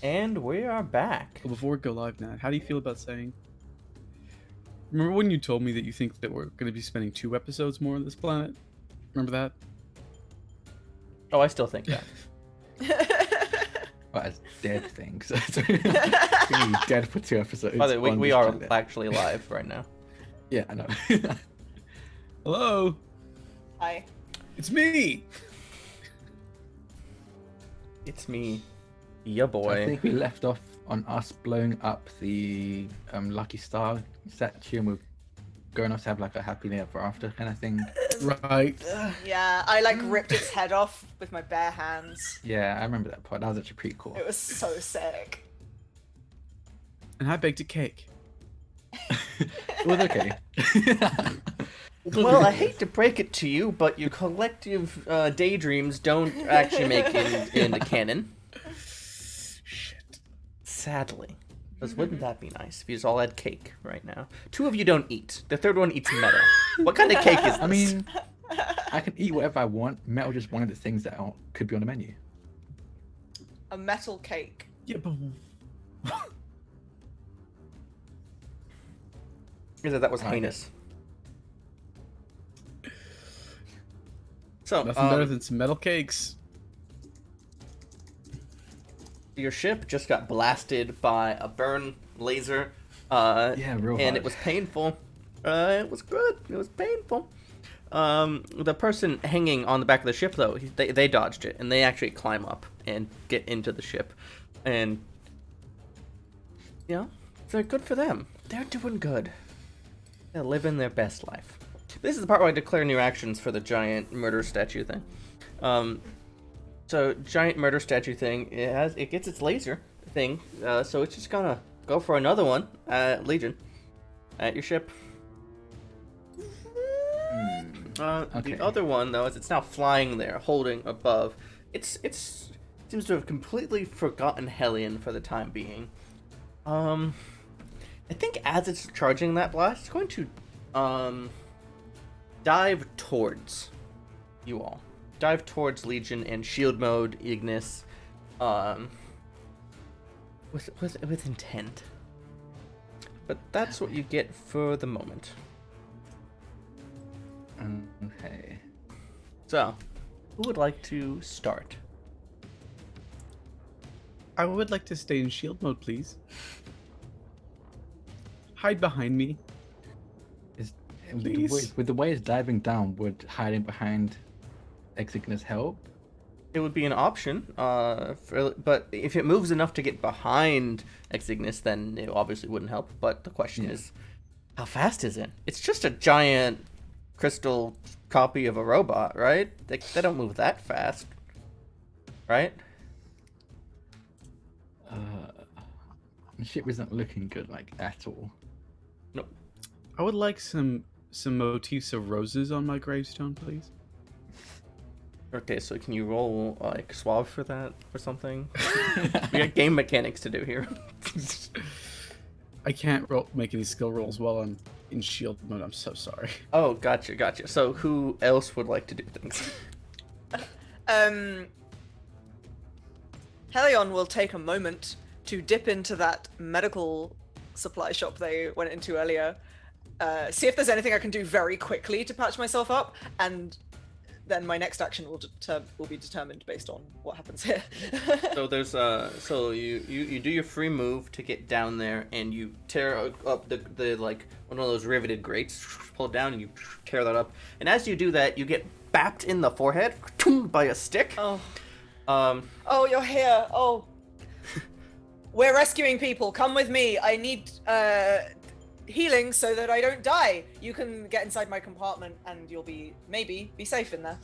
And we are back. Well, before we go live, Nat, how do you feel about saying? Remember when you told me that you think that we're going to be spending 2 episodes more on this planet? Remember that? Oh, I still think that. Well, as dead things. So we're gonna be dead for 2 episodes. By the way, on we this are planet. actually live right now. Yeah, I know. Hello, Hi. it's me. It's me, ya I boy. think we left off on us blowing up the Lucky Star statue, and we're going off to have like a happy ever after kind of thing. Right. Yeah, I like ripped its head off with my bare hands. Yeah, I remember that part. That was actually pretty cool. It was so sick. And I baked a cake. It was okay. Well, I hate to break it to you, but your collective daydreams don't actually make it into canon. Shit. Sadly. Because wouldn't that be nice if you just all had cake right now? 2 of you don't eat. The 3rd one eats metal. What kind of cake is this? I mean, I can eat whatever I want. Metal just one of the things that could be on the menu. A metal cake. Yeah, but that was I like heinous. So, nothing better than some metal cakes. your ship just got blasted by a burn laser. Yeah, real and hard. it was painful. It was good. It was painful. The person hanging on the back of the ship, though, they dodged it, and they actually climb up and get into the ship. And, you know, they're good for them. They're doing good. They're living their best life. This is the part where I declare new actions for the giant murder statue thing. So giant murder statue thing, it gets its laser thing, so it's just gonna go for another one at Legion, at your ship. Okay. The other one, though, is it's now flying there, holding above. It seems to have completely forgotten Hellion for the time being. I think as it's charging that blast, it's going to dive towards you all. Dive towards Legion and shield mode Ignis, with intent. But that's what you get for the moment. Okay. So, who would like to start? I would like to stay in shield mode, please. Hide behind me. Please. With the way it's diving down, would hiding behind Exignis help? It would be an option, but if it moves enough to get behind Exignis, then it obviously wouldn't help. But the question is, how fast is it? It's just a giant crystal copy of a robot, right? They don't move that fast, right? The ship isn't looking good, like, at all. Nope. I would like some motifs of roses on my gravestone, please. Okay, so can you roll like suave for that or something? We got game mechanics to do here. I can't make any skill rolls while I'm in shield mode. I'm so sorry. Oh, gotcha. So who else would like to do things? Helion will take a moment to dip into that medical supply shop they went into earlier, see if there's anything I can do very quickly to patch myself up, and then my next action will be determined based on what happens here. So there's so you do your free move to get down there, and you tear up the like one of those riveted grates, pull it down, and you tear that up. And as you do that, you get bapped in the forehead by a stick. Oh, you're here. Oh, we're rescuing people. Come with me. I need healing so that I don't die. You can get inside my compartment, and you'll maybe be safe in there.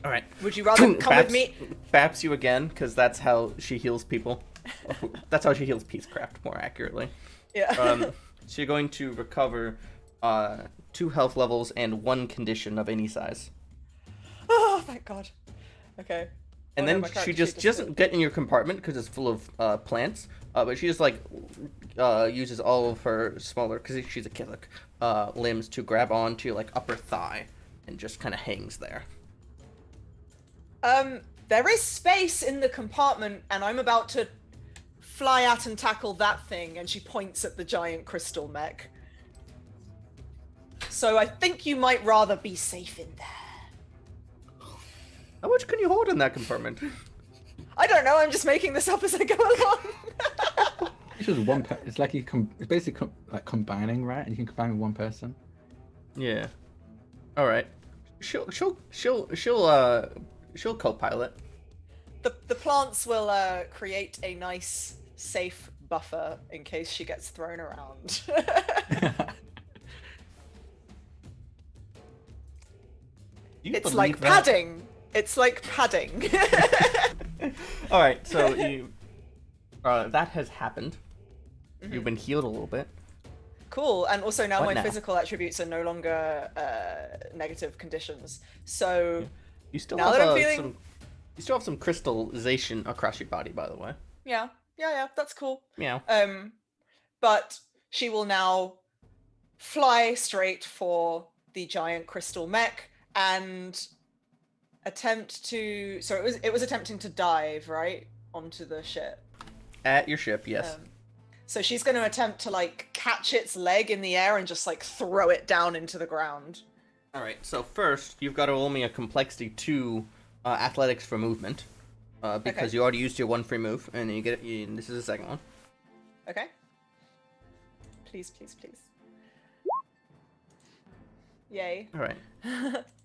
All right. Would you rather come with me? Baps you again, because that's how she heals people. That's how she heals Peacecraft, more accurately. Yeah. So you're going to recover 2 health levels and 1 condition of any size. Oh, thank God. Okay. And Oh, no, then my she character just sheet doesn't get in your compartment because it's full of plants. But she just like uses all of her smaller, because she's a Killick, limbs to grab onto your like upper thigh and just kind of hangs there. There is space in the compartment, and I'm about to fly at and tackle that thing, and she points at the giant crystal mech. So I think you might rather be safe in there. How much can you hold in that compartment? I don't know, I'm just making this up as I go along. It's just one. It's like it's basically like combining, right? And you can combine with one person. Yeah. All right. She'll co-pilot. The plants will create a nice, safe buffer in case she gets thrown around. It's like padding. It's like padding. All right, so you that has happened. You've been healed a little bit. Cool, and also now What my now? physical attributes are no longer negative conditions. So You still now have that I'm feeling, you still have some crystallization across your body, by the way. yeah, that's cool. Meow. But she will now fly straight for the giant crystal mech and attempt to. So it was attempting to dive right onto the ship. At your ship, yes. So she's going to attempt to like catch its leg in the air and just like throw it down into the ground. All right. So first, you've got to roll me a complexity 2 athletics for movement, because Okay. you already used your one free move, and you get it. This is the second one. Okay. Please, please, please. Yay. All right.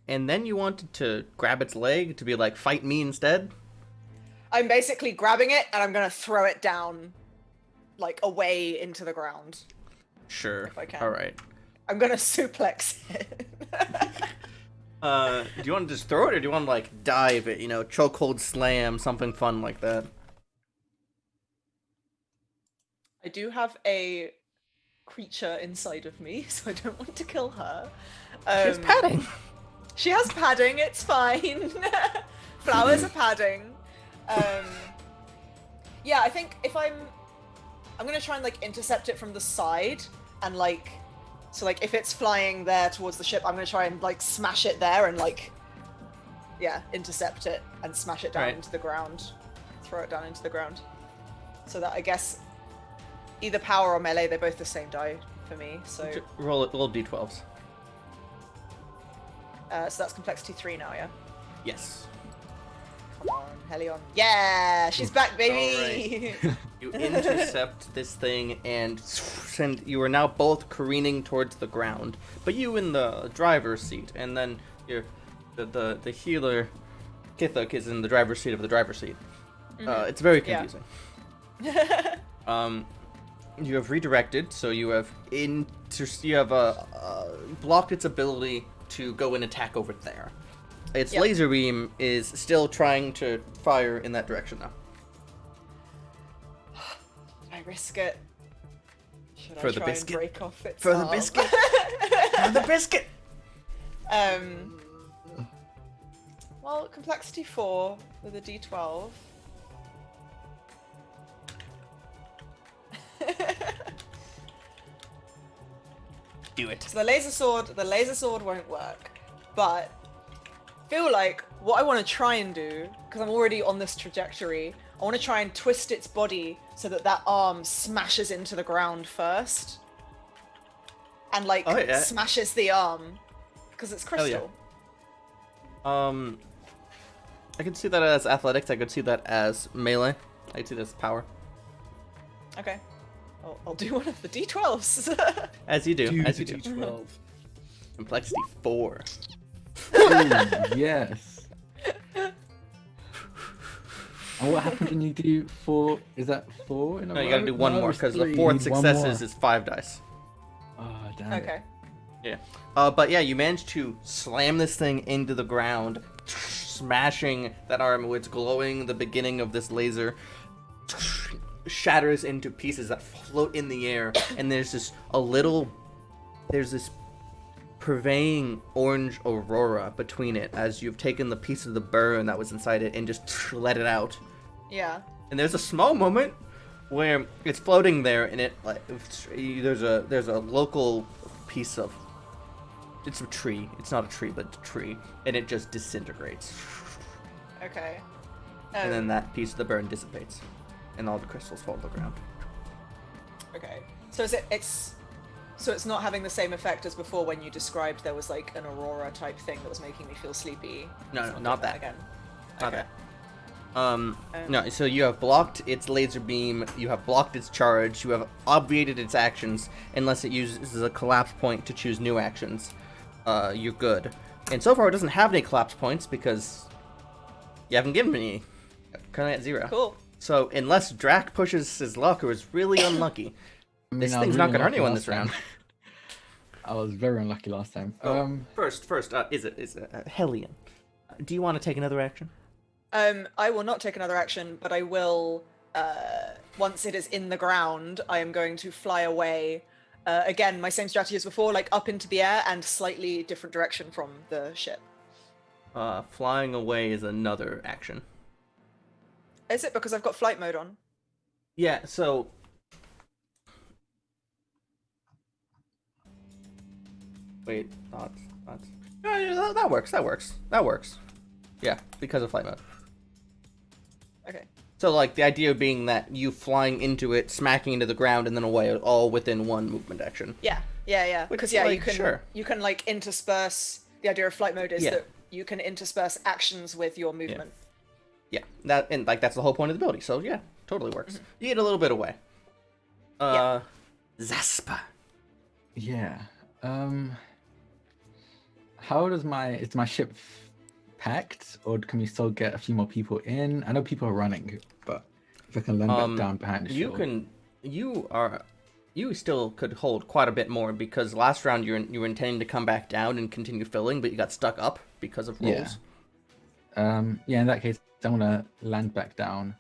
And then you wanted to grab its leg to be like, fight me instead. I'm basically grabbing it and I'm going to throw it down like away into the ground. Sure. If I can. All right. I'm going to suplex it. Do you want to just throw it, or do you want to like dive it? Chokehold slam, something fun like that. I do have a creature inside of me, so I don't want to kill her. It's padding. She has padding, it's fine. Flowers are padding. Yeah, I think if I'm gonna try and like intercept it from the side and like, so like if it's flying there towards the ship, I'm gonna try and like smash it there and like, yeah, intercept it and smash it down Right. into the ground, throw it down into the ground. So that I guess either power or melee, they're both the same die for me. So Roll d12s. so that's complexity 3 now, yeah. Yes. Come on, Helion. Yeah, she's back, baby. You intercept this thing and you are now both careening towards the ground, but you in the driver's seat, and then the healer Kithuk is in the driver's seat of the driver's seat. It's very Yeah. confusing. You have redirected, so you have blocked its ability to go and attack over there. Its Yep. laser beam is still trying to fire in that direction now. I risk it. Should For I the try biscuit. and break off its For the arm? biscuit. For the biscuit. Well, complexity 4 with a d12. Do it. So the laser sword won't work. But I feel like what I want to try and do, because I'm already on this trajectory, I want to try and twist its body so that that arm smashes into the ground first. And like Oh, yeah. smashes the arm. Because it's Hell yeah. crystal. I could see that as athletics. I could see that as melee. I could see this as power. Okay. I'll do one of the d12s. As you do. As you do. D12. Complexity 4. Ooh, yes. And what happens when you do 4? Is that 4 in a No, row? you gotta do one No, more, it's because the 3. fourth You need one successes more. is 5 dice. Oh, damn it. Okay. Yeah. But yeah, you managed to slam this thing into the ground, smashing that arm with glowing the beginning of this laser, shatters into pieces that float in the air, and there's this purveying orange aurora between it as you've taken the piece of the burn that was inside it and just let it out. Yeah. And there's a small moment where it's floating there, and it like there's a local piece of, it's a tree. It's not a tree, but it's a tree, and it just disintegrates. Okay. and then that piece of the burn dissipates, and all the crystals fall to the ground. Okay. So it's not having the same effect as before when you described there was like an aurora type thing that was making me feel sleepy. No, It's not doing that. again. Not Okay. that. No, so you have blocked its laser beam, you have blocked its charge, you have obviated its actions, unless it uses a collapse point to choose new actions. You're good. And so far it doesn't have any collapse points because you haven't given me any. Currently at 0. Cool. So unless Drac pushes his luck or is really unlucky, I mean, this I was thing's really not gonna hurt unlucky anyone last this round. time. I was very unlucky last time. First, is it Hellion? Do you want to take another action? I will not take another action, but I will. Once it is in the ground, I am going to fly away. Again, my same strategy as before, like up into the air and slightly different direction from the ship. Flying away is another action. Is it because I've got flight mode on? Yeah, so... Wait, thoughts. Yeah, that works. Yeah, because of flight mode. Okay. So, like, the idea being that you flying into it, smacking into the ground, and then away, all within one movement action. Yeah. Which, Because yeah, like, you can like intersperse. The idea of flight mode is Yeah. that you can intersperse actions with your movement. Yeah, that's the whole point of the ability. So yeah, totally works. You get a little bit away. Zaspa. Yeah. How does is my ship packed, or can we still get a few more people in? I know people are running, but if I can land back down behind the ship. You still could hold quite a bit more because last round you were intending to come back down and continue filling, but you got stuck up because of rolls. Yeah, in that case, I'm gonna land back down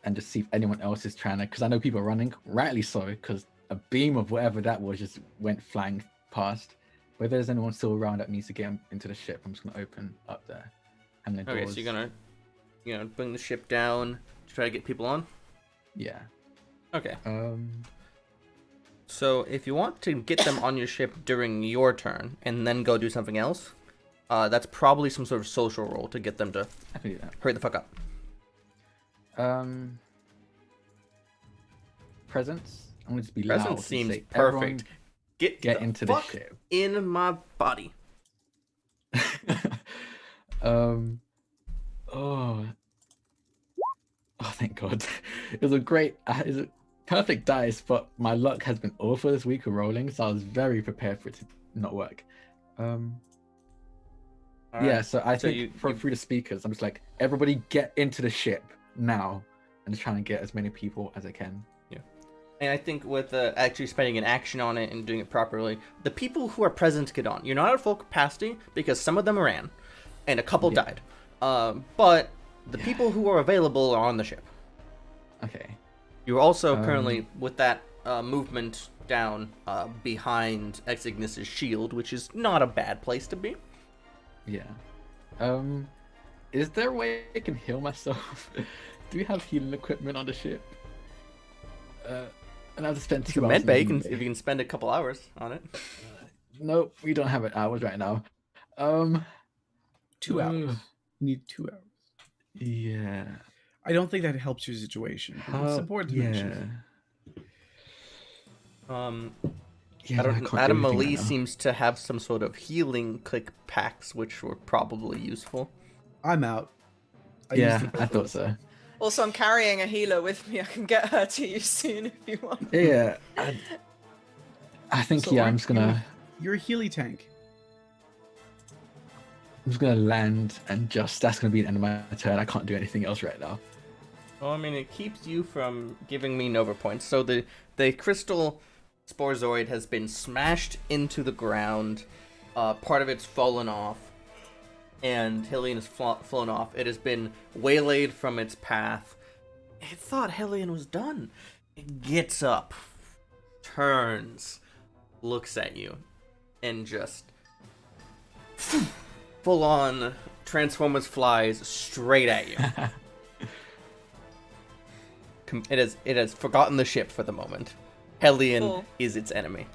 and just see if anyone else is trying to, because I know people are running, rightly so, because a beam of whatever that was just went flying past. But if there's anyone still around that needs to get into the ship, I'm just gonna open up there. And the Okay, doors. so you're gonna bring the ship down to try to get people on. Yeah. Okay. So if you want to get them on your ship during your turn and then go do something else, that's probably some sort of social role to get them to I can do that. hurry the fuck up. Presence. I'm gonna just be loud. Present and seems say, "Everyone perfect. Get the into the fuck ship." in my body. Oh, thank God. It was a perfect dice, but my luck has been awful this week of rolling, so I was very prepared for it to not work. Yeah, so I think through the speakers, I'm just like, everybody get into the ship now, and just trying to get as many people as I can. Yeah. And I think with actually spending an action on it and doing it properly, the people who are present get on. You're not at full capacity because some of them ran, and a couple died. But the people who are available are on the ship. Okay. You're also currently with that movement down behind Ex Ignis's shield, which is not a bad place to be. Yeah. Is there a way I can heal myself? Do we have healing equipment on the ship? And I've spent 2 hours. Medbay, if you can spend a couple hours on it. Nope, we don't have it hours right now. 2 hours. You need 2 hours. Yeah. I don't think that helps your situation. But it's important to mention. Adam Malee seems to have some sort of healing click packs, which were probably useful. I'm out. I thought so. Also, I'm carrying a healer with me. I can get her to you soon if you want. Yeah. I think, I'm just gonna... You're a Healy tank. I'm just gonna land and that's gonna be the end of my turn. I can't do anything else right now. Well, I mean, it keeps you from giving me Nova points. So the crystal Sporzoid has been smashed into the ground. Part of it's fallen off. And Hellion has flown off. It has been waylaid from its path. It thought Hellion was done. It gets up, turns, looks at you, and just full on Transformers flies straight at you. It has forgotten the ship for the moment. Hellion is its enemy.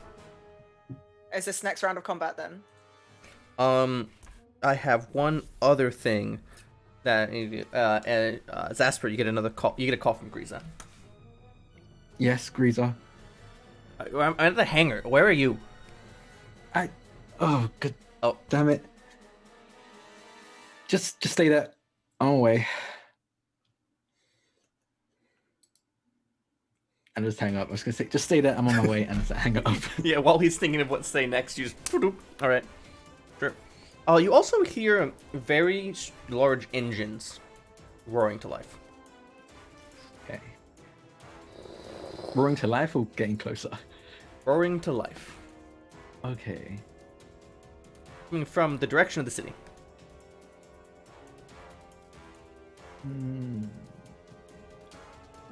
Is this next round of combat then? I have one other thing That Zasper, you get another call. You get a call from Griza. Yes, Greaser. I'm at the hangar. Where are you? Oh, good. Oh. Damn it. Just stay there. On my way. And just hang up. I was gonna say, just stay there. I'm on my way, and just hang up. Yeah, while he's thinking of what to say next, you just... All right. Sure. You also hear very large engines roaring to life. Okay. Roaring to life or getting closer? Roaring to life. Okay. Coming from the direction of the city.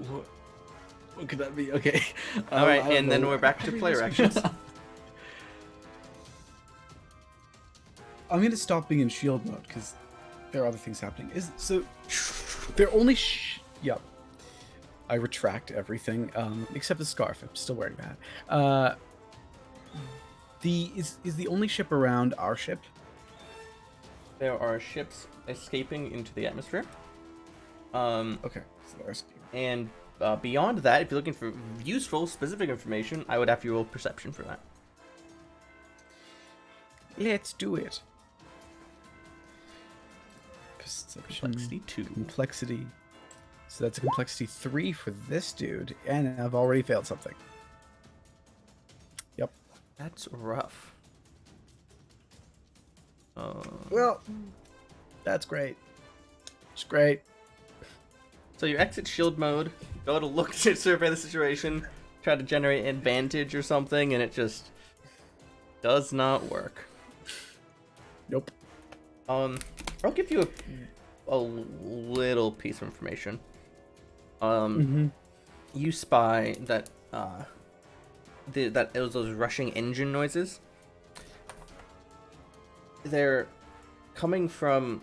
What could that be? Okay. All right, I don't and then know. we're back to player actions. I'm gonna stop being in shield mode because there are other things happening. They're only yep. I retract everything except the scarf. I'm still wearing that. Is the only ship around our ship? There are ships escaping into the atmosphere. Okay, so there's And beyond that, if you're looking for useful, specific information, I would have to roll perception for that. let's do it. Perception, Complexity 2. complexity. So that's a complexity 3 for this dude, and I've already failed something. Yep. That's rough. Well, that's great. It's great. So you exit shield mode, go to look to survey the situation, try to generate advantage or something, and it just does not work. Nope. I'll give you a little piece of information. You spy that that it was those rushing engine noises. They're coming from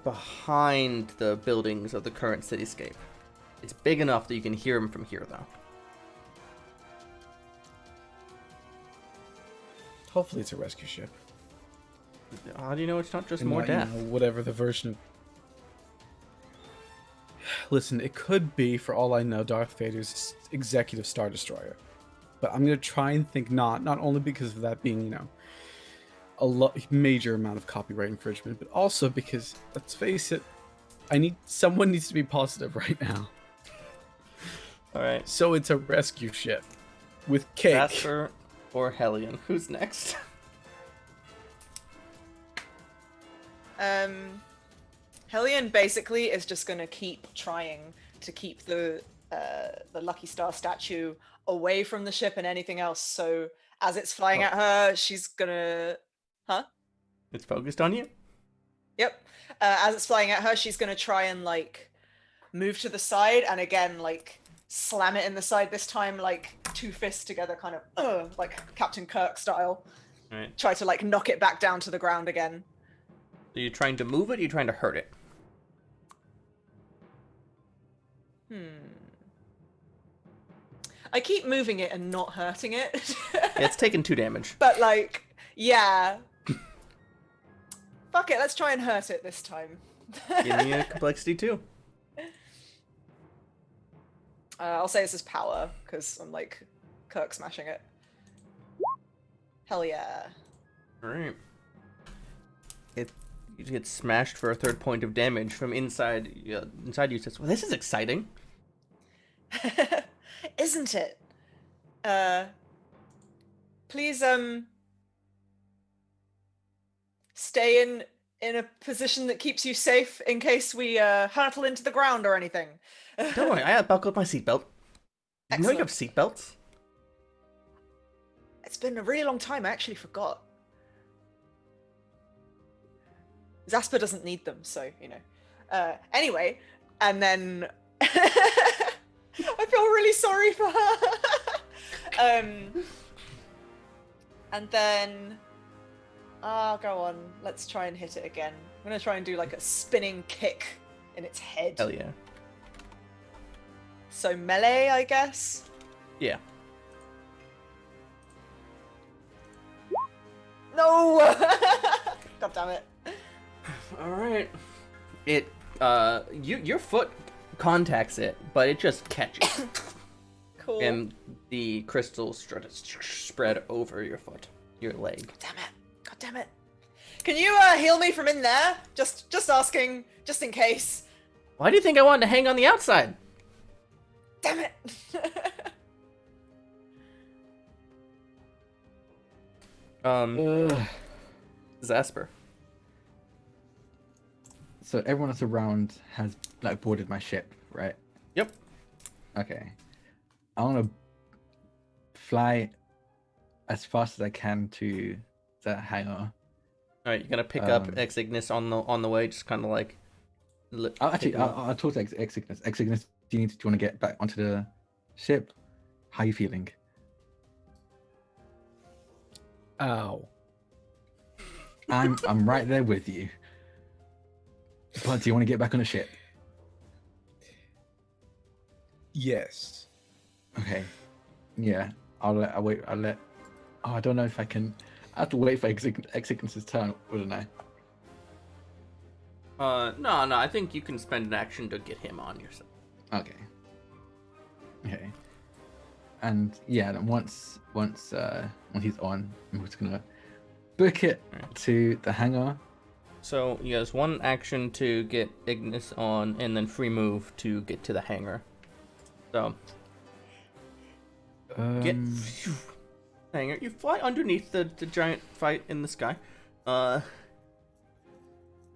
behind the buildings of the current cityscape. It's big enough that you can hear them from here, though. Hopefully it's a rescue ship. How do you know it's not just And more not, death? Whatever the version of... Listen, it could be, for all I know, Darth Vader's executive Star Destroyer. But I'm going to try and think not only because of that being, a major amount of copyright infringement, but also because, let's face it, someone needs to be positive right now. Alright. So it's a rescue ship with cake. Jasper or Hellion? Who's next? Hellion basically is just gonna keep trying to keep the Lucky Star statue away from the ship and anything else. So as it's flying at her, she's gonna... Huh? It's focused on you? Yep. As it's flying at her, she's gonna try and move to the side and again slam it in the side. This time two fists together, kind of like Captain Kirk style. Alright. Try to knock it back down to the ground again. Are you trying to move it or are you trying to hurt it? I keep moving it and not hurting it. Yeah, it's taken 2 damage. But yeah. Fuck it, let's try and hurt it this time. Give me a complexity 2. I'll say this is power, because I'm Kirk smashing it. Hell yeah. Alright. You get smashed for a 3rd point of damage from inside you. Says, well, this is exciting. Isn't it? Please, stay in a position that keeps you safe in case we hurtle into the ground or anything. Don't worry, I buckled my seatbelt. You know you have seatbelts? It's been a really long time, I actually forgot. Zasper doesn't need them, so, anyway, and then... I feel really sorry for her! And then... go on, let's try and hit it again. I'm gonna try and do a spinning kick in its head. Hell yeah. So melee, I guess? Yeah. No! God damn it. Alright. It your foot contacts it, but it just catches, Cool. and the crystals spread over your foot, your leg. Damn it. God damn it. Can you heal me from in there? Just asking, just in case. Why do you think I wanted to hang on the outside? Damn it. Ugh. Zasper. So everyone that's around has like boarded my ship, right? Yep. Okay. I want to fly as fast as I can to that hangar. All right, you're gonna pick up Um, Ex Ignis on the way, just kind of like. I'll talk to Ex Ignis. Ex Ignis, do you want to get back onto the ship? How you feeling? Ow. I'm right there with you. But do you want to get back on the ship? Yes. Okay. Yeah. I'll wait. Oh, I don't know if I can. I have to wait for Ex Ignis's turn, wouldn't I? No, I think you can spend an action to get him on yourself. Okay. Okay. And yeah, then once he's on, I'm just gonna book it to the hangar. So he has one action to get Ignis on, and then free move to get to the hangar. So get hangar. You fly underneath the giant fight in the sky.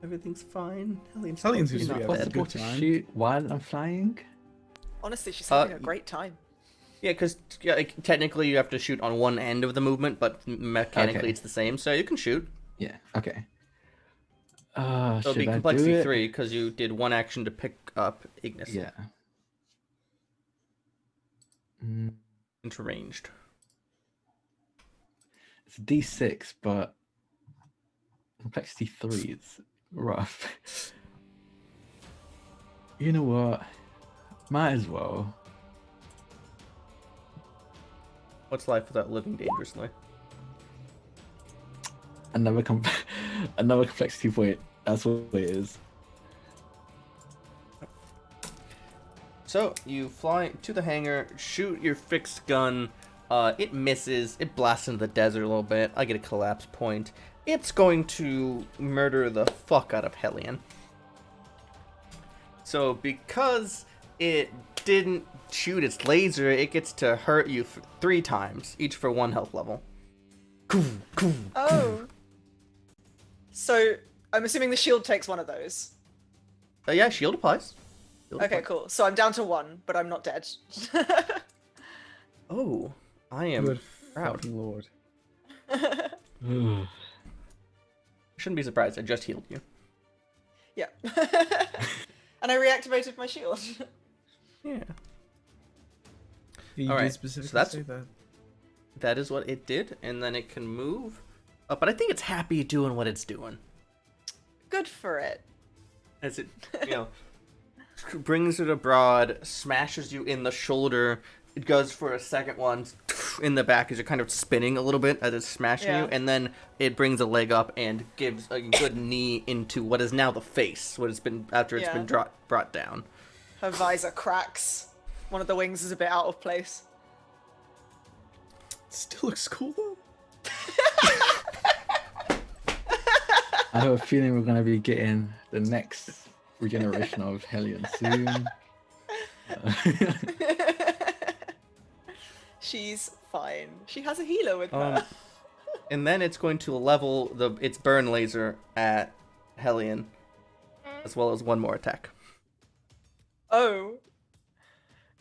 Everything's fine. Hellion Hellion seems Is to it be having a possible good to time. shoot while I'm flying? Honestly, she's having a great time. Yeah, because technically you have to shoot on one end of the movement, but mechanically Okay. it's the same, so you can shoot. Yeah. Okay. So it'll be should I do complexity it? 3 because you did one action to pick up Ignis. Yeah. Mm, Into ranged. it's D6, but complexity 3 is rough. You know what? Might as well. What's life without living dangerously? Another another complexity point. That's what it is. So you fly to the hangar, shoot your fixed gun. It misses. It blasts into the desert a little bit. I get a collapse point. It's going to murder the fuck out of Hellion. So because it didn't shoot its laser, it gets to hurt you 3 times, each for 1 health level. Oh. So I'm assuming the shield takes one of those. Yeah, shield applies. Shield Okay, applies. cool. So I'm down to 1, but I'm not dead. Oh, I am Good proud. fucking lord. Ugh. Shouldn't be surprised. I just healed you. Yeah. And I reactivated my shield. Yeah. You All right, did specifically so that's- say that. That is what it did, and then it can move. But I think it's happy doing what it's doing. Good for it. As it, brings it abroad, smashes you in the shoulder. It goes for a second one in the back as you're kind of spinning a little bit as it's smashing Yeah. you, and then it brings a leg up and gives a good knee into what is now the face, what has been after it's Yeah. been brought down. Her visor cracks. One of the wings is a bit out of place. Still looks cool though. I have a feeling we're gonna be getting the next regeneration of Hellion soon. She's fine. She has a healer with her. Um, and then it's going to level its burn laser at Hellion, as well as 1 more attack. Oh.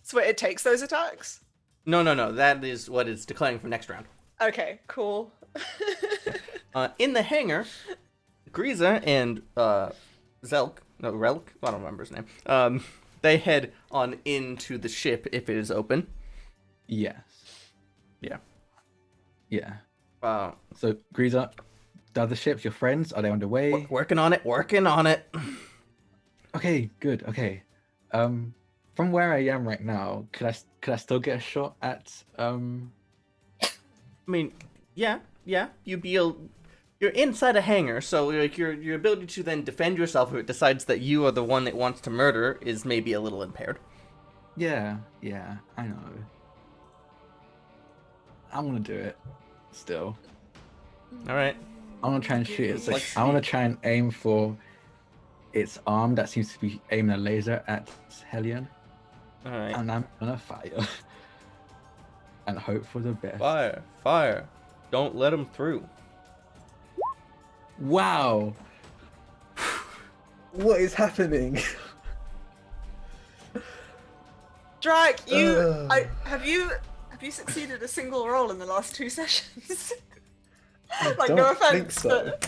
So wait, it takes those attacks? No. That is what it's declaring for next round. Okay, cool. In the hangar, Griza and Relk, I don't remember his name. They head on into the ship if it is open. Yes. Yeah. Yeah. Uh, So, Greaser, the other ships, your friends, are they on the way? working on it. Okay, good. Okay. From where I am right now, could I still get a shot at I mean, yeah. You'd be able. you're inside a hangar, so like your ability to then defend yourself if it decides that you are the one that wants to murder is maybe a little impaired. Yeah, I know. I'm gonna do it. Still, All right. I want to try and shoot it. Let's I want see. to try and aim for its arm that seems to be aiming a laser at Hellion, All right. and I'm gonna fire and hope for the best. Fire. Don't let him through. Wow. What is happening? Drake, have you succeeded a single roll in the last 2 sessions? Like, no offense, but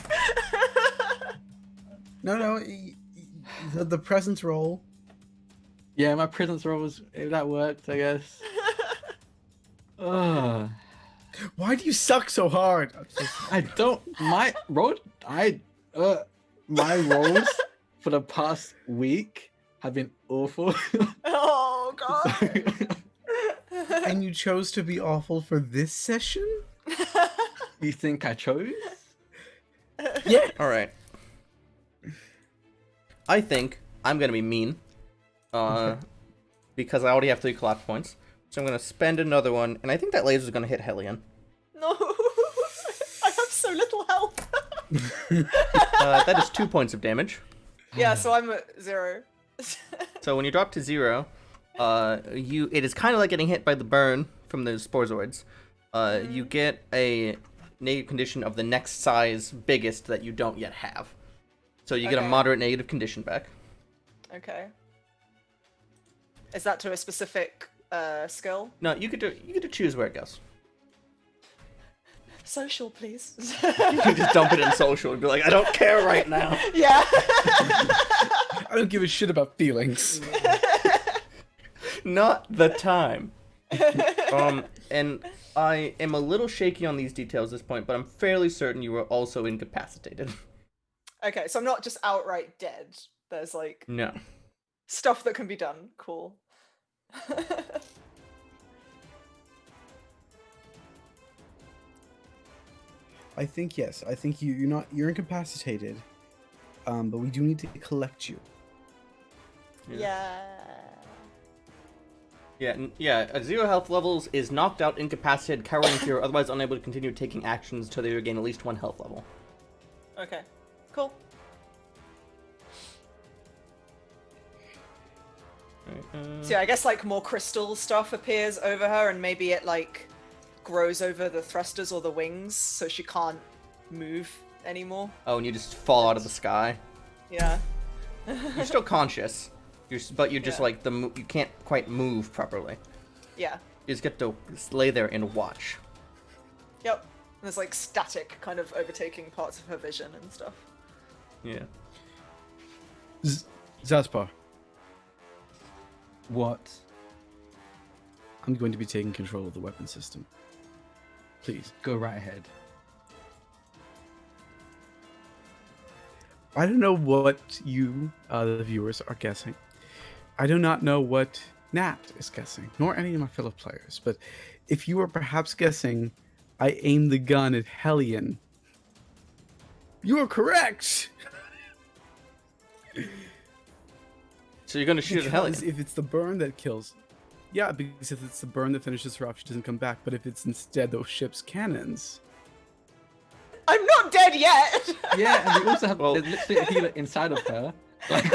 No, the presence roll. Yeah, my presence roll was that worked, I guess. Ugh. Why do you suck so hard? I don't. My rolls for the past week have been awful. oh god. And you chose to be awful for this session? You think I chose? Yeah. All right. I think I'm gonna be mean, because I already have 3 collapse points. So I'm gonna spend another one, and I think that laser is gonna hit Hellion. No, I have so little health. That is 2 points of damage. Yeah, so I'm at 0. So when you drop to 0, it is kind of like getting hit by the burn from the Sporzoids. You get a negative condition of the next size biggest that you don't yet have. So you get a Okay. moderate negative condition back. Okay. Is that to a specific skill? No, you get to choose where it goes. Social, please. You can just dump it in social and be like, I don't care right now. Yeah. I don't give a shit about feelings. Not the time. And I am a little shaky on these details at this point, but I'm fairly certain you were also incapacitated. Okay, so I'm not just outright dead. There's like No. stuff that can be done. Cool. I think yes. I think you're incapacitated. But we do need to collect you. Yeah. At 0 health levels is knocked out, incapacitated, cowering in fear, otherwise unable to continue taking actions until they regain at least 1 health level. Okay. Cool. So yeah, I guess like more crystal stuff appears over her, and maybe it like grows over the thrusters or the wings, so she can't move anymore. Oh, and you just fall out of the sky. Yeah. You're still conscious, but you're just Yeah. like you can't quite move properly. Yeah. You just get to lay there and watch. Yep. There's like static kind of overtaking parts of her vision and stuff. Yeah. Zaspar, What? I'm going to be taking control of the weapon system. Please. Go right ahead. I don't know what you, the viewers, are guessing. I do not know what Nat is guessing, nor any of my fellow players. But if you are perhaps guessing, I aimed the gun at Hellion, you are correct. So you're gonna shoot at Hellion. Because if it's the burn that kills, yeah, because if it's the burn that finishes her off, she doesn't come back. But if it's instead those ship's cannons, I'm not dead yet! Yeah, and we also have Well- there's literally a healer inside of her. Like,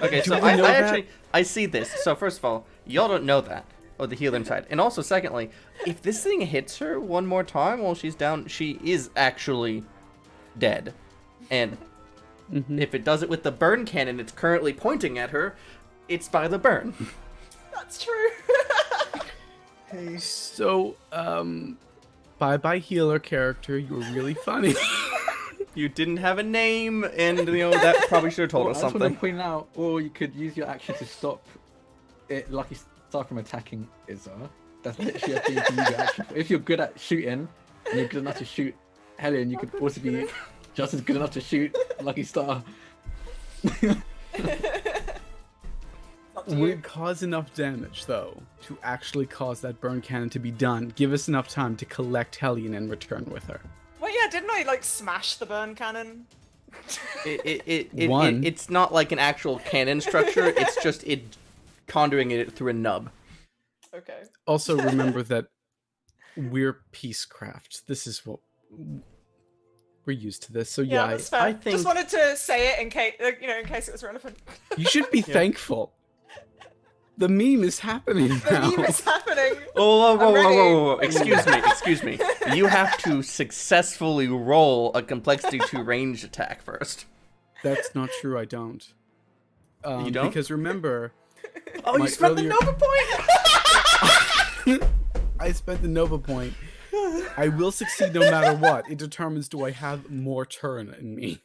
Okay, so Do we know I that? actually I see this. So first of all, y'all don't know that, or the healer inside, and also secondly, if this thing hits her one more time while she's down, she is actually dead, and if it does it with the burn cannon it's currently pointing at her, it's by the burn. That's true. hey, so bye healer character, you were really funny. You didn't have a name, and that probably should have told well, us I just want something. to point out, or you could use your action to stop it, Lucky Star from attacking Izza. That's literally a thing you can use your action for. If you're good at shooting, and you're good enough to shoot Helen, you could also be just as good enough to shoot Lucky Star. Up to Would you. it cause enough damage, though, to actually cause that burn cannon to be done? Give us enough time to collect Hellion and return with her. Well, yeah, didn't I like smash the burn cannon? It's not like an actual cannon structure. It's just it conduring it through a nub. Okay. Also, remember that we're peacecraft. This is what we're used to. This, so Yeah, yeah, that's fair. I think- Just wanted to say it in case, in case it was relevant. you should be thankful. The meme is happening The now. meme is happening. Whoa. Excuse me. You have to successfully roll a complexity 2 ranged attack first. That's not true. I don't. You don't? Because remember, Oh, you My spent earlier- the Nova point? I spent the Nova point. I will succeed no matter what. It determines do I have more turn in me.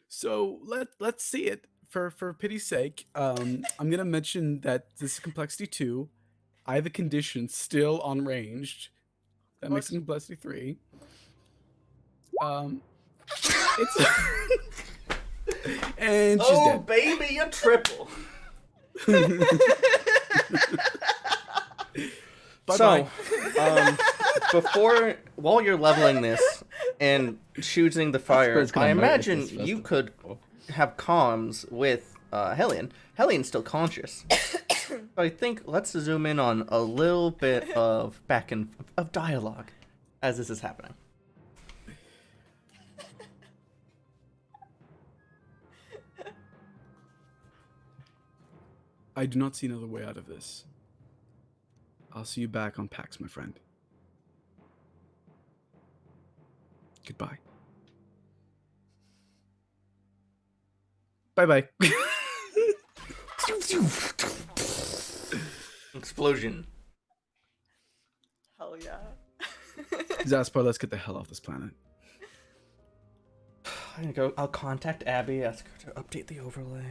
So let's see it. For pity's sake, I'm gonna mention that this is complexity 2. I have a condition still on ranged. That makes it complexity 3. It's and she's Oh, dead. baby, a triple. Bye-bye. While you're leveling this and choosing the fire, Jasper's gonna I notice imagine this first you of could have comms with Hellion. Hellion's still conscious. So I think let's zoom in on a little bit of of dialogue as this is happening. I do not see another way out of this. I'll see you back on PAX, my friend. Goodbye. Bye-bye. Explosion. Hell yeah. Zaspar, let's get the hell off this planet. I'll contact Abby, ask her to update the overlay.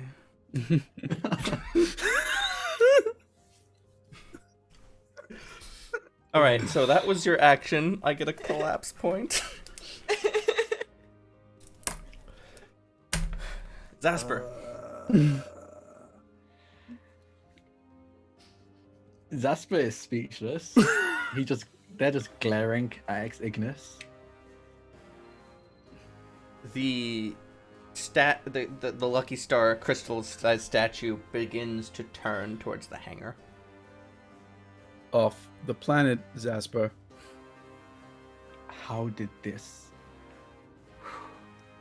All right, so that was your action. I get a collapse point. Zasper. Zasper is speechless. They're just glaring at Ignis. The Lucky Star crystal statue begins to turn towards the hangar. Off the planet, Zasper. How did this?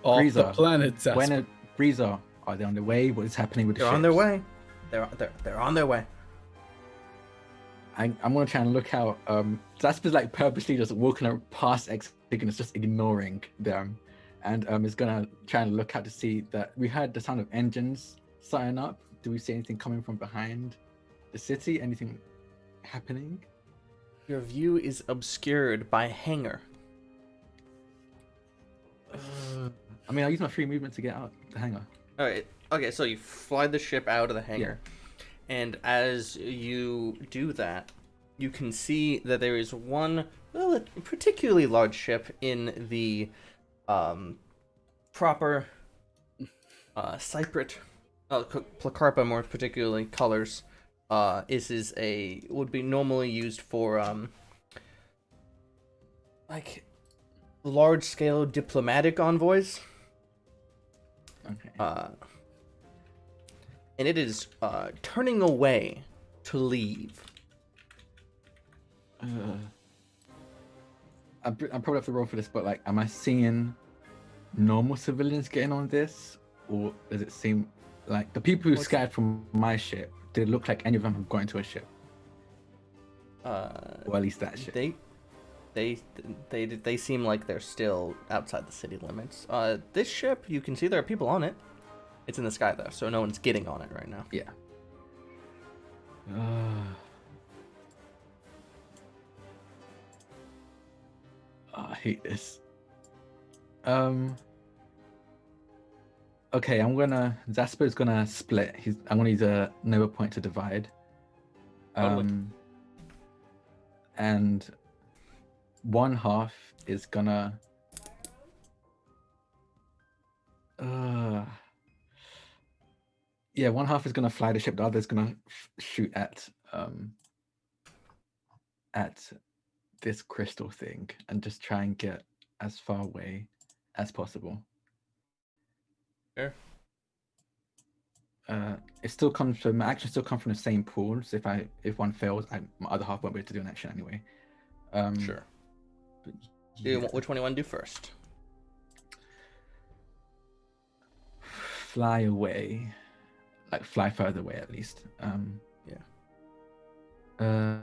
Off the Breezer, planet, Zasper. When Breezer, are they on the way? What is happening with the They're on their ships? way. They're on their way. I'm gonna try and look out. Zasper's like purposely just walking past Ignis, just ignoring them, and is gonna try and look out to see that we heard the sound of engines starting up. Do we see anything coming from behind the city? Anything happening? Your view is obscured by a hangar. I mean, I use my free movement to get out the hangar. All right. Okay, so you fly the ship out of the hangar, and as you do that, you can see that there is one a particularly large ship in the proper Cyprit, Placarpa more particularly colors. This is would be normally used for like large scale diplomatic envoys. Okay. And it is turning away to leave. I probably have to roll for this, but like, am I seeing normal civilians getting on this, or does it seem like the people who scattered from my ship? Did it look like any of them have gone into a ship, or at least that ship? They seem like they're still outside the city limits. This ship, you can see there are people on it. It's in the sky though, so no one's getting on it right now. Yeah. I hate this. Okay, Zasper's gonna split. I'm gonna use a Nova point to divide. And one half is gonna one half is gonna fly the ship, the other is gonna shoot at this crystal thing and just try and get as far away as possible. Sure. It still comes from my action still come from the same pool. So if one fails, my other half won't be able to do an action anyway. Sure. But Which one do you want to do first? fly away, like fly further away at least. Yeah.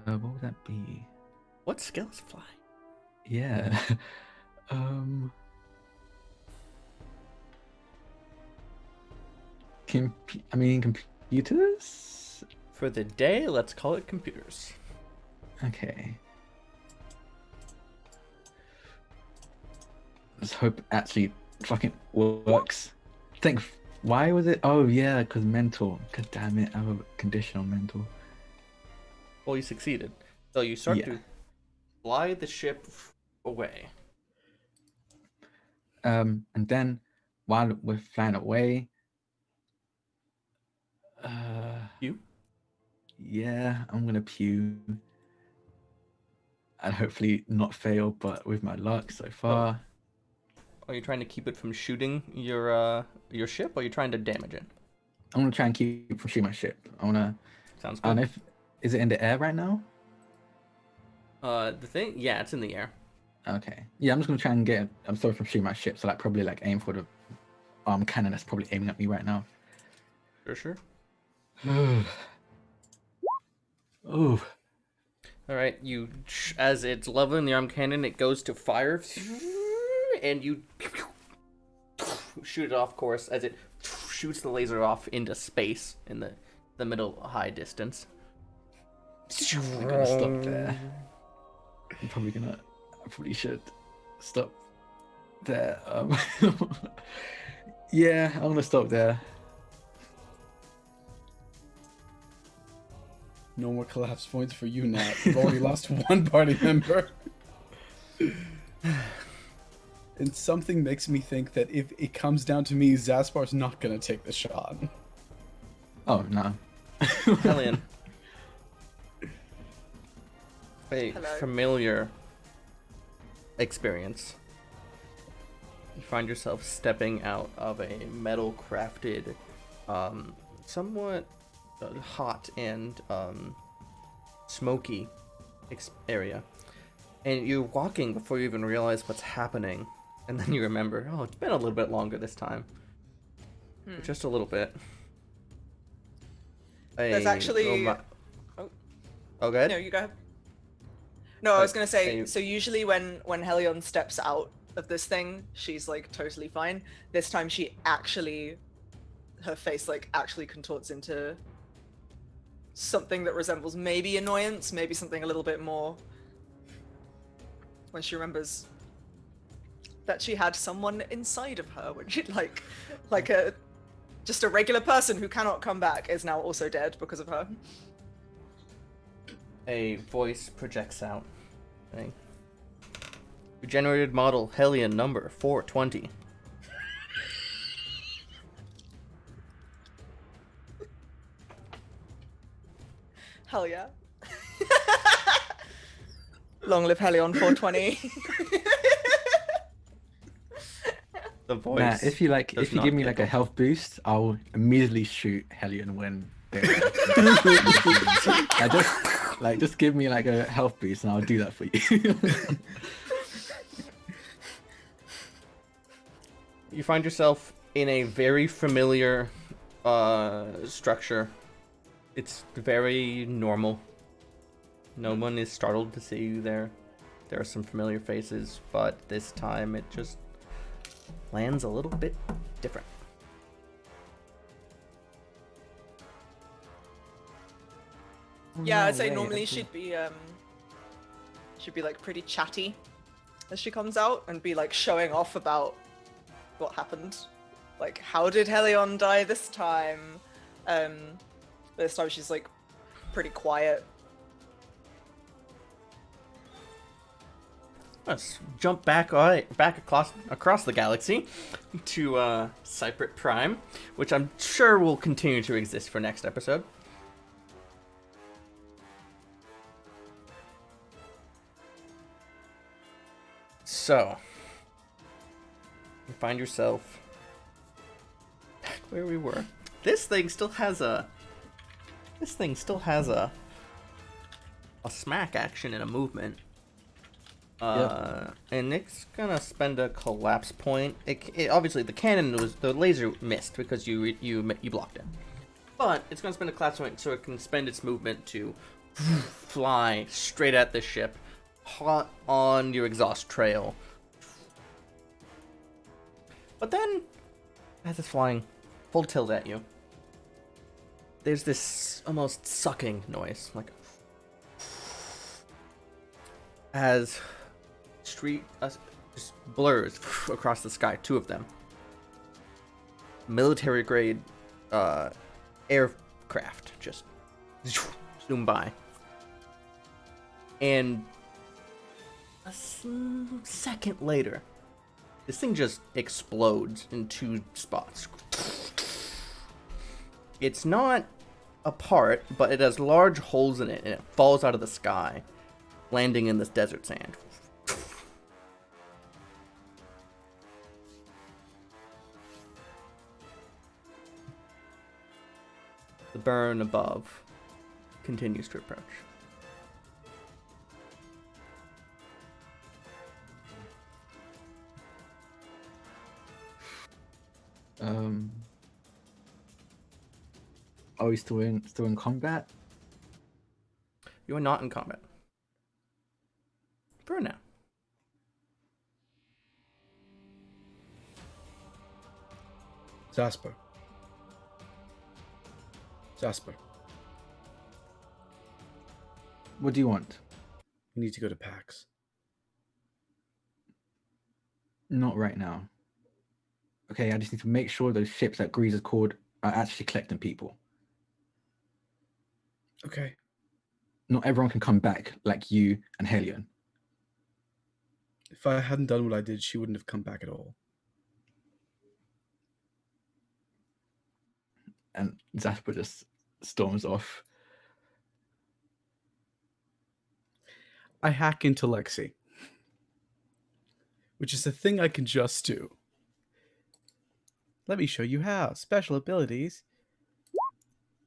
What would that be? What skills fly? Yeah. Computers. For the day, let's call it computers. Okay. Let's hope it actually fucking works. Why was it? Oh yeah, because mental. God damn it, I have a conditional mental. Well, you succeeded. So you start Yeah. to fly the ship away. And then while we're flying away, You? yeah, I'm gonna pew. And hopefully not fail, but with my luck so far. Are you trying to keep it from shooting your ship, or are you trying to damage it? I'm gonna try and keep it from shooting my ship. Sounds I don't good. know if is it in the air right now? The thing, yeah, it's in the air. Okay. Yeah, I'm just gonna try and get I'm sorry from shooting my ship, so like probably like aim for the arm cannon that's probably aiming at me right now. Sure. Oh. All right, as it's leveling the arm cannon, it goes to fire, and you shoot it off course as it shoots the laser off into space in the middle high distance. I'm gonna stop there. I probably should stop there. Yeah, I'm gonna stop there. No more collapse points for you, Nat. You've already lost one party member. And something makes me think that if it comes down to me, Zaspar's not gonna take the shot. Oh no. Hellion. A Hello. familiar experience. You find yourself stepping out of a metal crafted, somewhat hot and smoky area, and you're walking before you even realize what's happening, and then you remember, oh, it's been a little bit longer this time. Just a little bit. There's actually. Oh, go ahead. No, you go ahead. No, I was gonna say. Hey. So usually when Helion steps out of this thing, she's like totally fine. This time her face like actually contorts into something that resembles maybe annoyance, maybe something a little bit more. When she remembers that she had someone inside of her when she like just a regular person who cannot come back is now also dead because of her. A voice projects out. Saying, generated model Hellion number 420. Hell yeah. Long live Helion 420. The voice. Nah, if you does not give me get like a old. health boost, I'll immediately shoot Hellion when they're just give me like a health boost and I'll do that for you. You find yourself in a very familiar structure. It's very normal. No one is startled to see you there. There are some familiar faces, but this time it just lands a little bit different. Yeah, I'd No say way, normally that's she'd be like pretty chatty as she comes out and be like showing off about what happened. Like, how did Helion die this time? But this time she's like pretty quiet. Let's jump back across the galaxy to Cyprit Prime, which I'm sure will continue to exist for next episode. So, you find yourself back where we were. This thing still has a smack action and a movement. And Nick's gonna spend a collapse point. It obviously the laser missed because you blocked it, but it's gonna spend a collapse point so it can spend its movement to fly straight at the ship, hot on your exhaust trail. But then, as it's flying full tilt at you, there's this almost sucking noise, like as just blurs across the sky. Two of them, military grade aircraft, just zoom by, and a second later, this thing just explodes in two spots. It's not apart, but it has large holes in it, and it falls out of the sky, landing in this desert sand. The burn above continues to approach. Are we still in combat? You are not in combat. For now. Zasper. What do you want? You need to go to PAX. Not right now. Okay, I just need to make sure those ships that Grease has called are actually collecting people. Okay. Not everyone can come back like you and Helion. If I hadn't done what I did, she wouldn't have come back at all. And Zasper just storms off. I hack into Lexi, which is a thing I can just do. Let me show you how. Special abilities.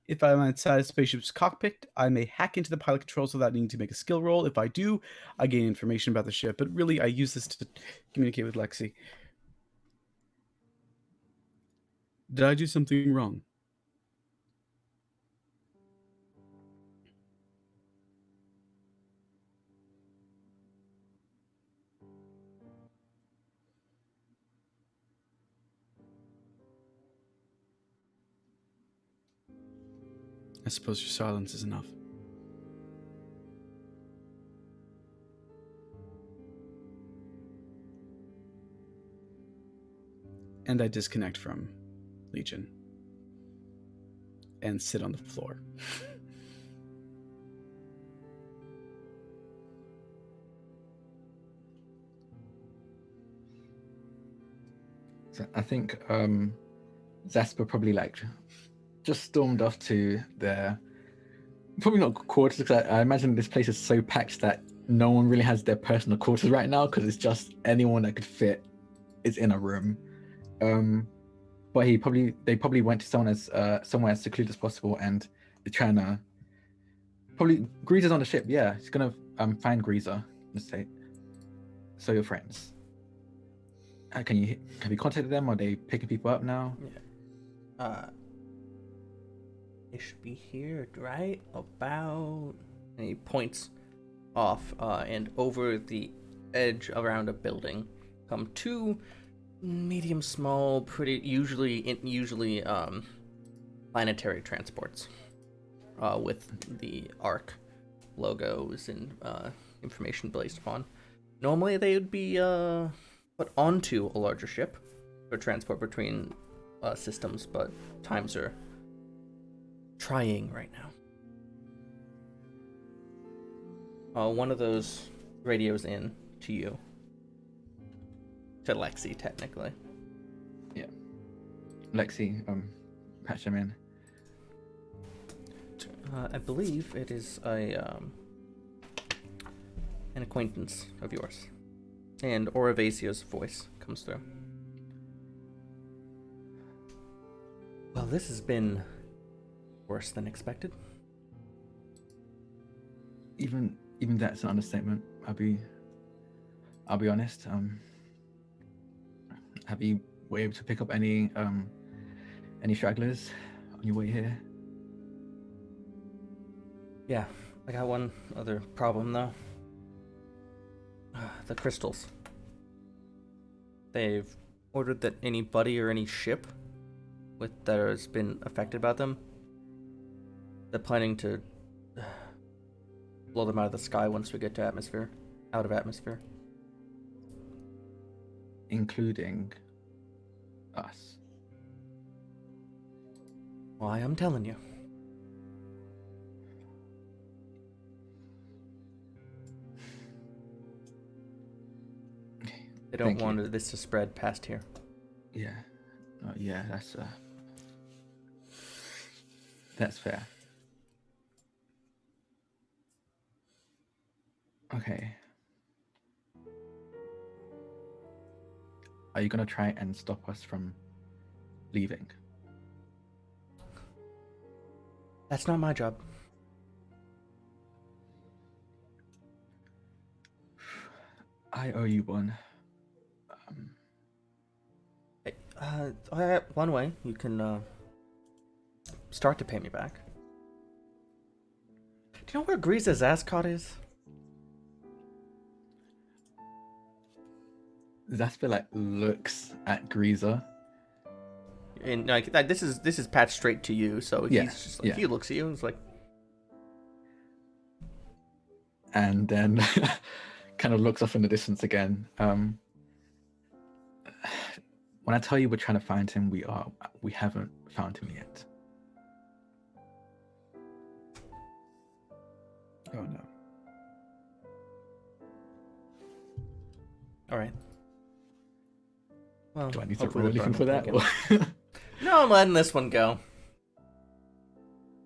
If I'm inside a spaceship's cockpit, I may hack into the pilot controls without needing to make a skill roll. If I do, I gain information about the ship. But really, I use this to communicate with Lexi. Did I do something wrong? I suppose your silence is enough. And I disconnect from Legion and sit on the floor. So I think Zasper probably just stormed off to their, probably not quarters, because I imagine this place is so packed that no one really has their personal quarters right now, because it's just anyone that could fit is in a room. But they probably went to somewhere as secluded as possible, and they're trying to probably Greaser's on the ship. Yeah, he's gonna find Greaser. Let's say. So your friends. Have you contacted them? Are they picking people up now? Yeah. They should be here right about. And he points off, and over the edge around a building come two medium small, pretty usually planetary transports, with the ARC logos and information blazed upon. Normally they would be put onto a larger ship for transport between systems, but times are trying right now. One of those radios in to you. To Lexi, technically. Yeah. Lexi, patch them in. I believe it is an acquaintance of yours. And Oravasio's voice comes through. Well, this has been worse than expected. Even that's an understatement. I'll be honest. Have you were able to pick up any stragglers on your way here? Yeah, I got one other problem though. The crystals. They've ordered that anybody or any ship that has been affected by them, they're planning to blow them out of the sky once we get to out of atmosphere. Including us. Why, I'm telling you. They don't Thank you. want this to spread past here. Yeah. Yeah, that's fair. Okay. Are you gonna try and stop us from leaving? That's not my job. I owe you one. One way you can start to pay me back. Do you know where Grease's ascot is? Zasper like looks at Greaser. And like this is patched straight to you, so Yeah, he's just like, yeah. he looks at you and is like, And then kind of looks off in the distance again. When I tell you we're trying to find him, we haven't found him yet. Oh no. all right. Well, Do I need to hopefully roll the anything burn for will that? take him. No, I'm letting this one go.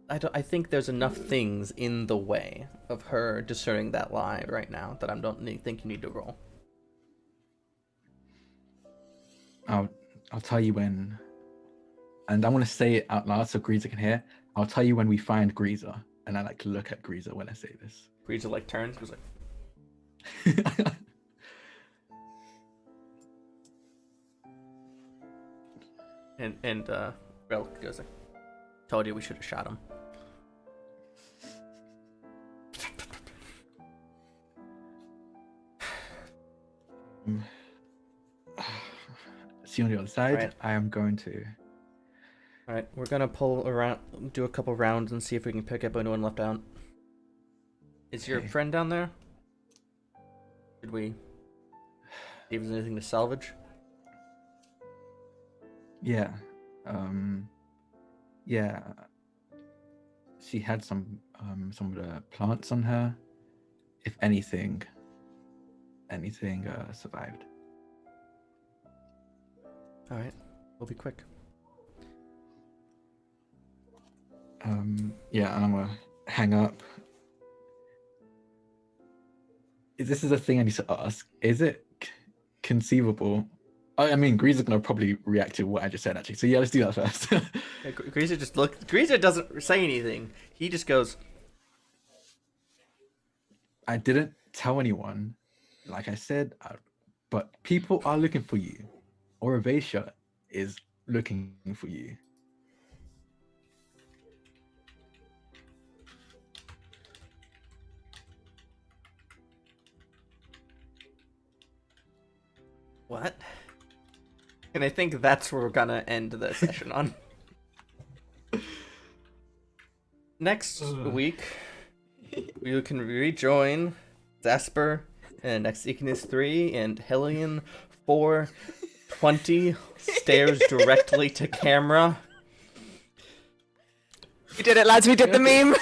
I think there's enough things in the way of her discerning that lie right now that I don't think you need to roll. I'll tell you when, and I want to say it out loud so Greaser can hear. I'll tell you when we find Greaser, and I like to look at Greaser when I say this. Greaser like turns, goes like, and Rel goes like, told you we should have shot him. See you on the other side. Right. I am going to. All right, we're gonna pull around, do a couple rounds, and see if we can pick up anyone left out. Is your Okay. friend down there? Did we see if there's anything to salvage? Yeah. Yeah. She had some of the plants on her. If anything survived. All right, we'll be quick. Yeah, and I'm gonna hang up. This is a thing I need to ask. Is it conceivable? I mean, Greaser's gonna probably react to what I just said, actually. So yeah, let's do that first. Yeah, Greaser just Greaser doesn't say anything. He just goes, I didn't tell anyone, like I said, but people are looking for you. Oravasia is looking for you. "What?" And I think that's where we're gonna end the session on. Next week, we can rejoin Zasper and Executus 3 and Hellion 420 stares directly to camera. We did it, lads. We did the meme.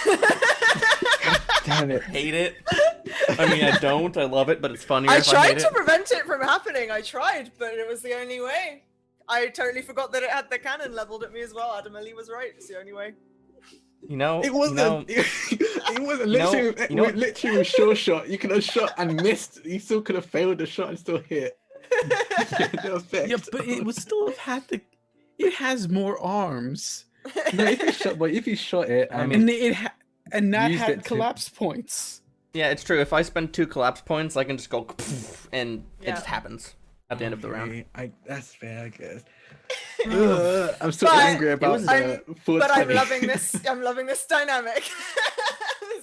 Damn it. Hate it. I mean, I don't. I love it, but it's funnier I if I tried hate to it. prevent it from happening. I tried, but it was the only way. I totally forgot that it had the cannon leveled at me as well. Adam Ali was right. It's the only way. You know, It wasn't. you know, It wasn't you know- literally. you know what- Literally with sure shot. You could have shot and missed. You still could have failed the shot and still hit. The effect. Yeah, but it would still have had the. It has more arms, No, if you shot it, I and mean- and that Used it had to- collapse points. yeah, it's true. If I spend 2 collapse points, I can just go and it Yeah. just happens at the end of the round. That's fair, I guess. I'm still But angry about was- the But I'm 420. loving this. I'm loving this dynamic.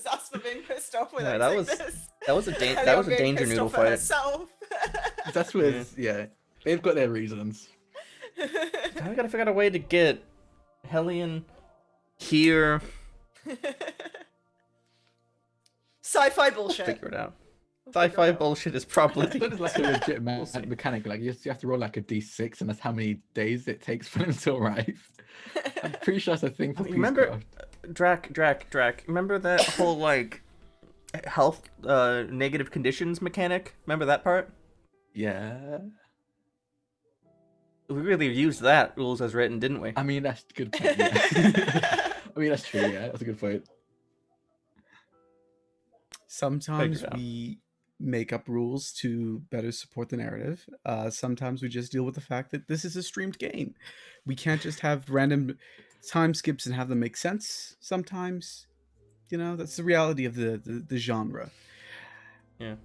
Zasper being pissed off with Yeah, it. that was- That was a danger noodle fight. That's what. Yeah, they've got their reasons. I gotta figure out a way to get Hellion here. Sci-fi bullshit. Figure it out. We'll figure Sci-fi it out. bullshit is probably It's not just like a legit We'll see. mechanic. Like you have to roll like a d6, and that's how many days it takes for them to arrive. I'm pretty sure that's a thing for Remember- Peacecraft. Drac. Remember that whole like health negative conditions mechanic? Remember that part? Yeah. We really used that rules as written, didn't we? I mean, that's a good point. Yeah. I mean, that's true. Yeah, that's a good point. Sometimes Figure it out. we make up rules to better support the narrative. Sometimes we just deal with the fact that this is a streamed game. We can't just have random time skips and have them make sense. Sometimes, that's the reality of the genre. Yeah.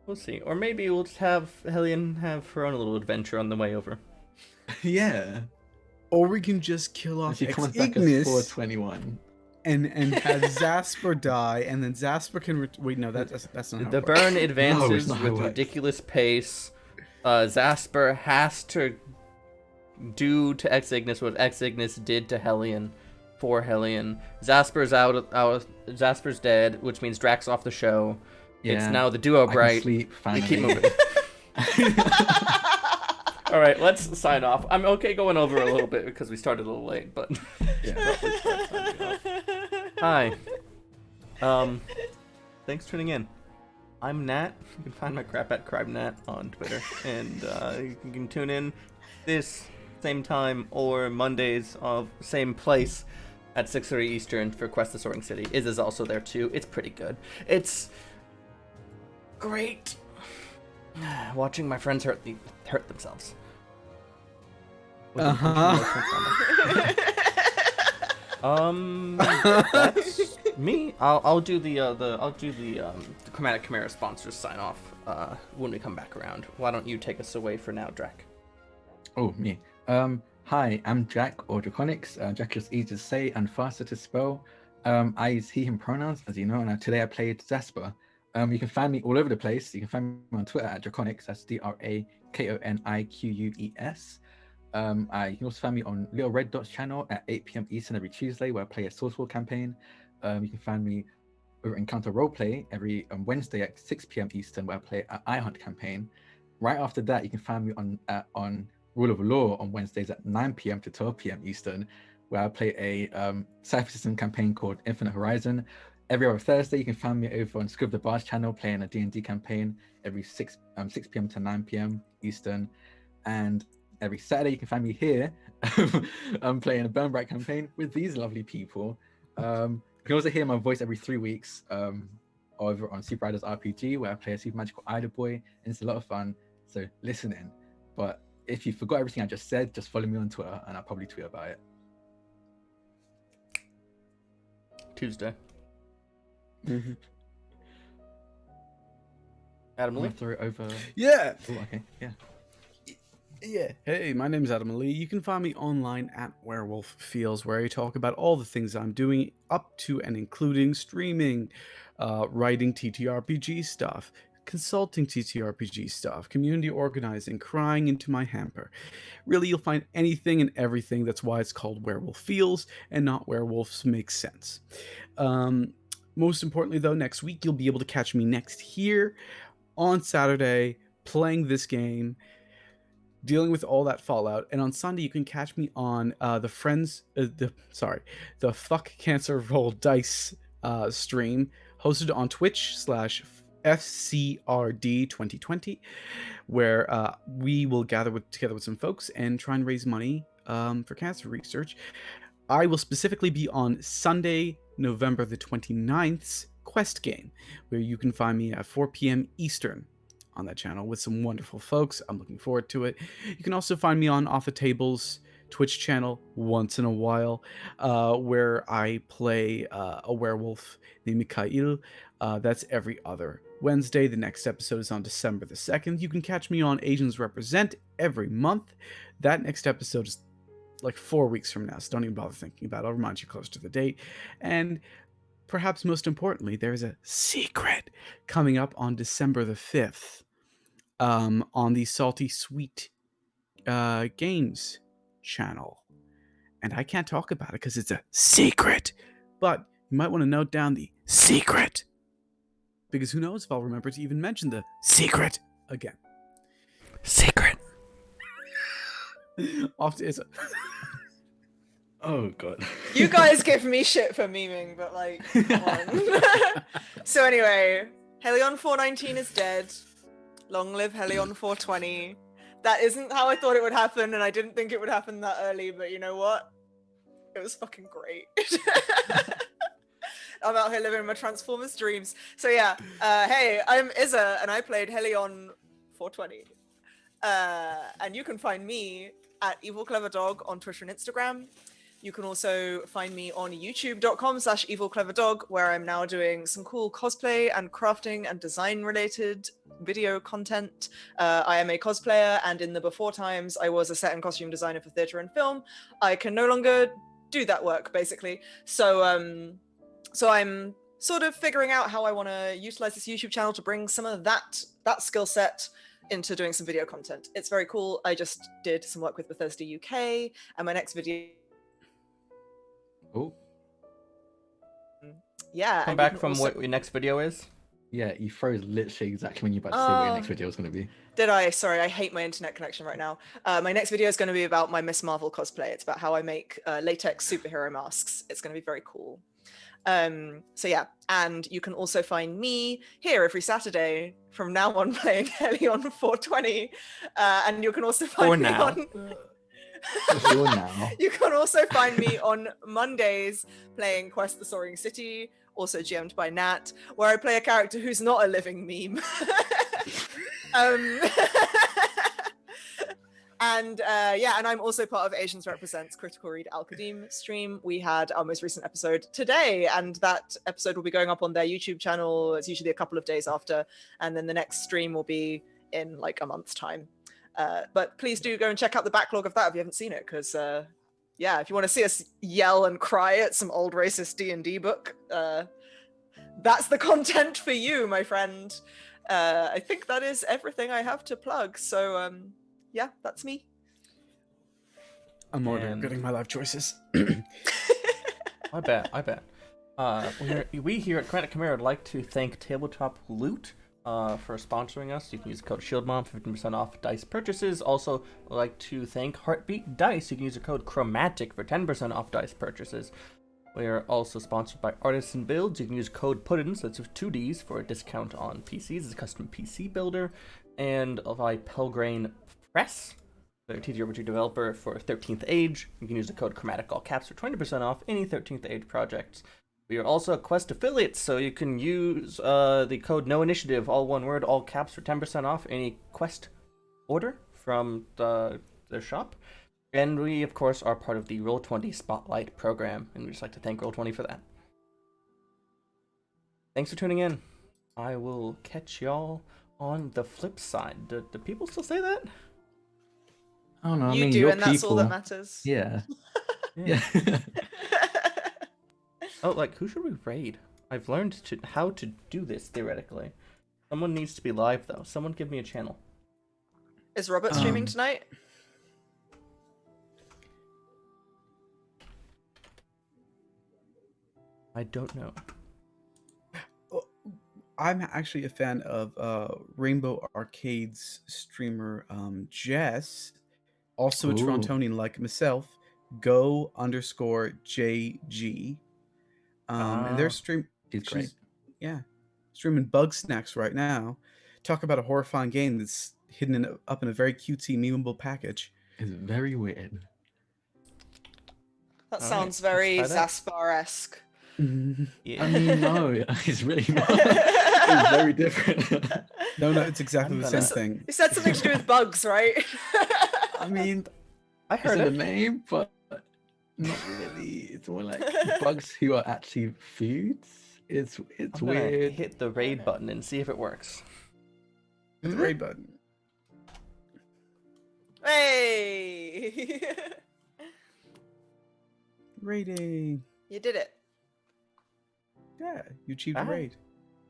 We'll see. Or maybe we'll just have Hellion have her own little adventure on the way over. Yeah. Or we can just kill And off she comes back as Ignis 421. and have Zasper die, and then Zasper can wait. No, that's not how The it works. burn advances not how it with works. ridiculous pace. Zasper has to do to Ex Ignis what Ex Ignis did to Hellion for Hellion. Zasper's out. Zasper's dead, which means Drax off the show. Yeah. It's now the duo I can Bryte. sleep We finally. keep moving. All right, let's sign off. I'm okay going over a little bit because we started a little late, but Yeah. hi. Thanks for tuning in. I'm Nat. You can find my crap at CrimeNat on Twitter, and you can tune in this same time or Mondays of same place at 6:30 Eastern for Quest the Soaring City. Is also there too. It's pretty good. It's great watching my friends hurt themselves. With that's me. I'll do the Chromatic Chimera sponsors sign off when we come back around. Why don't you take us away for now, Drac? Oh, me. Hi, I'm Jack or Draconics. Jack is easy to say and faster to spell. I use he, him pronouns, as you know, and today I played Zasper. You can find me all over the place. You can find me on Twitter at Draconics. That's DRAKONIQUES. You can also find me on Little Red Dot's channel at 8 p.m. Eastern every Tuesday, where I play a Sourcewell campaign. You can find me over Encounter Roleplay every Wednesday at 6 p.m. Eastern, where I play an iHunt campaign. Right after that, you can find me on Rule of Law on Wednesdays at 9 p.m. to 12 p.m. Eastern, where I play a Cypher System campaign called Infinite Horizon. Every other Thursday, you can find me over on Scrib the Bars channel playing a D&D campaign every 6 p.m. to 9 p.m. Eastern. And every Saturday, you can find me here. I'm playing a Burn Bright campaign with these lovely people. You can also hear my voice every 3 weeks over on Super Riders RPG, where I play a super magical idol boy, and it's a lot of fun. So listen in. But if you forgot everything I just said, just follow me on Twitter, and I'll probably tweet about it. Tuesday. Mhm. Adam I'm Lee. gonna throw it over. Yeah. Oh, okay. Yeah. Yeah. Hey, my name is Adam Lee. You can find me online at Werewolf Feels, where I talk about all the things I'm doing, up to and including streaming, writing TTRPG stuff, consulting TTRPG stuff, community organizing, crying into my hamper. Really, you'll find anything and everything. That's why it's called Werewolf Feels and not Werewolves Makes Sense. Most importantly, though, next week you'll be able to catch me next here on Saturday playing this game, dealing with all that fallout, and on Sunday you can catch me on the Fuck Cancer Roll Dice stream hosted on Twitch/FCRD2020, where we will gather together with some folks and try and raise money for cancer research. I will specifically be on Sunday, November the 29th's Quest game, where you can find me at 4 p.m. Eastern on that channel with some wonderful folks. I'm looking forward to it. You can also find me on Off the Tables Twitch channel once in a while, where I play a werewolf named Mikhail. That's every other Wednesday. The next episode is on December the 2nd. You can catch me on Asians Represent every month. That next episode is like 4 weeks from now, so don't even bother thinking about it. I'll remind you close to the date. And perhaps most importantly, there's a secret coming up on December the 5th on the Salty Sweet Games channel. And I can't talk about it because it's a secret. But you might want to note down the secret. Because who knows if I'll remember to even mention the secret again. Secret. Off to Oh god. You guys give me shit for memeing, but like, come on. So anyway, Helion 419 is dead. Long live Helion 420. That isn't how I thought it would happen, and I didn't think it would happen that early, but you know what? It was fucking great. I'm out here living my Transformers dreams. So yeah, hey, I'm Izza, and I played Helion 420. And you can find me at Evil Clever Dog on Twitter and Instagram. You can also find me on youtube.com/evilcleverdog, where I'm now doing some cool cosplay and crafting and design related video content. I am a cosplayer, and in the before times, I was a set and costume designer for theatre and film. I can no longer do that work, basically. So I'm sort of figuring out how I want to utilize this YouTube channel to bring some of that skill set into doing some video content. It's very cool. I just did some work with Bethesda UK, and my next video. Oh. Yeah. Come back from what your next video is. Yeah, you froze literally exactly when you're about to say what your next video is going to be. Did I? Sorry, I hate my internet connection right now. My next video is going to be about my Miss Marvel cosplay. It's about how I make latex superhero masks. It's going to be very cool. So yeah, and you can also find me here every Saturday from now on playing Helion 420. And you can also find me on... Sure now. You can also find me on Mondays playing Quest the Soaring City, also GM'd by Nat, where I play a character who's not a living meme. And I'm also part of Asians Represents Critical Read Al-Qadim stream. We had our most recent episode today, and that episode will be going up on their YouTube channel. It's usually a couple of days after, and then the next stream will be in like a month's time. But please do go and check out the backlog of that if you haven't seen it, because if you want to see us yell and cry at some old racist D&D book, that's the content for you, my friend. I think that is everything I have to plug. So yeah, that's me. I'm regretting my life choices. I bet. We here at Credit Camera would like to thank Tabletop Loot for sponsoring us. You can use the code SHIELDMOM for 15% off dice purchases. Also, I'd like to thank Heartbeat Dice. You can use the code CHROMATIC for 10% off dice purchases. We are also sponsored by Artisan Builds. You can use code PUDDINS, that's with 2 Ds, for a discount on PCs. It's a custom PC builder. And by Pelgrane Press, their TTRPG developer for 13th Age. You can use the code CHROMATIC all caps for 20% off any 13th Age projects. We are also Quest affiliates, so you can use the code NOINITIATIVE, all one word, all caps, for 10% off any Quest order from their shop. And we, of course, are part of the Roll20 Spotlight program, and we'd just like to thank Roll20 for that. Thanks for tuning in. I will catch y'all on the flip side. Do people still say that? I don't know. I You mean, do, your and that's all that people- matters. Yeah. Yeah. Yeah. Oh, like, who should we raid? I've learned how to do this, theoretically. Someone needs to be live, though. Someone give me a channel. Is Robert streaming tonight? I don't know. I'm actually a fan of Rainbow Arcade's streamer Jess, also a Ooh. Torontonian like myself, go_JG. And they're She's great. streaming Bug Snacks right now. Talk about a horrifying game that's hidden up in a very cutesy, memeable package. It's very weird. That All sounds right, very let's try that. Zaspar-esque. Yeah. I mean, no, it's really not. It's very different. No, it's exactly I'm the gonna- same thing. You said something to do with bugs, right? I mean, I it's heard in the it. name, but not really. It's more like bugs who are actually foods. It's I'm gonna weird. hit the raid button and see if it works. Hit the raid button. Hey! Raiding. You did it. Yeah, you achieved a Ah. raid.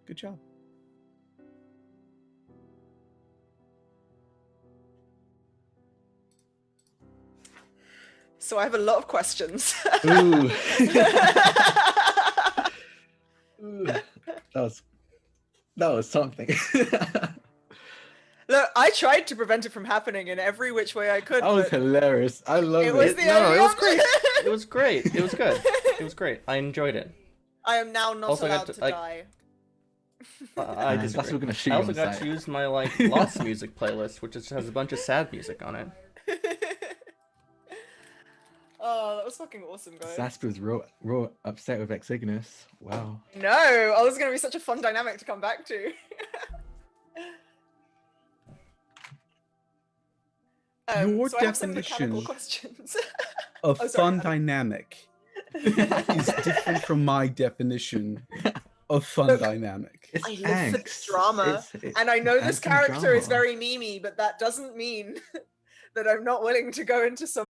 Good job. So I have a lot of questions. Ooh. Ooh. That was something. Look, I tried to prevent it from happening in every which way I could. That was but hilarious. I love it was it. the No, only it was option. great. It was great. It was good. It was great. I enjoyed it. I am now not Also got allowed to, to like- die. I Man, that's disagree. what we're gonna shoot I you also on got sight. to use my like lost music playlist, which just has a bunch of sad music on it. Oh, that was fucking awesome, guys. Zasper's real upset with Exignis. Wow. No, oh, this is gonna be such a fun dynamic to come back to. Your so I have some mechanical definition questions. A Oh, sorry, fun Adam. dynamic is different from my definition of fun Look, dynamic. It's I live for the angst. drama, It's and I know this angst and character is drama. very memey, but that doesn't mean that I'm not willing to go into some